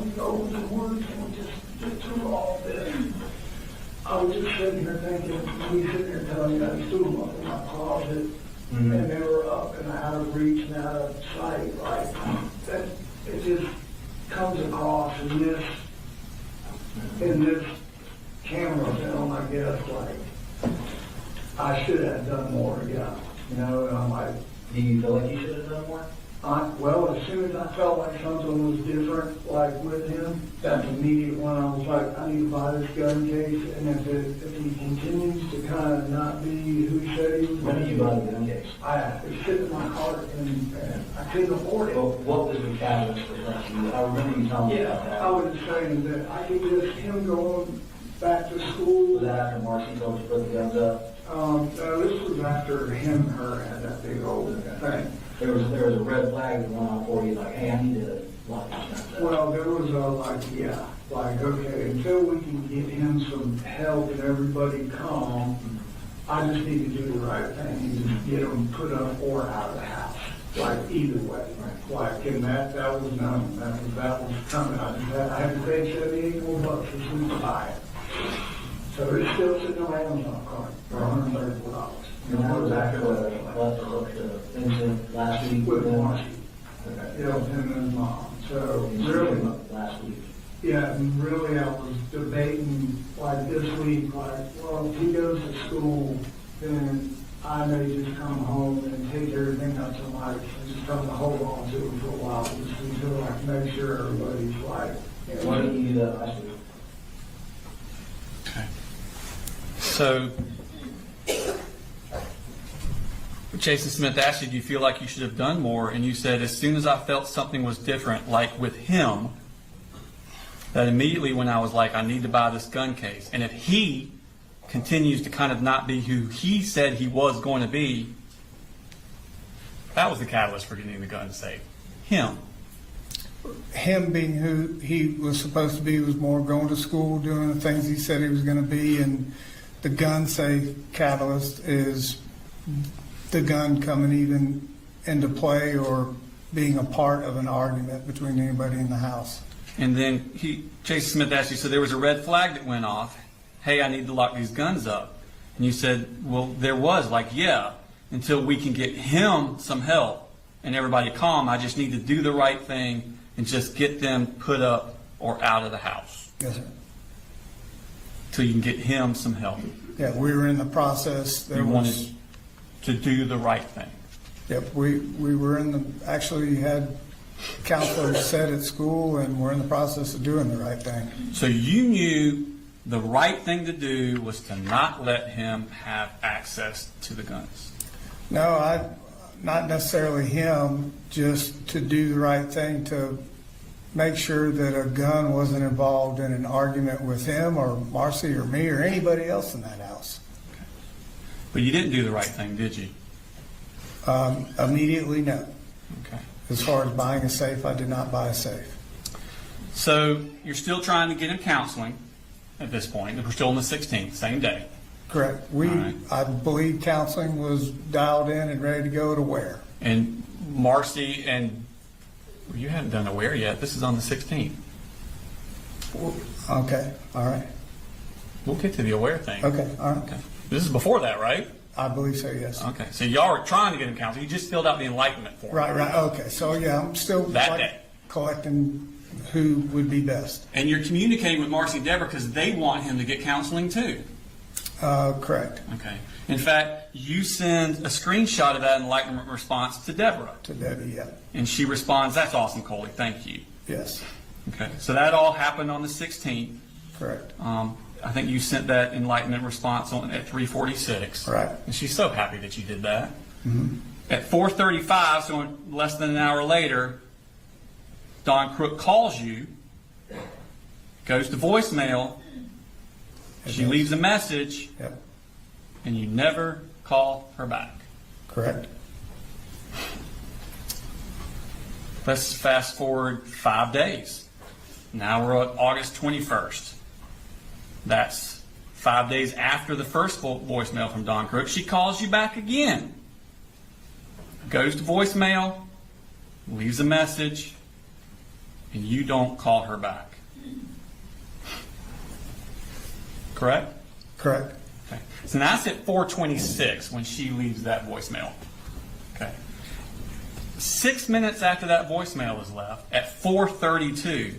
We go over the words and we just through all this. I was just sitting here thinking, me sitting here telling you I threw them up in my closet, and they were up and out of reach and out of sight, like, that, it just comes across in this camera film, I guess, like, I should have done more, yeah, you know, and I'm like, Do you feel like you should have done more? well, as soon as I felt like something was different, like with him, that's immediate when I was like, I need to buy this gun case, and if he continues to kind of not be who he said he was When going did to you buy be, the gun case? it's sitting in my cart, and I couldn't afford it. Well, what was the catalyst for that? I remember you telling me about that. Yeah, I was saying that I could just, him going back to school. Was that after Marcee told you to put the guns up? No, this was after him and her had that big old thing. There was a red flag that went off for you, like, hey, I need to lock these guns up. Well, there was okay, until we can get him some help and everybody calm, I just need to do the right thing and just get him put up or out of the house, like either way. Like, and that was known, that was coming. I had to pay $78 more as soon as I buy it. So it's still sitting on Amazon card for $134. And that was after the incident last week With him? Marcee. Okay. Yeah, with him and his mom. So And you really, came up last week. yeah, and really I was debating like this week, like, well, if he goes to school, then I may just come home and take everything up to Mike and just tell him to hold on to it for a while, just until I can make sure everybody's like, Why didn't you do that last week? Okay. So, Jason Smith asked you, do you feel like you should have done more? And you said, as soon as I felt something was different, like with him, that immediately when I was like, I need to buy this gun case. And if he continues to kind of not be who he said he was going to be, that was the catalyst for getting the gun safe. Him. Him being who he was supposed to be was more going to school, doing the things he said he was going to be, and the gun safe catalyst is the gun coming even into play or being a part of an argument between anybody in the house. And then Jason Smith asked you, so there was a red flag that went off. Hey, I need to lock these guns up. And you said, well, there was, like, yeah, until we can get him some help and everybody calm, I just need to do the right thing and just get them put up or out of the house. Yes, sir. Till you can get him some help. Yeah, we were in the process. You wanted to do the right thing. Yep, we were actually had counselors set at school, and we're in the process of doing the right thing. So you knew the right thing to do was to not let him have access to the guns. No, not necessarily him, just to do the right thing to make sure that a gun wasn't involved in an argument with him or Marcee or me or anybody else in that house. But you didn't do the right thing, did you? Immediately, no. Okay. As far as buying a safe, I did not buy a safe. So you're still trying to get him counseling at this point. We're still on the 16th, same day. Correct. All right. I believe counseling was dialed in and ready to go to where? And Marcee and you haven't done Aware yet. This is on the 16th. Okay, all right. We'll get to the Aware thing. Okay, all right. Okay. This is before that, right? I believe so, yes. Okay. So y'all are trying to get him counseling. You just filled out the enlightenment form. Right, okay. So, yeah, I'm still That day. collecting who would be best. And you're communicating with Marcee and Deborah because they want him to get counseling too. Correct. Okay. In fact, you send a screenshot of that enlightenment response to Deborah. To Debbie, yeah. And she responds, that's awesome, Coley. Thank you. Yes, Okay. So that all happened on the 16th. correct. I think you sent that enlightenment response at 3:46. Right. And she's so happy that you did that. At 4:35, so less than an hour later, Don Crook calls you, goes to voicemail, she leaves a message, Yep, and you never call her back. correct. Let's fast forward 5 days. Now we're at August 21st. That's 5 days after the first voicemail from Don Crook. She calls you back again. Goes to voicemail, leaves a message, and you don't call her back. Correct? Correct. Okay. So that's at 4:26 when she leaves that voicemail. Okay. 6 minutes after that voicemail is left, at 4:32,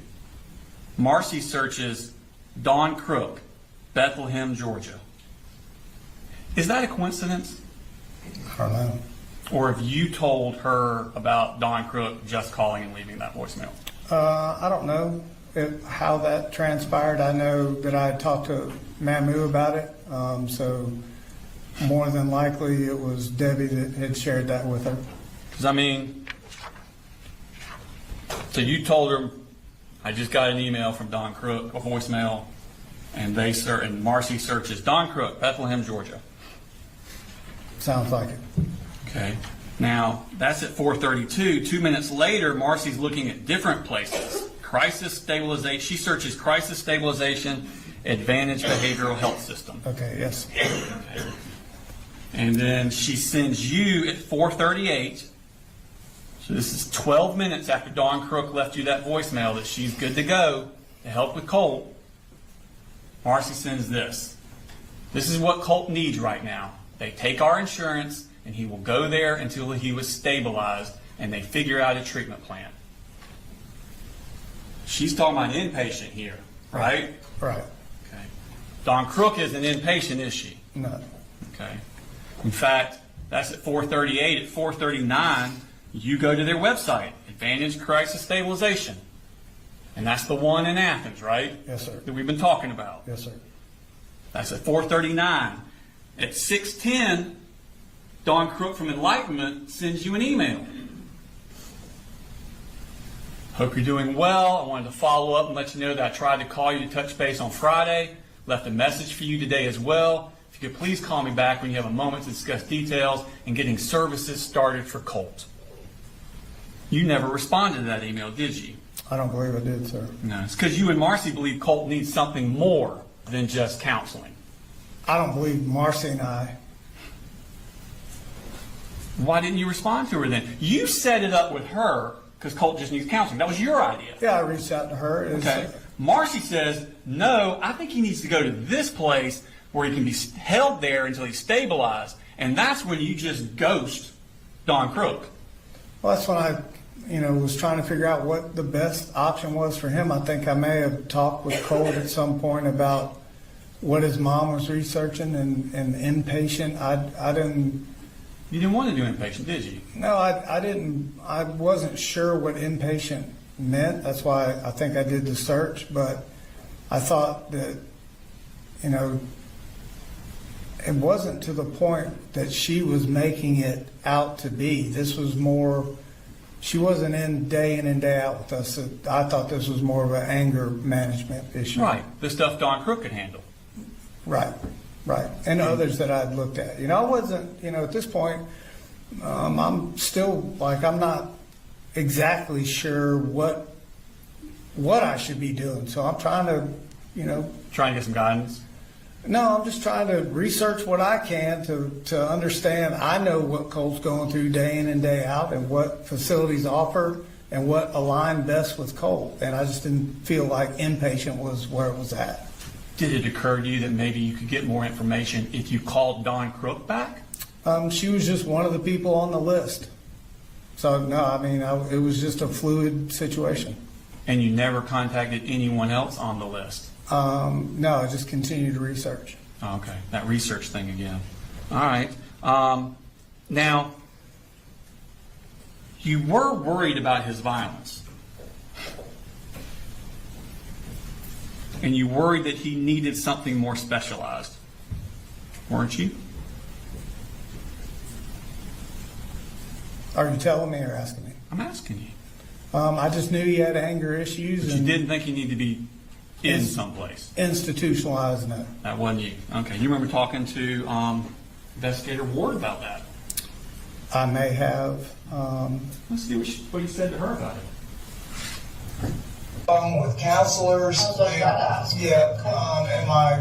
Marcee searches Dawn Crook, Bethlehem, Georgia. Is that a coincidence? I don't know. Or have you told her about Dawn Crook just calling and leaving that voicemail? I don't know how that transpired. I know that I had talked to Mamu about it, so more than likely it was Debbie that had shared that with her. Because, I mean, so you told her, I just got an email from Dawn Crook, a voicemail, and and Marcee searches Dawn Crook, Bethlehem, Georgia. Sounds like it. Okay. Now, that's at 4:32. 2 minutes later, Marcee's looking at different places. Crisis stabilization. She searches crisis stabilization, Advantage Behavioral Health System. Okay, yes. Okay. And then she sends you at 4:38. So this is 12 minutes after Dawn Crook left you that voicemail that she's good to go to help with Colt. Marcee sends this. This is what Colt needs right now. They take our insurance, and he will go there until he was stabilized, and they figure out a treatment plan. She's talking about an inpatient here, right? Right. Okay. Dawn Crook is an inpatient, is she? No. Okay. In fact, that's at 4:38. At 4:39, you go to their website, Advantage Crisis Stabilization. And that's the one in Athens, right? Yes, sir. That we've been talking about. Yes, sir. That's at 4:39. At 6:10, Dawn Crook from Enlightenment sends you an email. Hope you're doing well. I wanted to follow up and let you know that I tried to call you to touch base on Friday. Left a message for you today as well. If you could please call me back when you have a moment to discuss details and getting services started for Colt. You never responded to that email, did you? I don't believe I did, sir. No, it's because you and Marcee believe Colt needs something more than just counseling. I don't believe Marcee and I. Why didn't you respond to her then? You set it up with her because Colt just needs counseling. That was your idea. Yeah, I reached out to her. Okay. Marcee says, no, I think he needs to go to this place where he can be held there until he's stabilized. And that's when you just ghost Dawn Crook. Well, that's when I, was trying to figure out what the best option was for him. I think I may have talked with Colt at some point about what his mom was researching and inpatient. I didn't. You didn't want to do inpatient, did you? No, I didn't. I wasn't sure what inpatient meant. That's why I think I did the search. But I thought that, it wasn't to the point that she was making it out to be. This was more, she wasn't in and day out with us. I thought this was more of an anger management issue. Right. The stuff Dawn Crook could handle. Right. And others that I'd looked at. I wasn't, at this point, I'm still, I'm not exactly sure what I should be doing. So I'm trying to, Trying to get some guidance. No, I'm just trying to research what I can to understand. I know what Colt's going through day in and day out and what facilities offer and what aligned best with Colt. And I just didn't feel like inpatient was where it was at. Did it occur to you that maybe you could get more information if you called Dawn Crook back? She was just one of the people on the list. So, no, it was just a fluid situation. And you never contacted anyone else on the list? No, I just continued to research. Oh, okay, that research thing again. All right. Now, you were worried about his violence. And you worried that he needed something more specialized. Weren't you? Are you telling me or asking me? I'm asking you. I just knew he had anger issues. But you didn't think he needed to be in someplace. Institutionalized, no. That wasn't you. Okay. You remember talking to Investigator Ward about that? I may have. Let's see what he said to her about it. With counselors. I was just about to ask. Yeah, and my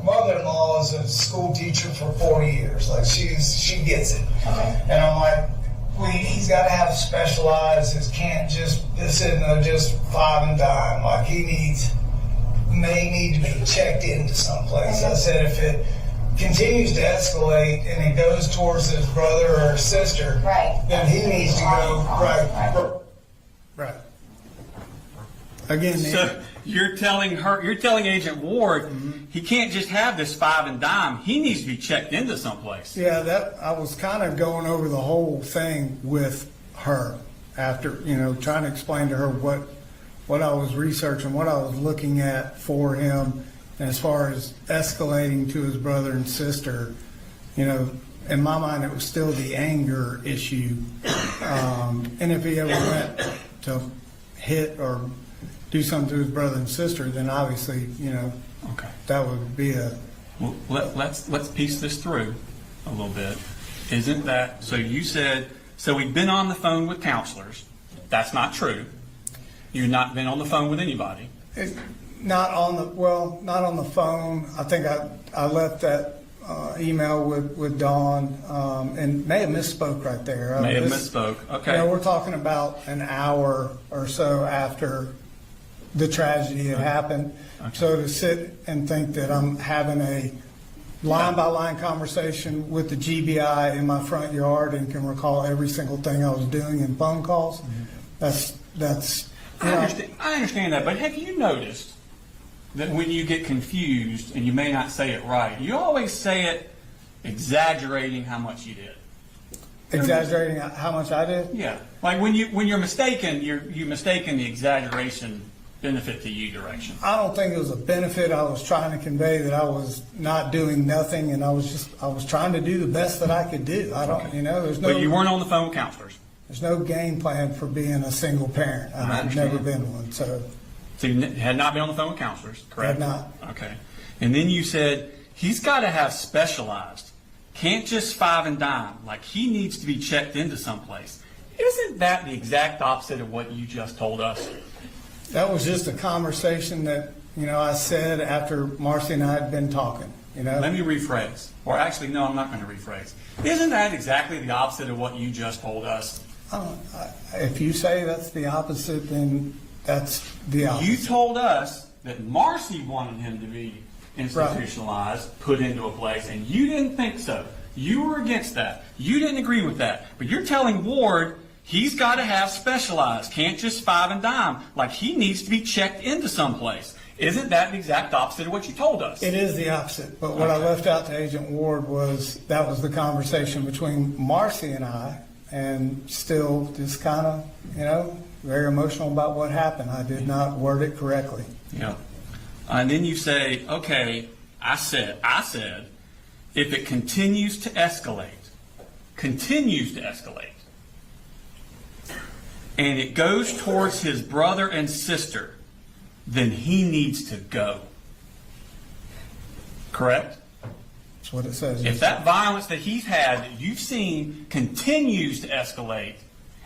mother-in-law is a school teacher for 40 years. She gets it. Okay. And I'm like, he's got to have specialized. This isn't just five and dime. He needs may need to be checked into someplace. I said if it continues to escalate and it goes towards his brother or sister, Right. then he needs to go right. Right. Again, So you're telling Agent Ward, he can't just have this five and dime. He needs to be checked into someplace. yeah, that I was kind of going over the whole thing with her after, trying to explain to her what I was researching, what I was looking at for him, and as far as escalating to his brother and sister, in my mind, it was still the anger issue. And if he ever went to hit or do something to his brother and sister, then obviously, Okay. that would be a. Well, let's piece this through a little bit. Isn't that, so you said, so we've been on the phone with counselors. That's not true. You've not been on the phone with anybody. Not on the phone. I think I left that email with Dawn and may have misspoke right there. May have misspoke. Okay. We're talking about an hour or so after the tragedy had happened. Okay. So to sit and think that I'm having a line-by-line conversation with the GBI in my front yard and can recall every single thing I was doing in phone calls, that's. I understand that, but have you noticed that when you get confused and you may not say it right, you always say it exaggerating how much you did? Exaggerating how much I did? Yeah. Like when you're mistaken, you mistaken the exaggeration benefit to you direction. I don't think it was a benefit. I was trying to convey that I was not doing nothing, and I was trying to do the best that I could do. I don't, there's no. But you weren't on the phone with counselors. There's no game plan for being a single parent. I I've never understand. been one, so So you had not been on the phone with counselors, correct? Had not. Okay. And then you said he's got to have specialized. Can't just five and dime. Like he needs to be checked into someplace. Isn't that the exact opposite of what you just told us? that was just a conversation that I said after Marcee and I had been talking. Let me rephrase. Or actually, no, I'm not going to rephrase. Isn't that exactly the opposite of what you just told us? If you say that's the opposite, then that's the opposite. You told us that Marcee wanted him to be institutionalized, put into a place, and you didn't think so. You were against that. You didn't agree with that. But you're telling Ward he's got to have specialized, can't just five and dime. Like he needs to be checked into someplace. Isn't that the exact opposite of what you told us? It is the opposite. But what I left out to Agent Ward was that was the conversation between Marcee and I, and still just kind of, very emotional about what happened. I did not word it correctly. Yeah. And then you say, okay, I said, if it continues to escalate, and it goes towards his brother and sister, then he needs to go. Correct? That's what it says. If that violence that he's had, that you've seen, continues to escalate,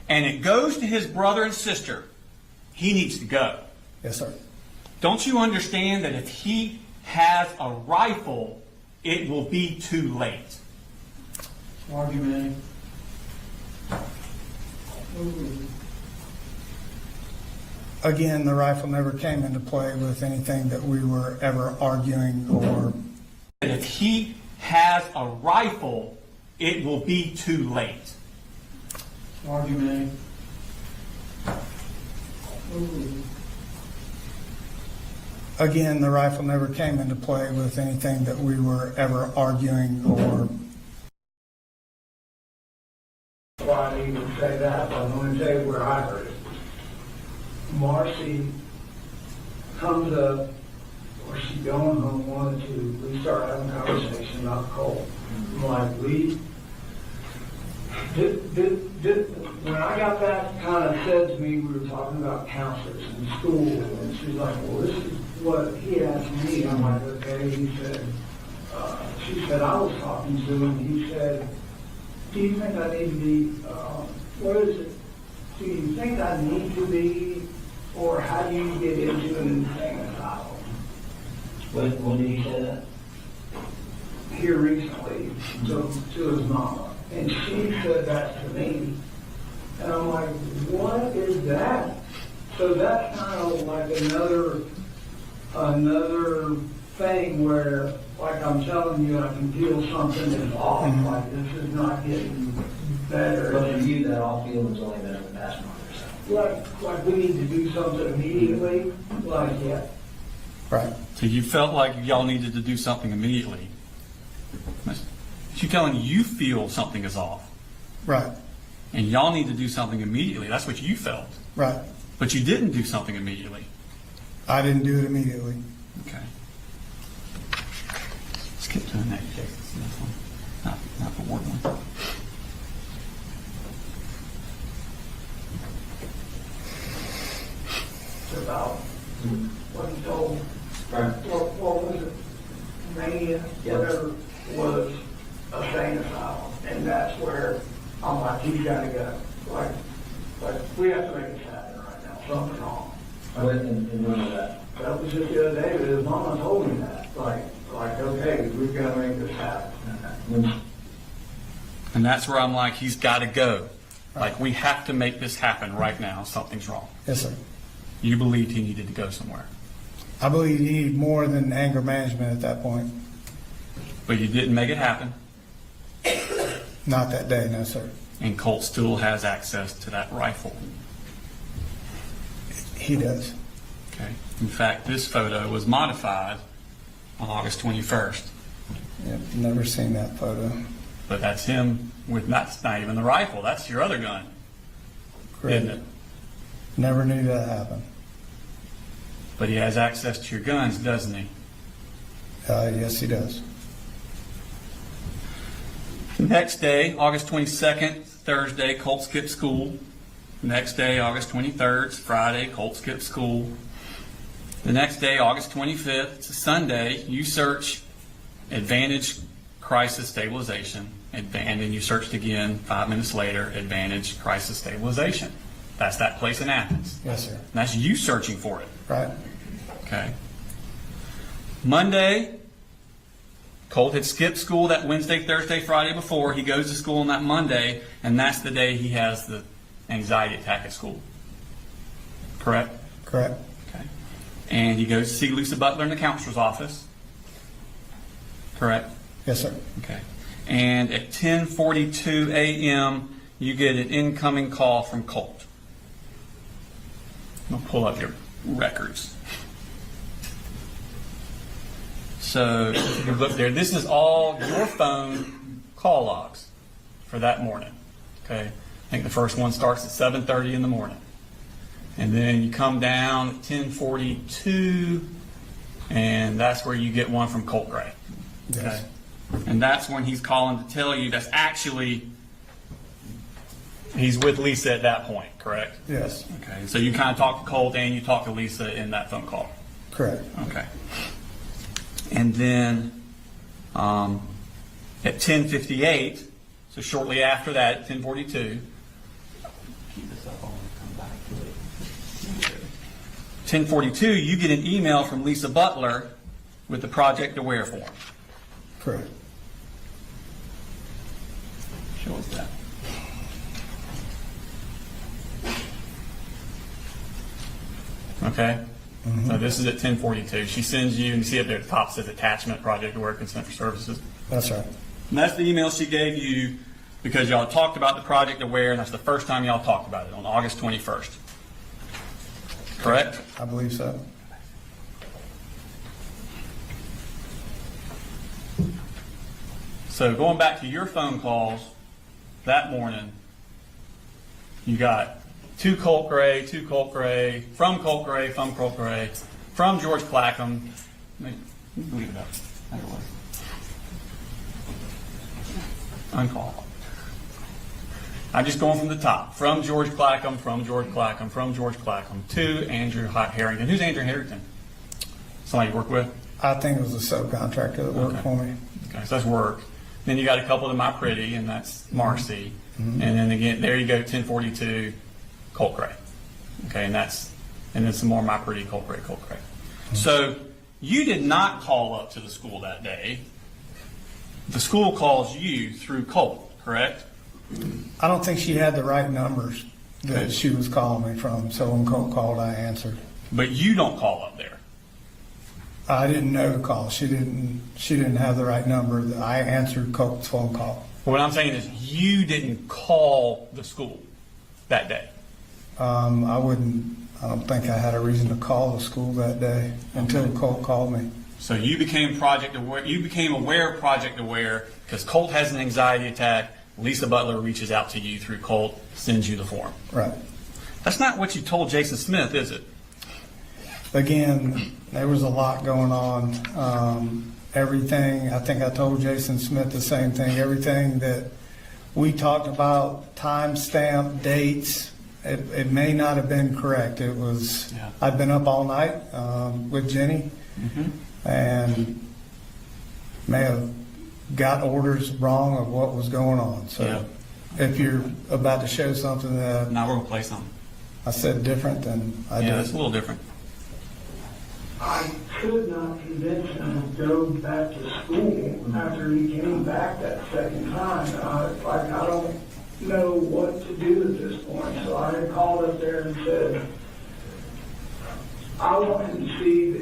and it goes to his brother and sister, he needs to go. Yes, sir. Don't you understand that if he has a rifle, it will be too late? Argument. Again, the rifle never came into play with anything that we were ever arguing or. And if he has a rifle, it will be too late. Argument. Again, the rifle never came into play with anything that we were ever arguing or. Why I even say that, but I'm going to tell you where I heard it. Marcee comes up, or she's going home, wanted to, we start having a conversation about Colt. I'm like, Lee, when I got that kind of said to me, we were talking about counselors in school, and she's like, well, this is what he asked me. I'm like, okay. He said, she said, I was talking to him, he said, do you think I need to be, what is it? Do you think I need to be, or how do you get into an insane asylum? When did he say that? Here recently, to his mama. And she said that to me. And I'm like, what is that? So that's kind of like another another thing where, like I'm telling you, I can feel something is off, like this is not getting better. But for you, that all feeling's only been in the past month or so. Like we need to do something immediately, like, yeah. Right. So you felt like y'all needed to do something immediately. She's telling you feel something is off, Right. and y'all need to do something immediately. That's what you felt. Right. But you didn't do something immediately. I didn't do it immediately. Okay. Skip to the next case. It's the next one. Not the ward one. It's about what he told, Right. what was it, mania, whatever, was a sane asylum. And that's where I'm like, he's gotta go. Like, we have to make it happen right now, something wrong. And when was that? That was just the other day, but his mama told me that, like, okay, we've gotta make this happen. When- And that's where I'm like, he's got to go. Like, we have to make this happen right now. Something's wrong. Yes, sir. You believed he needed to go somewhere, I believe you need more than anger management at that point. but you didn't make it happen. Not that day, no, sir. And Colt still has access to that rifle. He does. Okay. In fact, this photo was modified on August 21st. Yep, never seen that photo. But that's him with, that's not even the rifle. That's your other gun, isn't it? Never knew that happened. But he has access to your guns, doesn't he? Yes, he does. Next day, August 22nd, Thursday, Colt skipped school. Next day, August 23rd, Friday, Colt skipped school. The next day, August 25th, it's a Sunday, you search Advantage Crisis Stabilization, and then you searched again 5 minutes later, Advantage Crisis Stabilization. That's that place in Athens. Yes, sir. And that's you searching for it. Right. Okay. Monday, Colt had skipped school that Wednesday, Thursday, Friday before. He goes to school on that Monday, and that's the day he has the anxiety attack at school. Correct? Correct. Okay. And he goes to see Lisa Butler in the counselor's office. Correct? Yes, sir. Okay. And at 10:42 a.m., you get an incoming call from Colt. I'm going to pull up your records. So if you look there, this is all your phone call logs for that morning. Okay. I think the first one starts at 7:30 in the morning. And then you come down at 10:42, and that's where you get one from Colt Gray. Yes. Okay. And that's when he's calling to tell you that's actually, he's with Lisa at that point, correct? Yes. Okay. So you kind of talk to Colt and you talk to Lisa in that phone call. Correct. Okay. And then at 10:58, so shortly after that, 10:42, 10:42, you get an email from Lisa Butler with the Project Aware form. Correct. Show us that. Okay. So this is at 10:42. She sends you, and you see up there at the top says attachment, Project Aware, consent for services. That's right. And that's the email she gave you because y'all talked about the Project Aware, and that's the first time y'all talked about it on August 21st. Correct? I believe so. So going back to your phone calls that morning, you got from Colt Gray, from Colt Gray, from George Clackham. Let me leave it up. There it was. Uncall. I'm just going from the top. From George Clackham, to Andrew Harrington. Who's Andrew Harrington? Somebody you work with? I think it was a subcontractor that worked Okay. for me. Okay, so that's work. Then you got a couple of My Pretty, and that's Marcee. And then again, there you go, 10:42, Colt Gray. Okay, and then some more My Pretty, Colt Gray. So you did not call up to the school that day. The school calls you through Colt, correct? I don't think she had the right numbers that Okay. she was calling me from, so when Colt called, I answered. But you don't call up there. I didn't know to call. She didn't have the right number. I answered Colt's phone call. What I'm saying is you didn't call the school that day. I don't think I had a reason to call the school that day until Colt called me. So you became project aware. You became aware of Project Aware because Colt has an anxiety attack. Lisa Butler reaches out to you through Colt, sends you the form. Right. That's not what you told Jason Smith, is it? Again, there was a lot going on. Everything, I think I told Jason Smith the same thing. Everything that we talked about, timestamp, dates, it may not have been correct. It was, Yeah. I'd been up all night with Jenny and may have got orders wrong of what was going on. So Yeah. if you're about to show something that Now we're going to play something. I said different, then I Yeah, did. it's a little different. I could not convince him to go back to school after he came back that second time. I don't know what to do at this point. So I called up there and said, I want him to see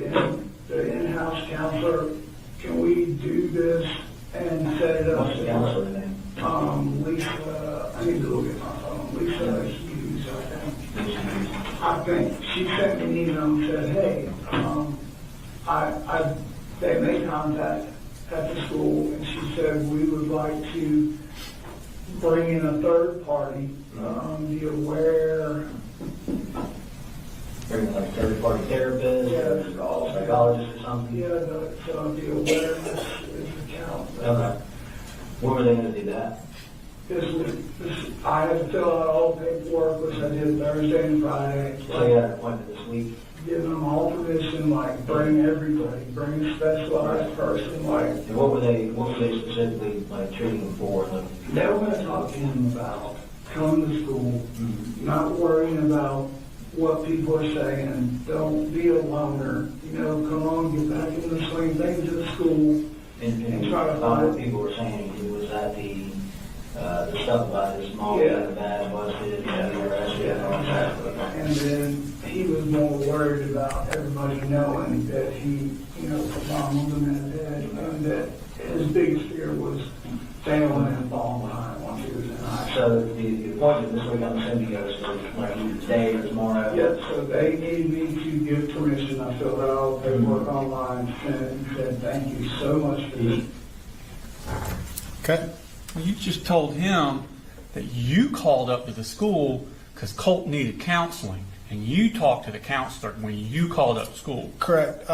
the in-house counselor. Can we do this and set it up? What's the counselor's name? Lisa, I need to look at my phone. Lisa Hughes, I think. She sent me an email and said, hey, they made contact at the school, and she said we would like to bring in a third party, the aware. Bring like third-party therapist, Yeah, or psychologist or something? Yeah, the awareness is the count. Okay. When were they going to do that? I had to fill out all the paperwork, which I did Thursday and Friday. So you had an appointment this week? Giving them all permission, like bring everybody, bring a specialized person, like And what were they specifically like treating him for? they were going to talk to him about coming to school, not worrying about what people are saying. Don't be a loner. Come on, get back in the swing, things to the school. And try to about find what people were saying, was that the stuff about his mom being a bad busted, arrested, and all that? And then he was more worried about everybody knowing that he, put mom on the med, and that his biggest fear was failing and falling behind once he was in high school. So the appointment this week on the Cindy goes to like either today or tomorrow? Yep, so they needed me to give permission. I filled out all the paperwork online, sent it, and said, thank you so much for this. Okay. Well, you just told him that you called up to the school because Colt needed counseling, and you talked to the counselor when you called up to school. Correct.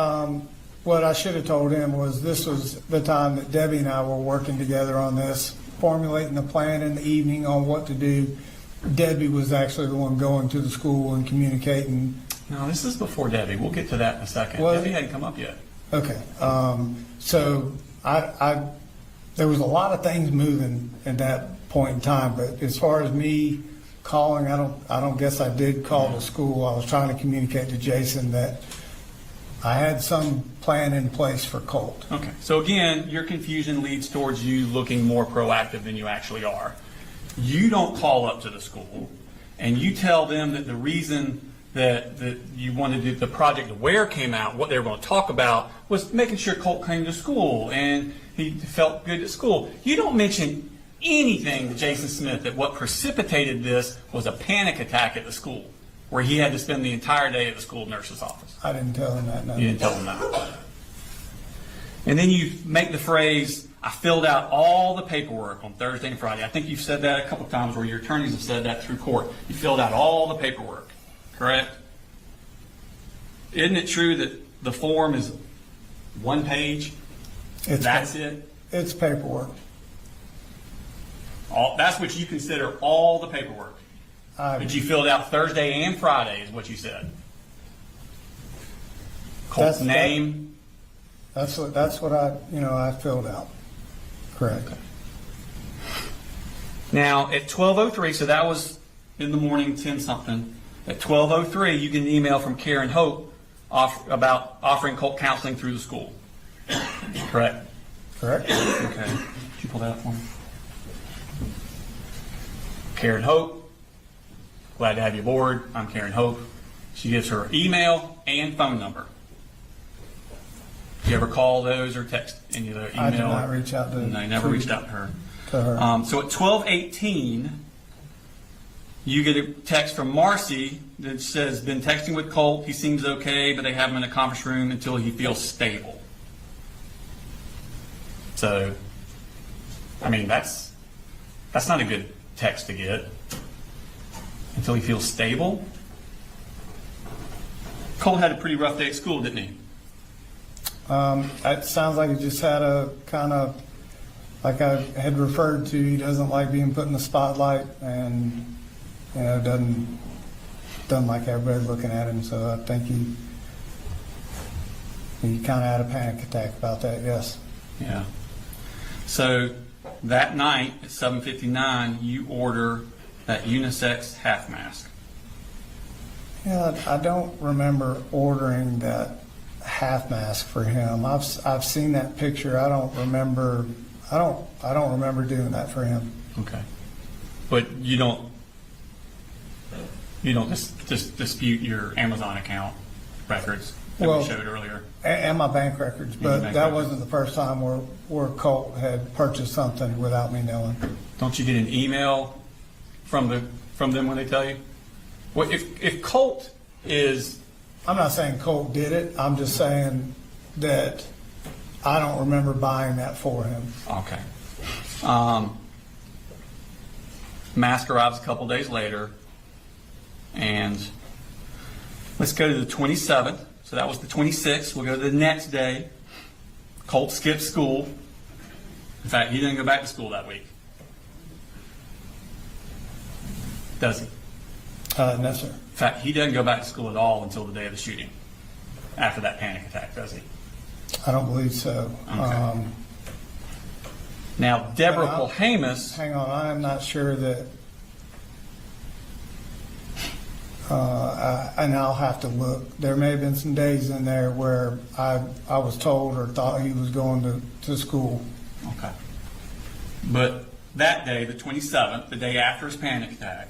What I should have told him was this was the time that Debbie and I were working together on this, formulating the plan in the evening on what to do. Debbie was actually the one going to the school and communicating. No, this is before Debbie. We'll get to that in a second. Was Debbie it? hadn't come up yet. Okay. So there was a lot of things moving at that point in time, but as far as me calling, I don't guess I did call the school. I was trying to communicate to Jason that I had some plan in place for Colt. Okay. So again, your confusion leads towards you looking more proactive than you actually are. You don't call up to the school, and you tell them that the reason that you wanted to, the Project Aware came out, what they were going to talk about was making sure Colt came to school and he felt good at school. You don't mention anything to Jason Smith that what precipitated this was a panic attack at the school where he had to spend the entire day at the school nurse's office. I didn't tell him that. No. You didn't tell him that. And then you make the phrase, I filled out all the paperwork on Thursday and Friday. I think you've said that a couple of times where your attorneys have said that through court. You filled out all the paperwork, correct? Isn't it true that the form is one page? That's it? It's paperwork. That's what you consider all the paperwork. But you filled out Thursday and Friday is what you said. Colt's name. That's what I filled out. Correct. Okay. Now at 12:03, so that was in the morning, 10 something. At 12:03, you get an email from Karen Hope about offering Colt counseling through the school. Correct. Correct. Okay. Could you pull that up for me? Karen Hope. Glad to have you aboard. I'm Karen Hope. She gives her email and phone number. You ever call those or text any of the email? I did not reach out to. No, I never reached out to her. To her. So at 12:18, you get a text from Marcee that says, been texting with Colt, he seems okay, but they have him in a conference room until he feels stable. So, I mean, that's not a good text to get. Until he feels stable. Colt had a pretty rough day at school, didn't he? It sounds like he just had a kind of, like I had referred to, he doesn't like being put in the spotlight and, doesn't like everybody looking at him. So I think he kind of had a panic attack about that, yes. Yeah. So that night at 7:59, you order that unisex half mask. Yeah, I don't remember ordering that half mask for him. I've seen that picture. I don't remember doing that for him. Okay. But you don't just dispute your Amazon account records that we showed earlier. And my bank records, but bank that records. wasn't the first time where Colt had purchased something without me knowing. Don't you get an email from them when they tell you? Well, if Colt is, I'm not saying Colt did it. I'm just saying that I don't remember buying that for him. okay. Mask arrives a couple days later, and let's go to the 27th. So that was the 26th. We'll go to the next day. Colt skipped school. In fact, he didn't go back to school that week. Does he? No, sir. In fact, he doesn't go back to school at all until the day of the shooting, after that panic attack, does he? I don't believe so. Okay. Now, Deborah Polhamus, Hang on, I'm not sure that, and I'll have to look. There may have been some days in there where I was told or thought he was going to school. okay, but that day, the 27th, the day after his panic attack,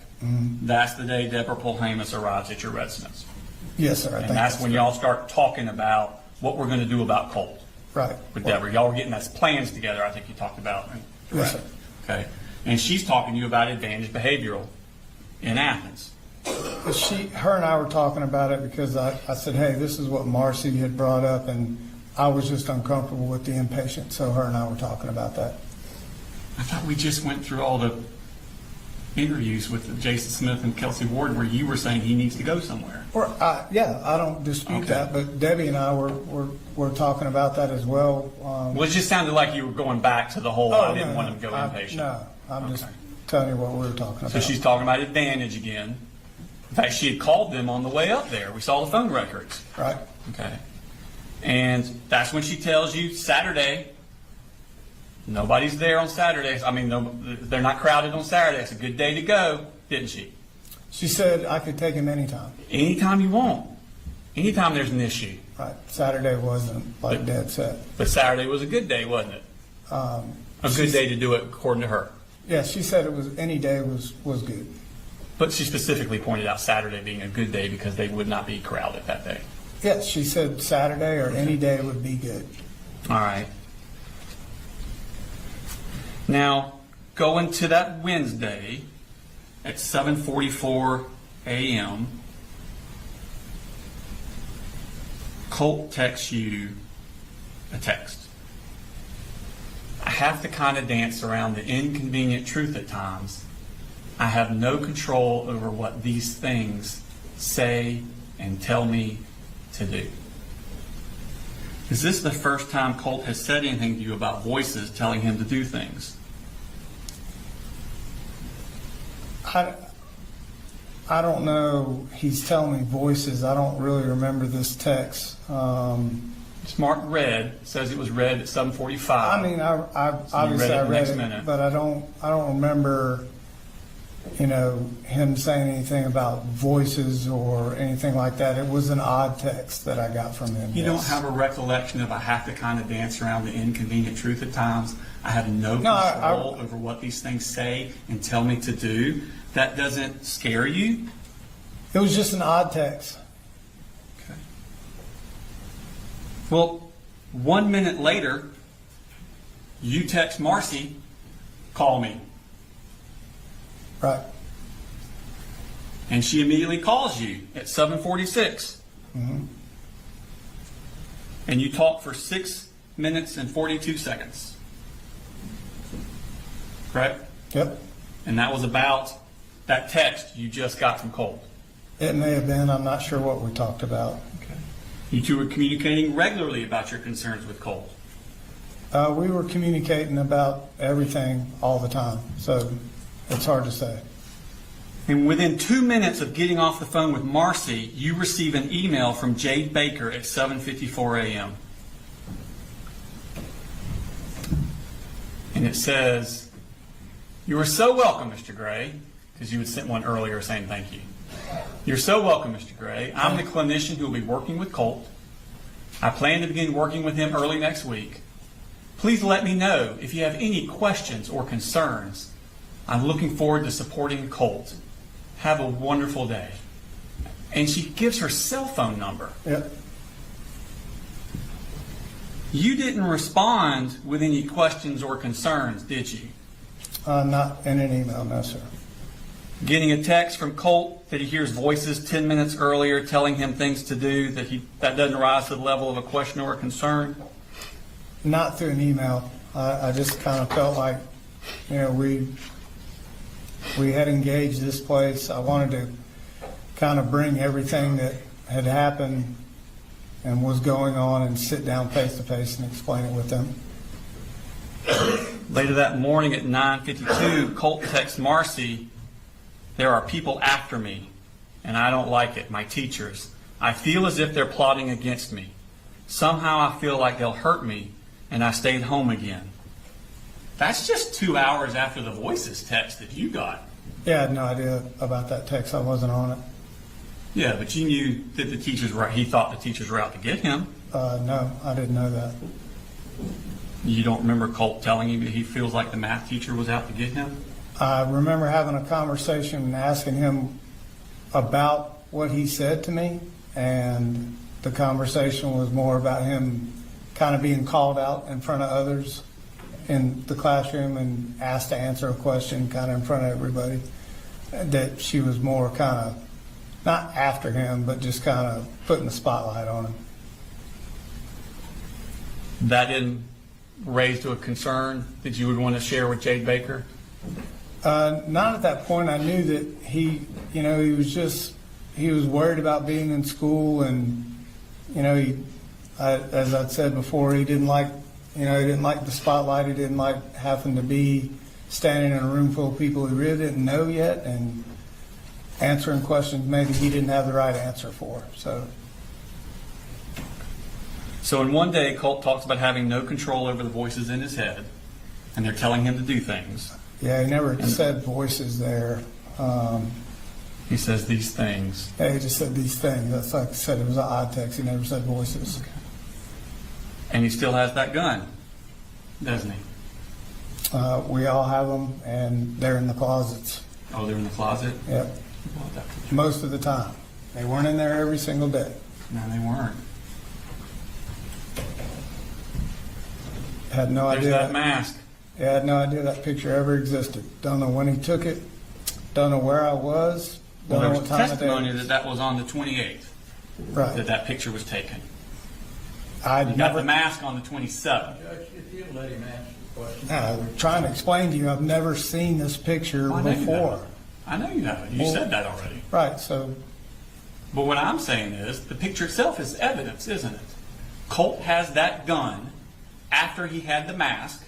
that's the day Deborah Polhamus arrives at your residence. Yes, sir. I And think that's when correct. y'all start talking about what we're going to do about Colt Right. with Deborah. Y'all were getting those plans together, I think you talked about. Yes, sir. Okay. And she's talking to you about advantage behavioral in Athens. Her and I were talking about it because I said, hey, this is what Marcee had brought up, and I was just uncomfortable with the inpatient. So her and I were talking about that. I thought we just went through all the interviews with Jason Smith and Kelsey Ward where you were saying he needs to go somewhere. Yeah, I don't dispute Okay. that, but Debbie and I were talking about that as well. Well, it just sounded like you were going back to the whole, I didn't want him to go I- inpatient. No, I'm just Okay. telling you what we were talking about. So she's talking about advantage again. In fact, she had called them on the way up there. We saw the phone records. Right. Okay. And that's when she tells you Saturday, nobody's there on Saturdays. I mean, no, they're not crowded on Saturday. It's a good day to go, didn't she? She said I could take him anytime. Anytime you want. Anytime there's an issue. Right. Saturday wasn't like Dad said. But Saturday was a good day, wasn't it? A good day to do it, according to her. Yeah, she said it was any day was good. But she specifically pointed out Saturday being a good day because they would not be crowded that day. Yes, she said Saturday or any day would be good. All right. Now, going to that Wednesday at 7:44 a.m., Colt texts you a text. I have to kind of dance around the inconvenient truth at times. I have no control over what these things say and tell me to do. Is this the first time Colt has said anything to you about voices telling him to do things? I don't know. He's telling me voices. I don't really remember this text. It's marked red. It says it was read at 7:45. I mean, I obviously read it I the read next it, minute. but I don't remember, him saying anything about voices or anything like that. It was an odd text that I got from him. You yes. don't have a recollection of I have to kind of dance around the inconvenient truth at times. I have no control over what these things say and tell me to do. That doesn't scare you? It was just an odd text. Okay. Well, 1 minute later, you text Marcee, call me. Right. And she immediately calls you at 7:46. And you talk for 6 minutes and 42 seconds. Correct? Yep. And that was about that text you just got from Colt. It may have been. I'm not sure what we talked about. You two were communicating regularly about your concerns with Colt. We were communicating about everything all the time, so it's hard to say. And within 2 minutes of getting off the phone with Marcee, you receive an email from Jade Baker at 7:54 a.m. And it says, "You are so welcome, Mr. Gray," because you had sent one earlier saying thank you. "You're so welcome, Mr. Gray. I'm the clinician who will be working with Colt. I plan to begin working with him early next week. Please let me know if you have any questions or concerns. I'm looking forward to supporting Colt. Have a wonderful day." And she gives her cell phone number. Yep. You didn't respond with any questions or concerns, did you? Not in an email, no, sir. Getting a text from Colt that he hears voices 10 minutes earlier telling him things to do, that doesn't rise to the level of a question or a concern? Not through an email. I just kind of felt like, we had engaged this place. I wanted to kind of bring everything that had happened and was going on and sit down face to face and explain it with them. Later that morning at 9:52, Colt texts Marcee, "There are people after me, and I don't like it, my teachers. I feel as if they're plotting against me. Somehow I feel like they'll hurt me, and I stayed home again." That's just 2 hours after the voices text that you got. Yeah, I had no idea about that text. I wasn't on it. Yeah, but you knew that the teachers were, he thought the teachers were out to get him. No, I didn't know that. You don't remember Colt telling you that he feels like the math teacher was out to get him? I remember having a conversation and asking him about what he said to me, and the conversation was more about him kind of being called out in front of others in the classroom and asked to answer a question kind of in front of everybody. That she was more kind of, not after him, but just kind of putting the spotlight on him. That didn't raise to a concern that you would want to share with Jade Baker? Not at that point. I knew that he was worried about being in school, and as I'd said before, he didn't like the spotlight. He didn't like having to be standing in a room full of people he really didn't know yet and answering questions maybe he didn't have the right answer for. So in one day, Colt talks about having no control over the voices in his head, and they're telling him to do things. Yeah, he never said voices there. He says these things. Yeah, he just said these things. That's like I said, it was an odd text. He never said voices. Okay. And he still has that gun, doesn't he? We all have them, and they're in the closets. Oh, they're in the closet? Yep. Most of the time. They weren't in there every single day. No, they weren't. Had no There's idea. that mask. Yeah, I had no idea that picture ever existed. Don't know when he took it. Don't know where I was. Well, Don't there know was what time of testimony day. that was on the 28th, Right. that picture was taken. I'd You got never. the mask on the 27th. Judge, if you let him answer the question. I'm trying to explain to you, I've never seen this picture I know you before. haven't. I know you haven't. You Well- said that already. Right. So But what I'm saying is, the picture itself is evidence, isn't it? Colt has that gun after he had the mask,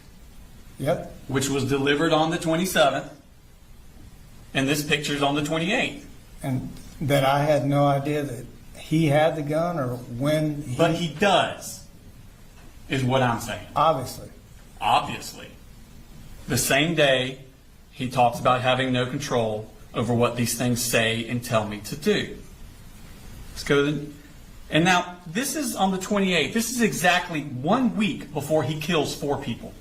yep. which was delivered on the 27th, and this picture's on the 28th. And that I had no idea that he had the gun or when he. But he does, is what I'm saying. Obviously. Obviously. The same day, he talks about having no control over what these things say and tell me to do. Let's go to and now, this is on the 28th. This is exactly 1 week before he kills 4 people.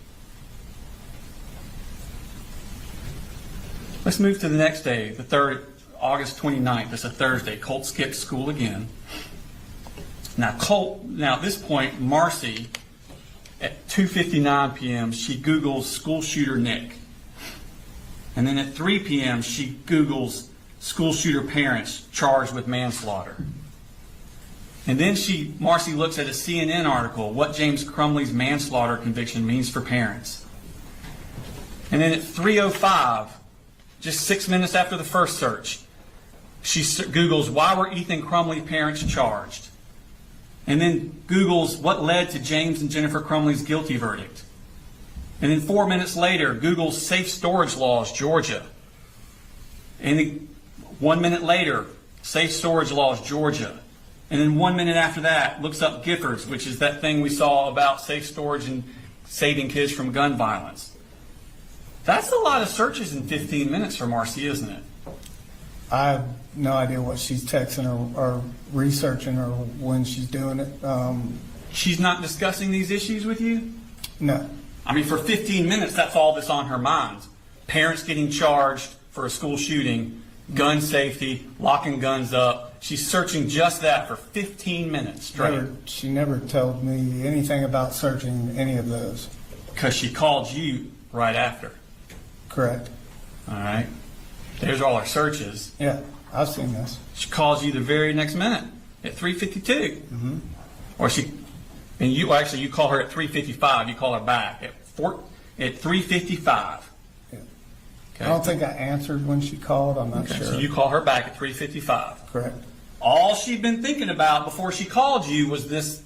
Let's move to the next day, the 3rd, August 29th. It's a Thursday. Colt skips school again. Now, at this point, Marcee 2:59 p.m., she Googles school shooter Nick. And then at 3 p.m., she Googles school shooter parents charged with manslaughter. And then Marcee looks at a CNN article, what James Crumley's manslaughter conviction means for parents. And then at 3:05, just 6 minutes after the first search, she Googles, why were Ethan Crumley parents charged? And then Googles what led to James and Jennifer Crumley's guilty verdict. And then 4 minutes later, Googles safe storage laws, Georgia. And then 1 minute later, safe storage laws, Georgia. And then 1 minute after that, looks up Giffords, which is that thing we saw about safe storage and saving kids from gun violence. That's a lot of searches in 15 minutes for Marcee, isn't it? I have no idea what she's texting or researching or when she's doing it. She's not discussing these issues with you? No. I mean, for 15 minutes, that's all that's on her mind. Parents getting charged for a school shooting, gun safety, locking guns up. She's searching just that for 15 minutes straight. She never told me anything about searching any of those. Because she called you right after. Correct. All right. There's all her searches. Yeah, I've seen this. She calls you the very next minute at 3:52. Mm-hmm. Or you call her at 3:55. You call her back at 3:55. Yeah. Okay. I don't think I answered when she called. I'm not sure. So you call her back at 3:55. Correct. All she'd been thinking about before she called you was this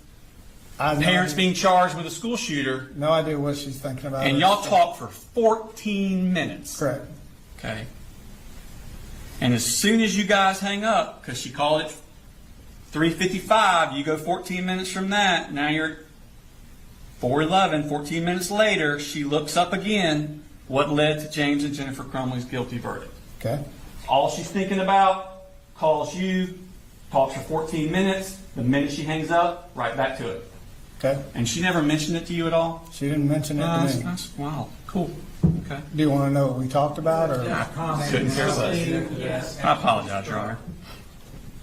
parents being charged with a school shooter. No idea what she's thinking about. And y'all talked for 14 minutes. Correct. Okay. And as soon as you guys hang up, because she called it 3:55, you go 14 minutes from that. Now you're at 4:11, 14 minutes later, she looks up again what led to James and Jennifer Crumley's guilty verdict. Okay. All she's thinking about, calls you, talks for 14 minutes. The minute she hangs up, right back to it. Okay. And she never mentioned it to you at all? She didn't mention it to me. Wow, cool. Okay. Do you want to know what we talked about, or Couldn't care less. I apologize, Your Honor.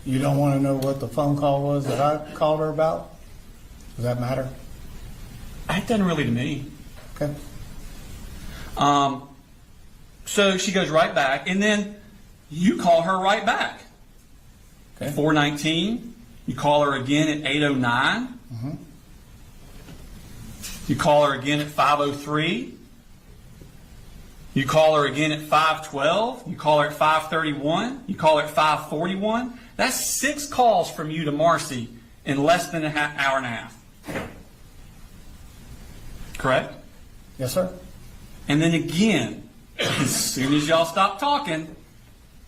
you don't want to know what the phone call was that I called her about? Does that matter? It doesn't really to me. Okay. So she goes right back, and then you call her right back. Okay. 4:19. You call her again at 8:09. Mm-hmm. You call her again at 5:03. You call her again at 5:12. You call her at 5:31. You call her at 5:41. That's 6 calls from you to Marcee in less than an hour and a half. Correct? Yes, sir. And then again, as soon as y'all stop talking,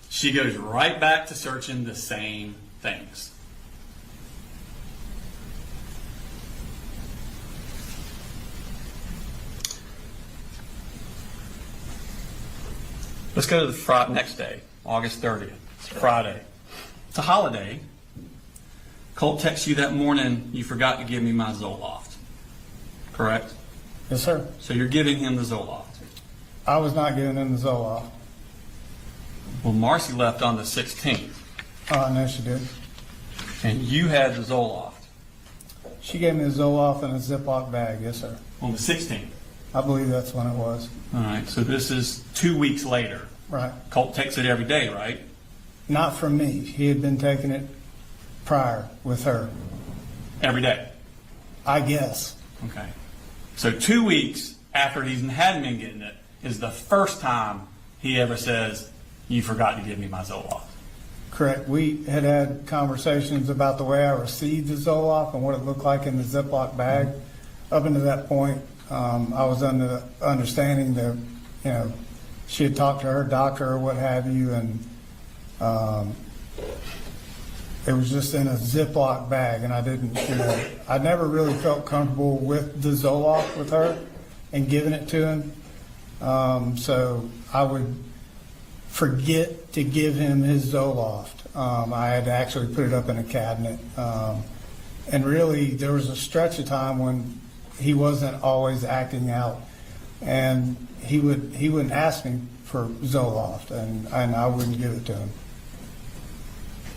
she goes right back to searching the same things. Let's go to the next day, August 30th. It's Friday. It's a holiday. Colt texts you that morning, you forgot to give me my Zoloft. Correct? Yes, sir. So you're giving him the Zoloft. I was not giving him the Zoloft. Well, Marcee left on the 16th, Oh, I know she did. and you had the Zoloft She gave me the Zoloft in a Ziploc bag. Yes, sir. on the 16th. I believe that's when it was. All right, so this is 2 weeks later. Right. Colt takes it every day, right? Not from me. He had been taking it prior with her. Every day. I guess. Okay. So 2 weeks after he hadn't been getting it is the first time he ever says, you forgot to give me my Zoloft. Correct. We had had conversations about the way I received the Zoloft and what it looked like in the Ziploc bag. Up until that point, I was under the understanding that, she had talked to her doctor or what have you, and it was just in a Ziploc bag, and I didn't, I never really felt comfortable with the Zoloft with her and giving it to him. So I would forget to give him his Zoloft. I had to actually put it up in a cabinet. And really, there was a stretch of time when he wasn't always acting out, and he wouldn't ask me for Zoloft, and I wouldn't give it to him.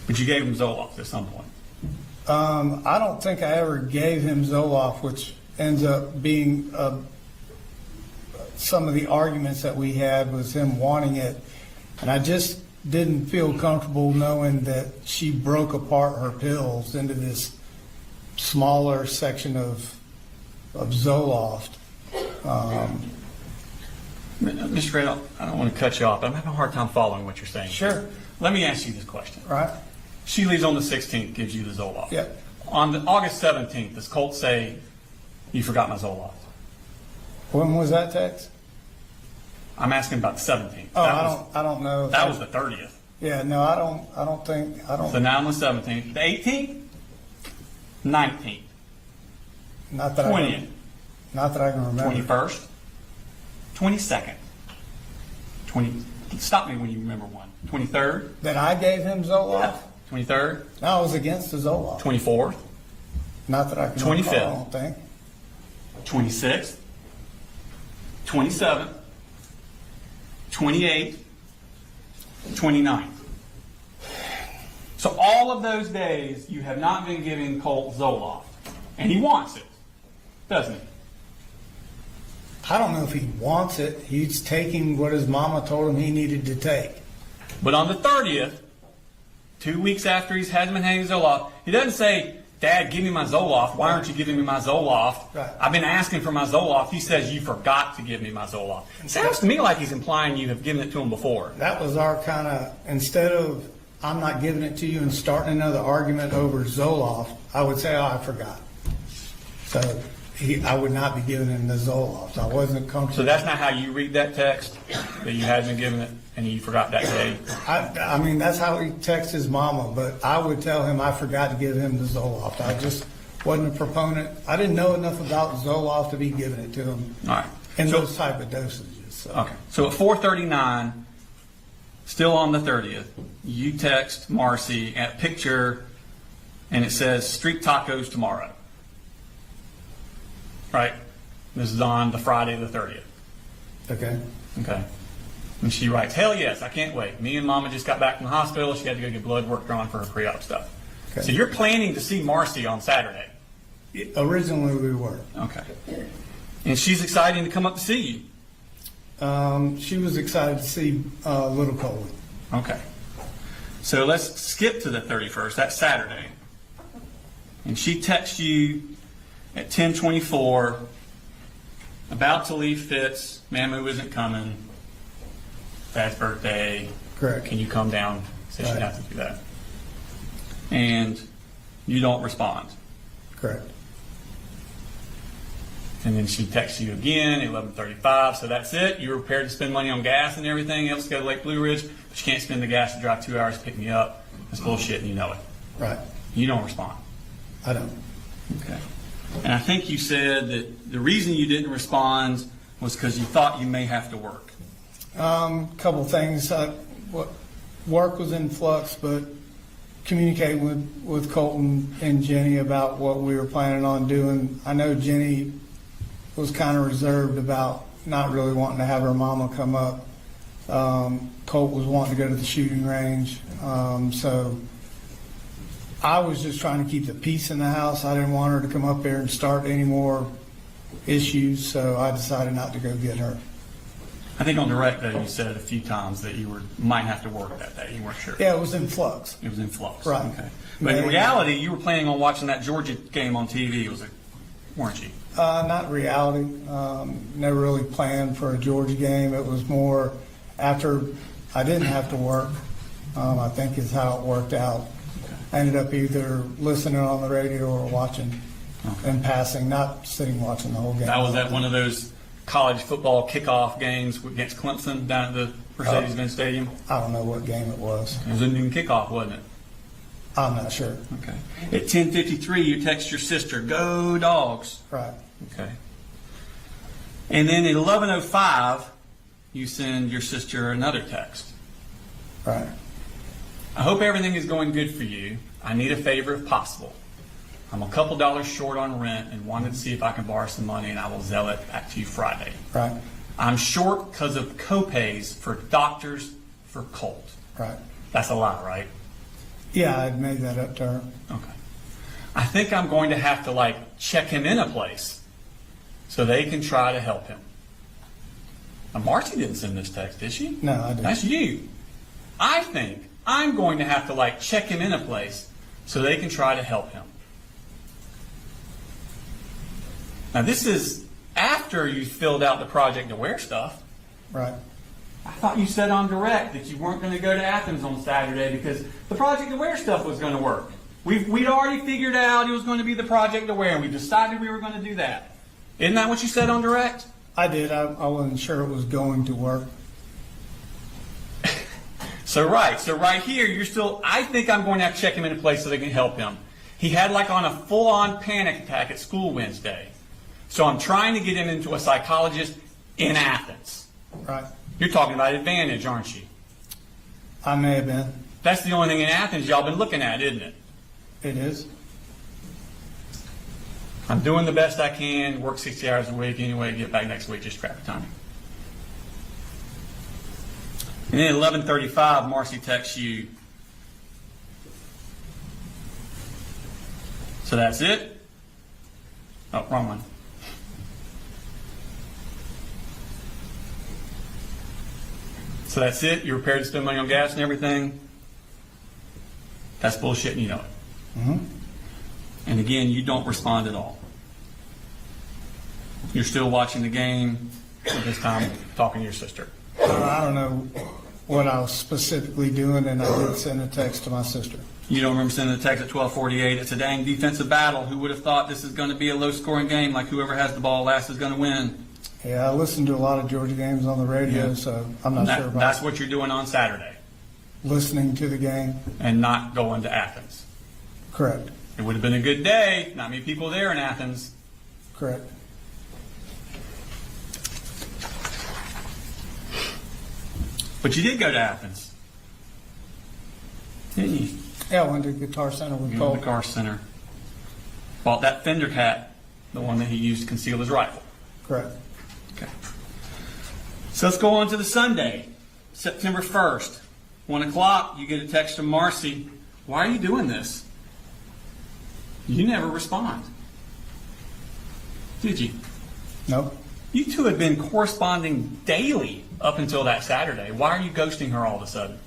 But you gave him Zoloft at some point. I don't think I ever gave him Zoloft, which ends up being some of the arguments that we had was him wanting it. And I just didn't feel comfortable knowing that she broke apart her pills into this smaller section of Zoloft. Mr. Gray, I don't want to cut you off, but I'm having a hard time following what you're saying. Sure. Let me ask you this question. Right? She leaves on the 16th, gives you the Zoloft. Yep. On the August 17th, does Colt say, you forgot my Zoloft? When was that text? I'm asking about the 17th. Oh, That I don't know. That was the 30th. Yeah, no, I don't think. So now on the 17th. The 18th? 19th? Not that 20th? Not that I can remember. 21st? 22nd? Stop me when you remember one. 23rd? That I gave him Zoloft? 23rd? No, I was against the Zoloft. 24th? Not that I can 25th. recall, I don't think. 26th? 27th? 28th? 29th? So all of those days, you have not been giving Colt Zoloft. And he wants it, doesn't he? I don't know if he wants it. He's taking what his mama told him he needed to take. But on the 30th, 2 weeks after he's had been having Zoloft, he doesn't say, Dad, give me my Zoloft. Why aren't you giving me my Zoloft? Right. I've been asking for my Zoloft. He says, you forgot to give me my Zoloft. It sounds to me like he's implying you have given it to him before. That was our kind of, instead of I'm not giving it to you and starting another argument over Zoloft, I would say, oh, I forgot. So I would not be giving him the Zoloft. I wasn't comfortable. So that's not how you read that text, that you had been given it and you forgot that day? I mean, that's how he texts his mama, but I would tell him I forgot to give him the Zoloft. I just wasn't a proponent. I didn't know enough about Zoloft to be giving it to him All right. in So- those type of dosages. So. Okay. So at 4:39, still on the 30th, you text Marcee at picture, and it says street tacos tomorrow. Right? This is on the Friday the 30th. Okay. Okay. And she writes, hell yes, I can't wait. Me and Mama just got back from the hospital. She had to go get blood work drawn for her pre-op stuff. Okay. So you're planning to see Marcee on Saturday. Originally, we were. Okay. And she's excited to come up to see you. She was excited to see little Colin. Okay. So let's skip to the 31st. That's Saturday. And she texts you at 10:24, about to leave Fitz. Mamu isn't coming. Dad's birthday. Correct. Can you come down? So she'd Right. have to do that. And you don't respond. Correct. And then she texts you again at 11:35. So that's it. You're prepared to spend money on gas and everything else to go to Lake Blue Ridge, but you can't spend the gas to drive 2 hours to pick me up. That's bullshit, and you know it. Right. You don't respond. I don't. Okay. And I think you said that the reason you didn't respond was because you thought you may have to work. Couple things. Work was in flux, but communicating with Colton and Jenny about what we were planning on doing. I know Jenny was kind of reserved about not really wanting to have her mama come up. Colt was wanting to go to the shooting range. So I was just trying to keep the peace in the house. I didn't want her to come up there and start any more issues, so I decided not to go get her. I think on direct, though, you said a few times that you might have to work that day. You weren't sure. Yeah, it was in flux. It was in flux. Right. Okay. But in reality, you were planning on watching that Georgia game on TV, weren't you? Not reality. Never really planned for a Georgia game. It was more after I didn't have to work, I think is how it worked out. I ended up either listening on the radio or watching and passing, not sitting watching the whole game. That was at one of those college football kickoff games against Clemson down at the Mercedes-Benz Stadium. I don't know what game it was. It was a noon kickoff, wasn't it? I'm not sure. Okay. At 10:53, you text your sister, "Go Dogs." Right. Okay. And then at 11:05, you send your sister another text. Right. I hope everything is going good for you. I need a favor if possible. I'm a couple dollars short on rent and wanted to see if I can borrow some money, and I will zell it back to you Friday. Right. I'm short because of copays for doctors for Colt. Right. That's a lie, right? Yeah, I'd made that up to her. Okay. I think I'm going to have to check him in a place so they can try to help him. Now, Marcee didn't send this text, did she? No, I didn't. That's you. I think I'm going to have to like check him in a place so they can try to help him. Now, this is after you filled out the Project Aware stuff. Right. I thought you said on direct that you weren't going to go to Athens on Saturday because the Project Aware stuff was going to work. We'd already figured out it was going to be the Project Aware, and we decided we were going to do that. Isn't that what you said on direct? I did. I wasn't sure it was going to work. So right here, you're still, I think I'm going to have to check him in a place so they can help him. He had like on a full-on panic attack at school Wednesday. So I'm trying to get him into a psychologist in Athens. Right. You're talking about Advantage, aren't you? I may have been. That's the only thing in Athens y'all been looking at, isn't it? It is. I'm doing the best I can, work 60 hours a week anyway, get back next week, just crappy time. And then at 11:35, Marcee texts you. So that's it? Oh, wrong one. So that's it? You're prepared to spend money on gas and everything? That's bullshit and you know it. Mm-hmm. And again, you don't respond at all. You're still watching the game, at this time talking to your sister. I don't know what I was specifically doing, and I did send a text to my sister. You don't remember sending a text at 12:48. It's a dang defensive battle. Who would have thought this is going to be a low-scoring game like whoever has the ball last is going to win? Yeah, I listened to a lot of Georgia games on the radio, Yeah. so I'm not sure about That's what you're doing on Saturday listening to the game. and not going to Athens. Correct. It would have been a good day. Not many people there in Athens. Correct. But you did go to Athens, didn't you? Yeah, I went to Guitar Center with You went to Colt. the car center. Bought that Fender cat, the one that he used to conceal his rifle. Correct. Okay. So let's go on to the Sunday, September 1st. 1 o'clock, you get a text from Marcee. Why are you doing this? You never respond. Did you? Nope. You two had been corresponding daily up until that Saturday. Why are you ghosting her all of a sudden?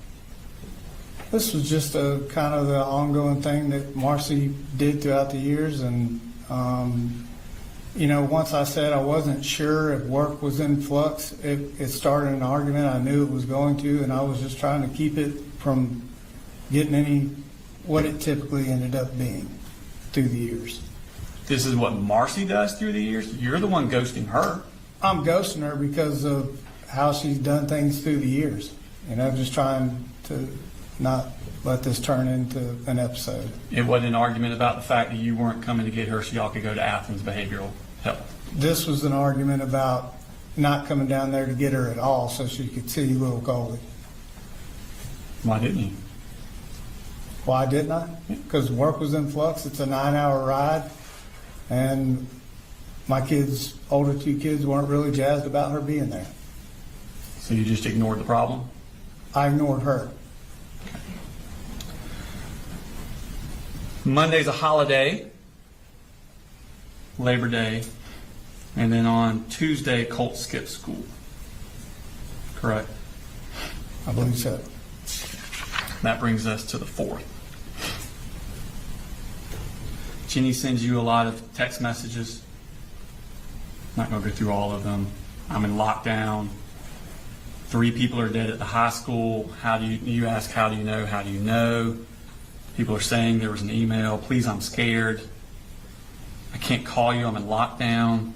This was just a kind of the ongoing thing that Marcee did throughout the years, and once I said I wasn't sure if work was in flux, it started an argument. I knew it was going to, and I was just trying to keep it from getting what it typically ended up being through the years. This is what Marcee does through the years? You're the one ghosting her. I'm ghosting her because of how she's done things through the years. Just trying to not let this turn into an episode. It wasn't an argument about the fact that you weren't coming to get her so y'all could go to Athens behavioral health. This was an argument about not coming down there to get her at all so she could see little Colin. Why didn't you? Why didn't I? Because work was in flux. It's a 9-hour ride. And my kids, older two kids, weren't really jazzed about her being there. So you just ignored the problem? I ignored her. Monday's a holiday, Labor Day, and then on Tuesday, Colt skipped school. Correct? I believe so. That brings us to the 4th. Jenny sends you a lot of text messages. Not going to go through all of them. I'm in lockdown. 3 people are dead at the high school. You ask, how do you know? How do you know? People are saying there was an email. Please, I'm scared. I can't call you. I'm in lockdown.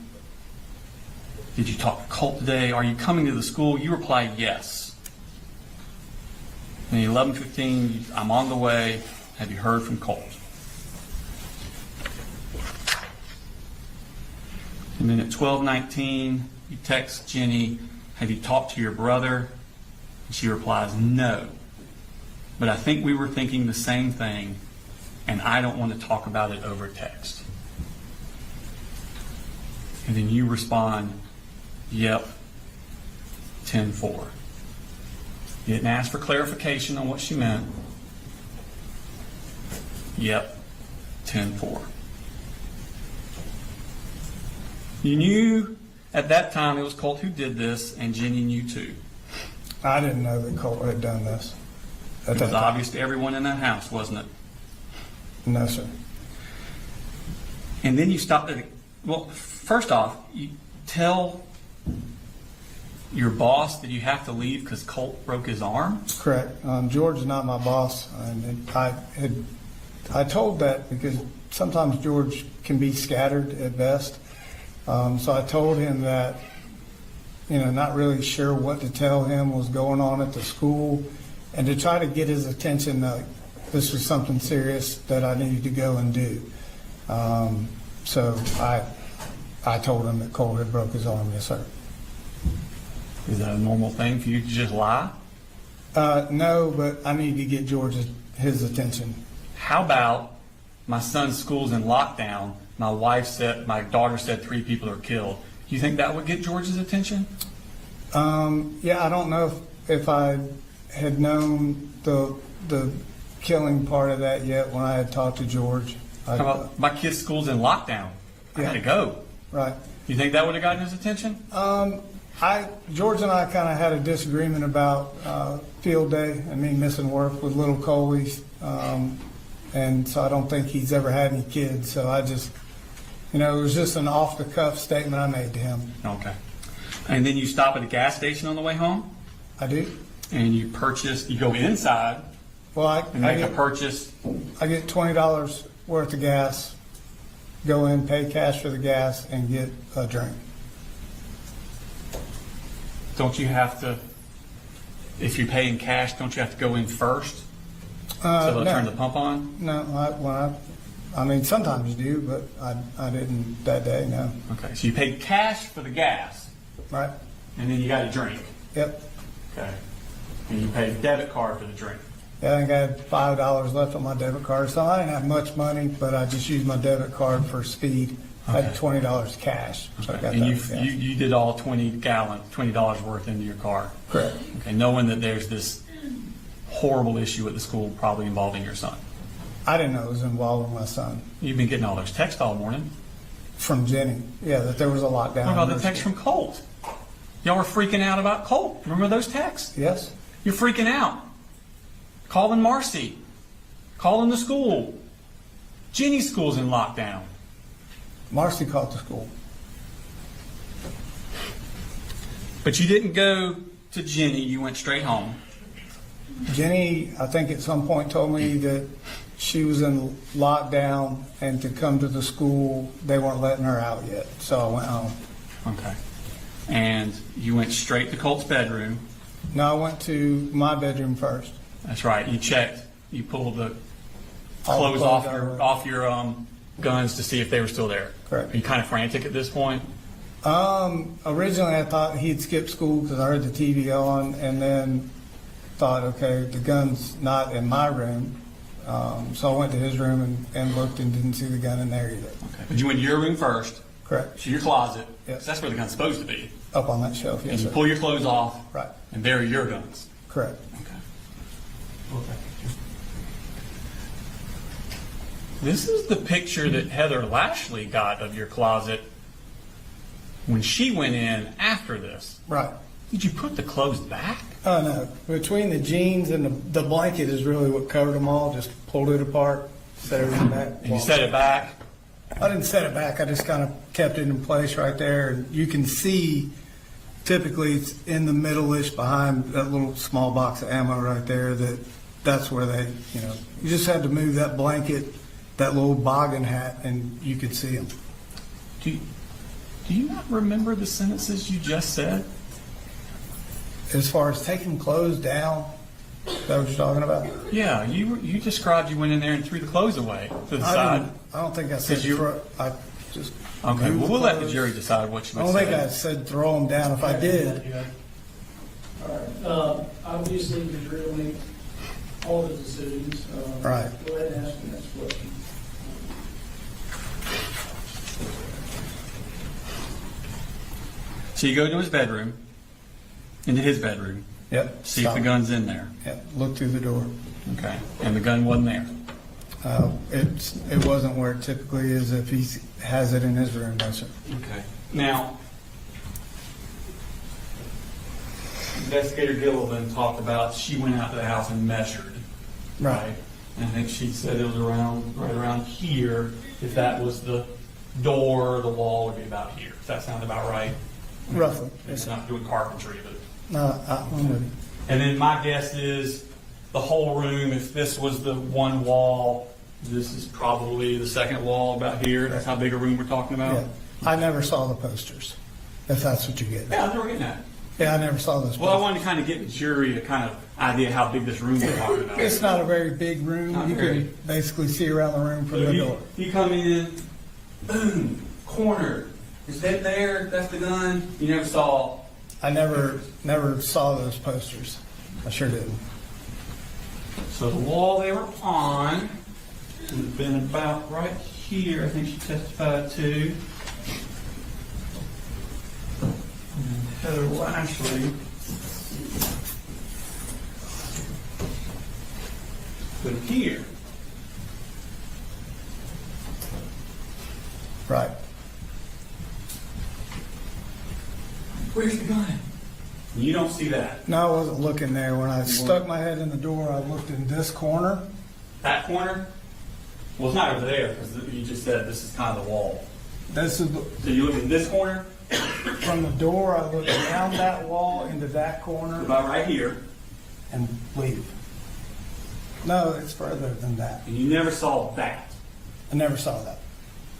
Did you talk to Colt today? Are you coming to the school? You reply, yes. And at 11:15, I'm on the way. Have you heard from Colt? And then at 12:19, you text Jenny, have you talked to your brother? And she replies, no. But I think we were thinking the same thing, and I don't want to talk about it over text. And then you respond, yep, 10-4. You didn't ask for clarification on what she meant. Yep, 10-4. You knew at that time it was Colt who did this, and Jenny knew too. I didn't know that Colt had done this. It was obvious to everyone in that house, wasn't it? No, sir. And then you stopped at, well, first off, you tell your boss that you have to leave because Colt broke his arm? Correct. George is not my boss, and I told that because sometimes George can be scattered at best. So I told him that, not really sure what to tell him was going on at the school, and to try to get his attention that this was something serious that I needed to go and do. So I told him that Colt had broke his arm. Yes, sir. Is that a normal thing for you to just lie? No, but I need to get his attention. How about my son's school's in lockdown? My daughter said 3 people are killed. Do you think that would get George's attention? Yeah, I don't know if I had known the killing part of that yet when I had talked to George. How about my kid's school's in lockdown? I gotta go. Right. You think that would have gotten his attention? George and I kind of had a disagreement about field day and me missing work with little Coley's, and so I don't think he's ever had any kids. So I just, it was just an off-the-cuff statement I made to him. Okay. And then you stop at a gas station on the way home, I do. and you go inside Well, and make a purchase. I get $20 worth of gas, go in, pay cash for the gas, and get a drink. Don't you have to, if you're paying cash, don't you have to go in first? So they'll No. turn the pump on? No, I mean, sometimes you do, but I didn't that day, no. Okay, so you paid cash for the gas, Right? and then you got a drink. Yep. Okay. And you paid a debit card for the drink. Yeah, I think I had $5 left on my debit card, so I didn't have much money, but I just used my debit card for speed. I had $20 cash, so I got And that. you did all $20 worth into your car. Correct. Okay, knowing that there's this horrible issue at the school probably involving your son. I didn't know it was involving my son. You've been getting all those texts all morning. From Jenny, yeah, that there was a lockdown. What about the text from Colt? Y'all were freaking out about Colt. Remember those texts? Yes. You're freaking out. Calling Marcee. Calling the school. Jenny's school's in lockdown. Marcee called the school. But you didn't go to Jenny. You went straight home. Jenny, I think at some point told me that she was in lockdown and to come to the school, they weren't letting her out yet. So I went home. Okay. And you went straight to Colt's bedroom. No, I went to my bedroom first. That's right. You checked. You pulled the All the clothes off your guns to see if they were still there. Correct. Are you kind of frantic at this point? Originally I thought he'd skipped school because I heard the TV on, and then thought, okay, the gun's not in my room. So I went to his room and looked and didn't see the gun in there either. Okay. But you went to your room first, Correct. to your closet. Yes. 'Cause that's where the gun's supposed to be. Up on that shelf, And yes, you sir. pull your clothes off, Right. and there are your guns. Correct. Okay. This is the picture that Heather Lashley got of your closet when she went in after this. Right. Did you put the clothes back? Oh, no. Between the jeans and the blanket is really what covered them all. Just pulled it apart, set everything back. And you set it back? I didn't set it back. I just kind of kept it in place right there. And you can see, typically it's in the middle-ish behind that little small box of ammo right there. That's where they, you just had to move that blanket, that little boggin hat, and you could see them. Do you not remember the sentences you just said? As far as taking clothes down, is that what you're talking about? Yeah, you described you went in there and threw the clothes away to the side. I don't think I said I just. Okay, moved well, we'll let the clothes. jury decide what you I would don't say. think I said throw them down. If I did, All right, obviously, the jury will make all the decisions. Right. Go ahead and ask the next question. So you go to his bedroom, into his bedroom, yep. see if the gun's in there. Yep. Look through the door. Okay. And the gun wasn't there. It wasn't where it typically is if he has it in his room, no, sir. Okay. Now, Investigator Gilliland talked about she went out to the house and measured. Right. And I think she said it was right around here. If that was the door, the wall would be about here. Does that sound about right? Roughly. It's not doing carpentry, but. No, I'm with you. And then my guess is the whole room, if this was the one wall, this is probably the second wall about here. That's how big a room we're talking about? Yeah. I never saw the posters, if that's what you're getting Yeah, at. that's what we're getting at. Yeah, I never saw those Well, I posters. wanted to kind of get the jury a kind of idea how big this room we're talking about. It's not a very big room. Not You very. can basically see around the room from So the you, door. you come in, boom, corner. Is that there? That's the gun. You never saw. I never saw those posters. I sure didn't. So the wall they were on would have been about right here. I think she testified to. And Heather Lashley put it here. Right. Where's the gun? You don't see that. No, I wasn't looking there. When I stuck my head in the door, I looked in this corner. That corner? Well, it's not over there because you just said this is kind of the wall. This is the, So you look in this corner, from the door. I looked down that wall into that corner about right here, and leave. No, it's further than that. and you never saw that. I never saw that.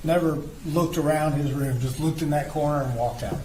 Never looked around his room. Just looked in that corner and walked out.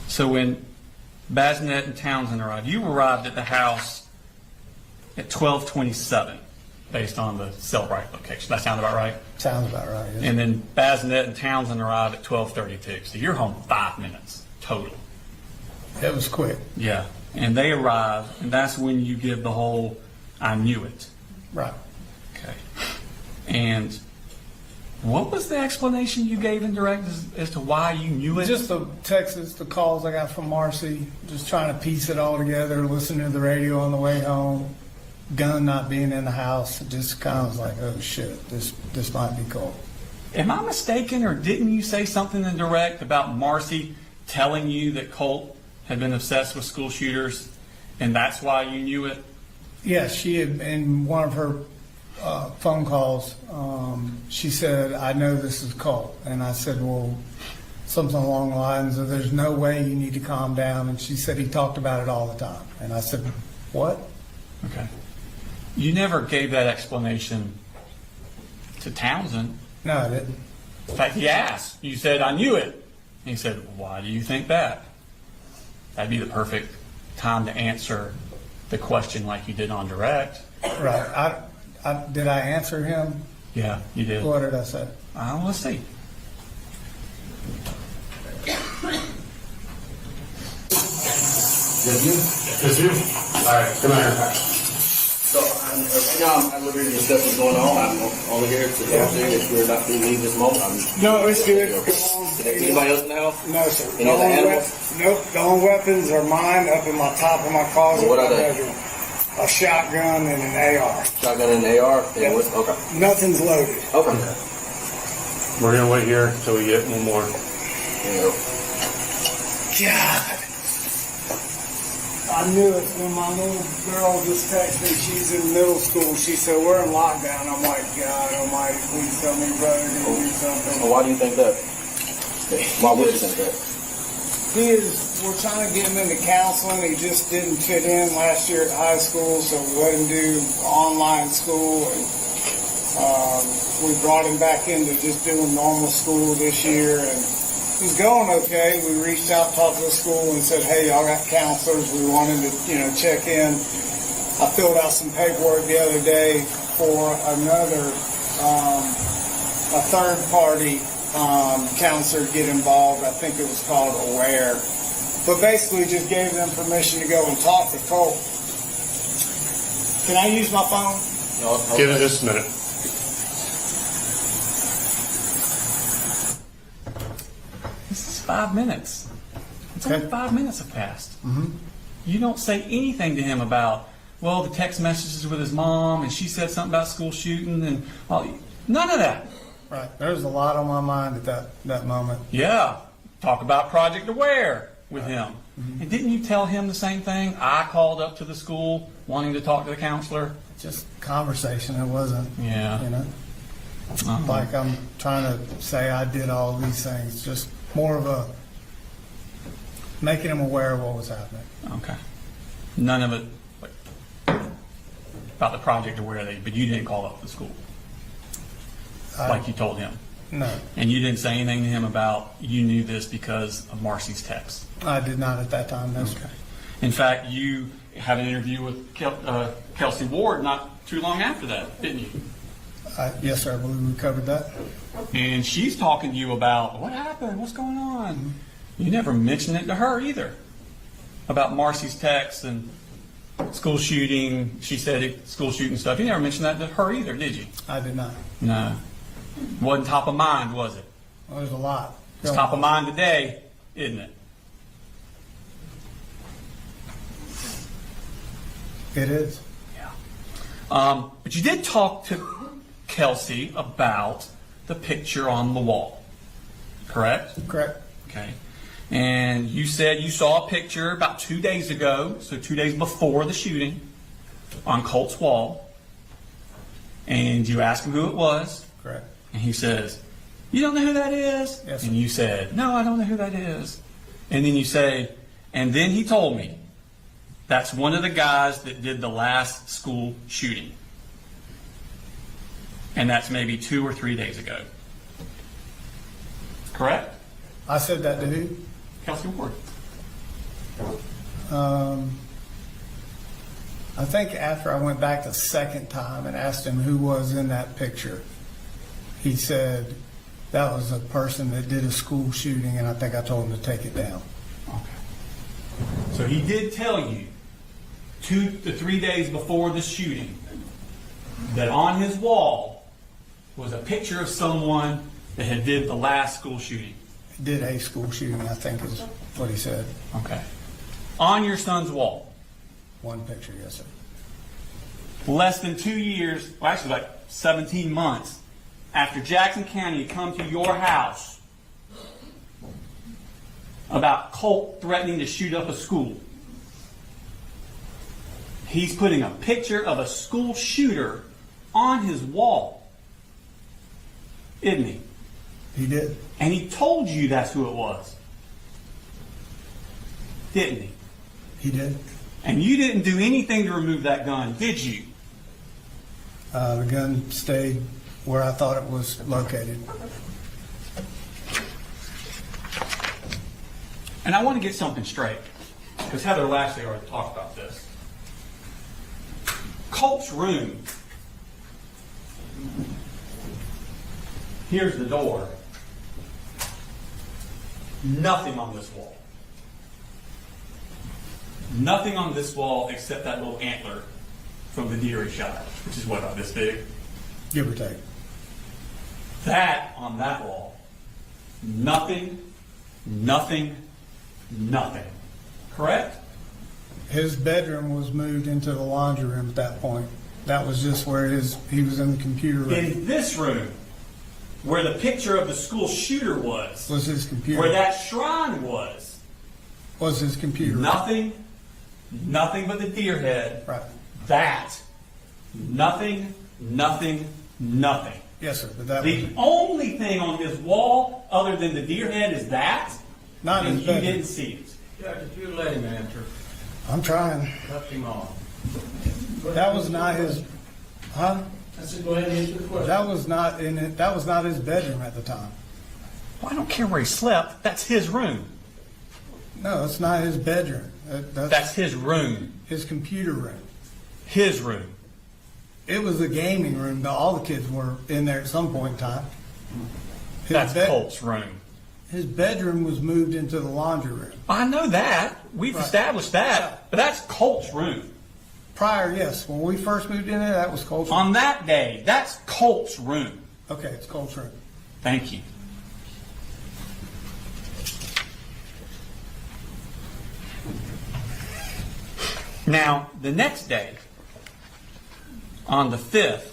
So when Basnet and Townsend arrived, you arrived at the house at 12:27, based on the cell right location. That sound about right? Sounds about right. Yes. And then Basnet and Townsend arrived at 12:32. So you're home 5 minutes total. It was quick. Yeah. And they arrive, and that's when you give the whole, I knew it. Right. Okay. And what was the explanation you gave in direct as to why you knew it? Just the texts, the calls I got from Marcee, just trying to piece it all together, listening to the radio on the way home, gun not being in the house. It just kind of was like, oh shit, this might be Colt. Am I mistaken, or didn't you say something in direct about Marcee telling you that Colt had been obsessed with school shooters, and that's why you knew it? Yes, she had, in one of her phone calls, she said, I know this is Colt. And I said, well, something along the lines of, there's no way you need to calm down. And she said, he talked about it all the time. And I said, what? Okay. You never gave that explanation to Townsend. No, I didn't. In fact, he asked. You said, I knew it. And he said, why do you think that? That'd be the perfect time to answer the question like you did on direct. Right. Did I answer him? Yeah, you did. What did I say? Let's see. It's you? All right, come here. So right now, I'm liberty to discuss what's going on. I'm only here to see if we're not to leave this moment. No, it's good. Anybody else in the house? No, sir. Any other animals? Nope. The only weapons are mine up in my top of my closet. What are in my they? bedroom. A shotgun and an AR. Shotgun and an AR? Yeah. Okay. Nothing's loaded. Okay. We're gonna wait here until we get one more. Yeah. God. I knew it when my little girl just texted me. She's in middle school. She said, we're in lockdown. I'm like, God almighty, please tell me brother didn't do something. Well, why do you think that? Why would you think that? We're trying to get him into counseling. He just didn't fit in last year at high school, so we let him do online school. And, we brought him back into just doing normal school this year, and it was going okay. We reached out, talked to the school, and said, "Hey, y'all got counselors. We wanted to, check in." I filled out some paperwork the other day for another, a third-party counselor to get involved. I think it was called Aware. But basically just gave them permission to go and talk to Colt. Can I use my phone? Give it just a minute. This is 5 minutes. It's only Okay. 5 minutes have passed. You don't say anything to him about, well, the text messages with his mom, and she said something about school shooting, and none of that. Right. There was a lot on my mind at that moment. Yeah, talk about Project Aware with him. And didn't you tell him the same thing? I called up to the school wanting to talk to the counselor. Just conversation. It wasn't, Yeah. like I'm trying to say I did all these things. Just more of a making him aware of what was happening. Okay. None of it about the Project Aware, but you didn't call up the school like you told him. No, And you didn't say anything to him about you knew this because of Marcee's text. I did not at that time. No, sir. In fact, you had an interview with Kelsey Ward not too long after that, didn't you? Yes, sir. I believe we covered that. And she's talking to you about what happened, what's going on. You never mentioned it to her either about Marcee's text and school shooting. She said school shooting stuff. You never mentioned that to her either, did you? I did not. No. Wasn't top of mind, was it? Well, there's a lot. It's top of mind today, isn't it? It is. Yeah. But you did talk to Kelsey about the picture on the wall, correct? Correct. Okay. And you said you saw a picture about 2 days ago, so 2 days before the shooting, on Colt's wall. And you asked him who it was. Correct. And he says, "You don't know who that is?" Yes, sir. And you said, "No, I don't know who that is." And then you say, "And then he told me that's one of the guys that did the last school shooting. And that's maybe 2 or 3 days ago." Correct? I said that to who? Kelsey Ward. I think after I went back the second time and asked him who was in that picture, he said that was a person that did a school shooting, and I think I told him to take it down. Okay. So he did tell you 2 to 3 days before the shooting that on his wall was a picture of someone that had did the last school shooting. He did a school shooting, I think is what he said. Okay. On your son's wall. One picture, yes, sir. Less than 2 years, well actually like 17 months after Jackson County had come to your house about Colt threatening to shoot up a school. He's putting a picture of a school shooter on his wall, isn't he? He did. And he told you that's who it was, didn't he? He did. And you didn't do anything to remove that gun, did you? The gun stayed where I thought it was located. And I want to get something straight, because Heather Lashley already talked about this. Colt's room, here's the door. Nothing on this wall. Nothing on this wall except that little antler from the deer he shot, which is what, about this big? Give or take. That on that wall. Nothing, nothing, nothing. Correct? His bedroom was moved into the laundry room at that point. That was just where he was in the computer room. In this room, where the picture of the school shooter was His computer. where that shrine was, was his computer room. nothing but the deer head. Right. That, nothing, nothing, nothing. Yes, sir. But that The was only thing on his wall other than the deer head is that, not and his you bedroom. didn't see it. Judge, if you let him answer, I'm trying. cut him off. That was not his. Huh? I said, go ahead and answer the question. That was not in it, that was not his bedroom at the time. Well, I don't care where he slept. That's his room. No, it's not his bedroom. That's his room. his computer room. His room. It was a gaming room, but all the kids were in there at some point in time. That's Colt's room. His bedroom was moved into the laundry room. I know that. We've established that. But that's Colt's room. Prior, yes. When we first moved in there, that was Colt's room. On that day, that's Colt's room. Okay, it's Colt's room. Thank you. Now, the next day, on the 5th,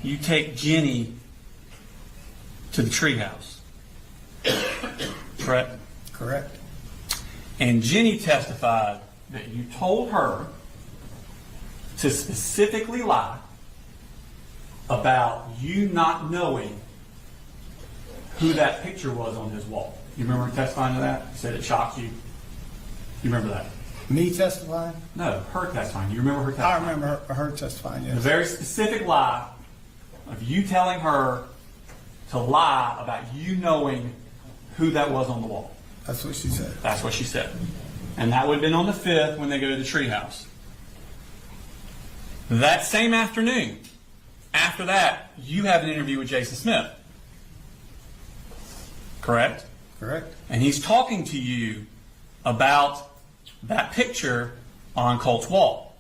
you take Jenny to the treehouse. Correct? Correct. And Jenny testified that you told her to specifically lie about you not knowing who that picture was on his wall. You remember her testifying to that? You said it shocked you. You remember that? Me testifying? No, her testifying. You remember her testifying? I remember her testifying, A yes. very specific lie of you telling her to lie about you knowing who that was on the wall. That's what she said. That's what she said. And that would have been on the 5th when they go to the treehouse. That same afternoon, after that, you have an interview with Jason Smith. Correct? Correct. And he's talking to you about that picture on Colt's wall.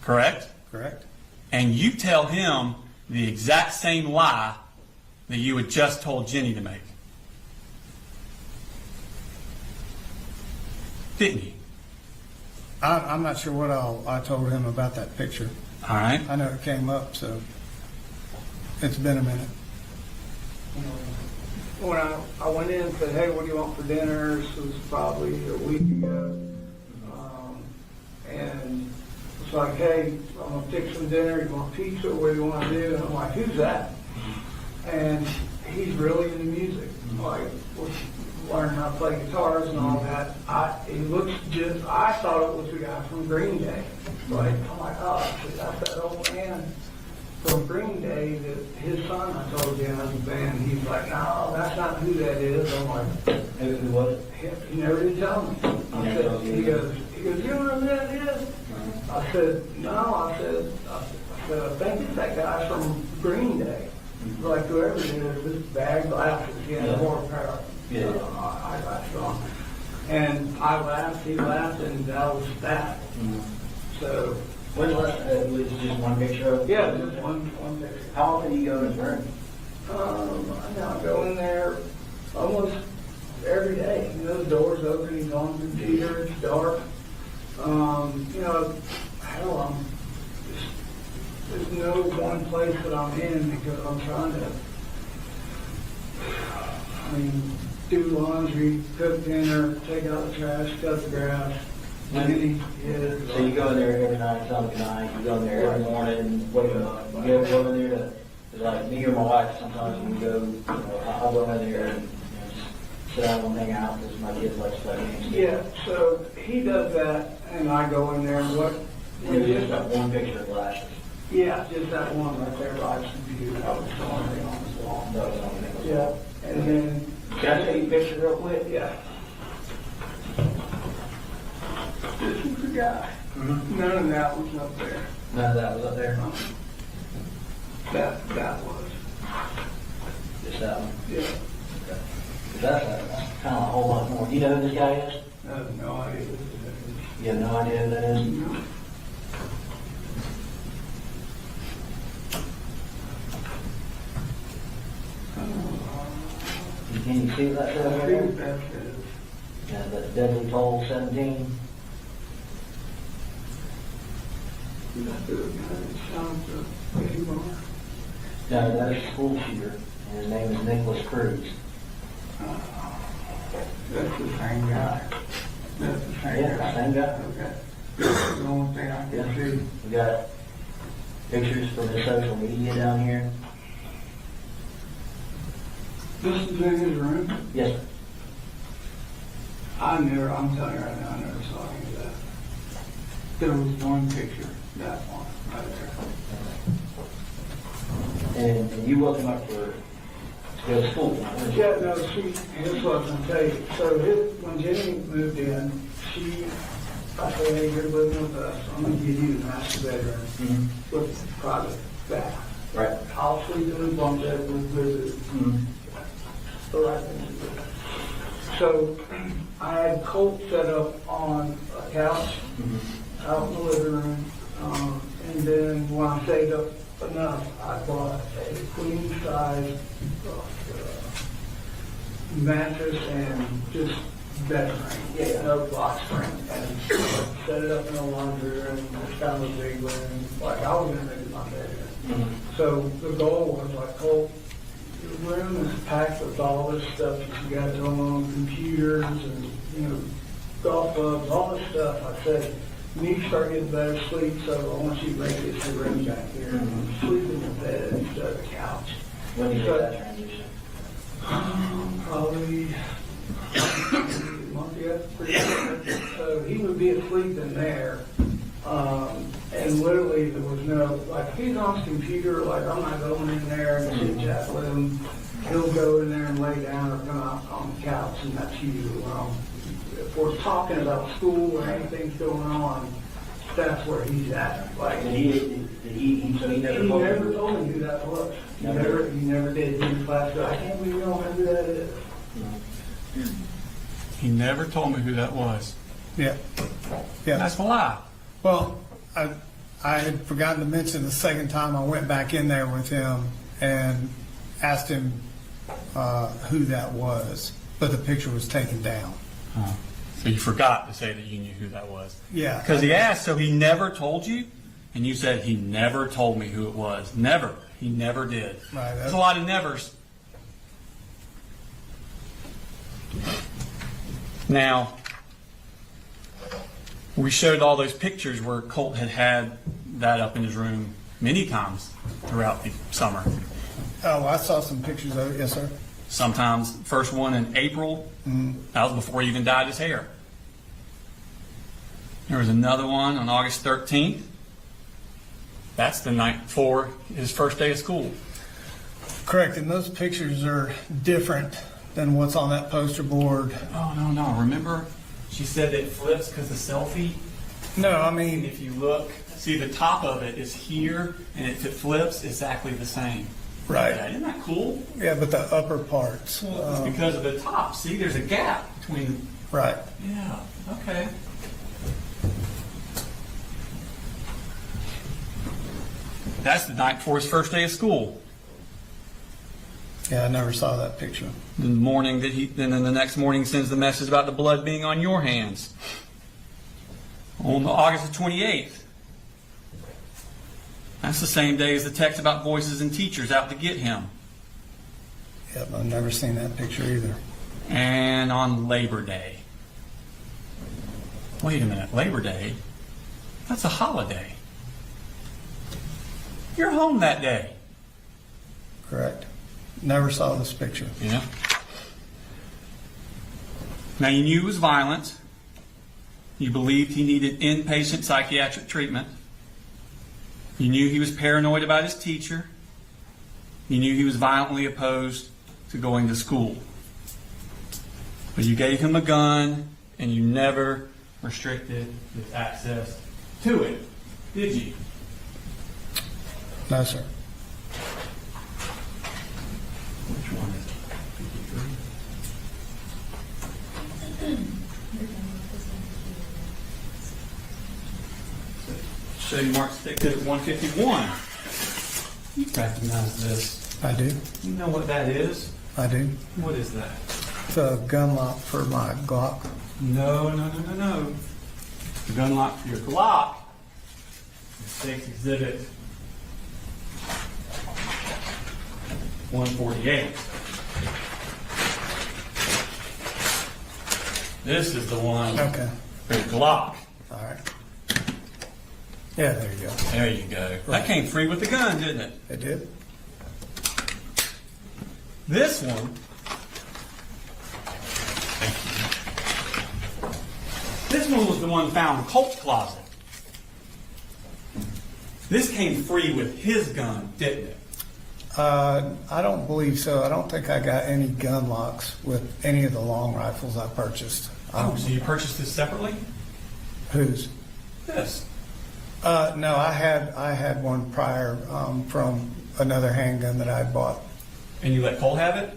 Correct? Correct. And you tell him the exact same lie that you had just told Jenny to make. Didn't you? I'm not sure what I told him about that picture. All right. I know it came up, so it's been a minute. When I went in and said, hey, what do you want for dinner? This was probably a week ago. And it's like, hey, I'm going to fix some dinner. You want pizza? What do you want to do? And I'm like, who's that? And he's really into music. Like, learning how to play guitars and all that. He looks just, I thought it was the guy from Green Day. Like, I'm like, oh, that's that old man from Green Day that his son, I told you, has a band. He's like, no, that's not who that is. I'm like, Who was it? he never did tell me. I said, he goes, you know who that is? I said, no. I said, I think it's that guy from Green Day. Like whoever it is, this bag glasses, he had a more pair of eyeglasses on. And I laughed, he laughed, and that was that. So, When's the last, was it just one picture of? yeah, just one picture. How often do you go to his room? I now go in there almost every day. You know, the door's open, he's on the computer, it's dark. You know, hell, there's no one place that I'm in because I'm trying to, do laundry, cook dinner, take out the trash, cut the grass. So you go in there every night, Sunday night, you go in there every morning, what do you go in there to, like me or my wife, sometimes we go, I'll go in there and just sit down and hang out because my kids like to play games. Yeah, so he does that and I go in there and what? You just got one picture of glasses. Yeah, just that one right there by his computer. That was the only thing on his wall. That was on the Yeah, and then. Can I take a picture real quick? Yeah. This is the guy. None of that was up there. None of that was up there? That was. Just that one? Yeah. Okay. That's kind of a whole lot more. Do you know who this guy is? I have no idea what it is. You have no idea who that is? No. Can you see that I over think there? that's it. Yeah, the deadly toll 17. You got the guy that sounds anymore. No, that is a school shooter, and his name is Nicholas Cruz. That's the same guy. That's the same Yeah, guy. same guy. Okay. That's the only thing I can see. We got pictures from his social media down here. This is in his room? Yes, sir. I'm telling you right now, I never saw any of that. There was one picture, that one, right there. And you woke him up for to go to school. weren't you? Yeah, no, here's what I'm gonna tell you. So when Jenny moved in, I said, hey, you're living with us, I'm gonna give you the master bedroom with private bath. Right. I'll sleep in the bunk bed with visitors. The right thing to do. So I had Colt set up on a couch out in the living room. And then when I saved up enough, I bought a queen size mattress and just bed frame, no box frame, and set it up in a laundry room, just kind of a big room, like I was gonna make it my bedroom. So the goal was like, Colt, your room is packed with all this stuff that you got going on, computers and, golf clubs, all this stuff. I said, you need to start getting better sleep, so I want you to make this your room back here. Sleep in the bed instead of the couch. When you made that transition? Probably a month ago. So he would be asleep in there, and literally there was no, like, if he's on his computer, like, I'm not going in there and chit chat with him. He'll go in there and lay down or come out on the couch, and that's usually if we're talking about school or anything's going on, that's where he's at. Like, So he never he told never you? told me who that was. He never did. He was class. I can't believe you don't know who that is. He never told me who that was. Yeah. Yeah. That's a lie. Well, I had forgotten to mention the second time I went back in there with him and asked him who that was, but the picture was taken down. So you forgot to say that you knew who that was. Yeah. Because he asked, so he never told you? And you said, he never told me who it was. Never. He never did. Right. There's a lot of nevers. Now, we showed all those pictures where Colt had that up in his room many times throughout the summer. Oh, I saw some pictures of it. Yes, sir. Sometimes, first one in April, that was before he even dyed his hair. There was another one on August 13th. That's the night before his first day of school. Correct. And those pictures are different than what's on that poster board. Oh, no. Remember, she said it flips because the selfie? No, I And mean, if you look, see the top of it is here, and if it flips, exactly the same. right. Yeah, isn't that cool? Yeah, but the upper parts. It's because of the top. See, there's a gap between. Right. Yeah, okay. That's the night before his first day of school. Yeah, I never saw that picture. The morning that then the next morning sends the message about the blood being on your hands. On August the 28th. That's the same day as the text about voices and teachers out to get him. Yep, I've never seen that picture either. And on Labor Day. Wait a minute, Labor Day? That's a holiday. You're home that day. Correct. Never saw this picture. Yeah. Now you knew he was violent. You believed he needed inpatient psychiatric treatment. You knew he was paranoid about his teacher. You knew he was violently opposed to going to school. But you gave him a gun and you never restricted his access to it, did you? No, sir. Which one is it? Show you Mark's Exhibit 151. You recognize this. I do. You know what that is? I do. What is that? It's a gun lock for my Glock. No. The gun lock for your Glock is State's Exhibit 148. This is the one Okay. for your Glock. All right. Yeah, there you go. There you go. That came free with the gun, didn't it? It did. This one. This one was the one found in Colt's closet. This came free with his gun, didn't it? I don't believe so. I don't think I got any gun locks with any of the long rifles I purchased. Oh, so you purchased this separately? Whose? This. No, I had one prior from another handgun that I bought. And you let Cole have it?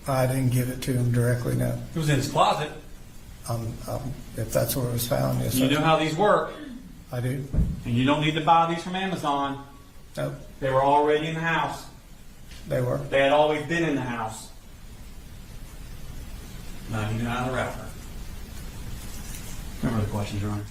I didn't give it to him directly, no. It was in his closet. If that's where it was found, yes. You know how these work. I do. And you don't need to buy these from Amazon. Nope, They were already in the house. they were. They had always been in the house. Not even out of the wrapper. No further questions, Your Honor.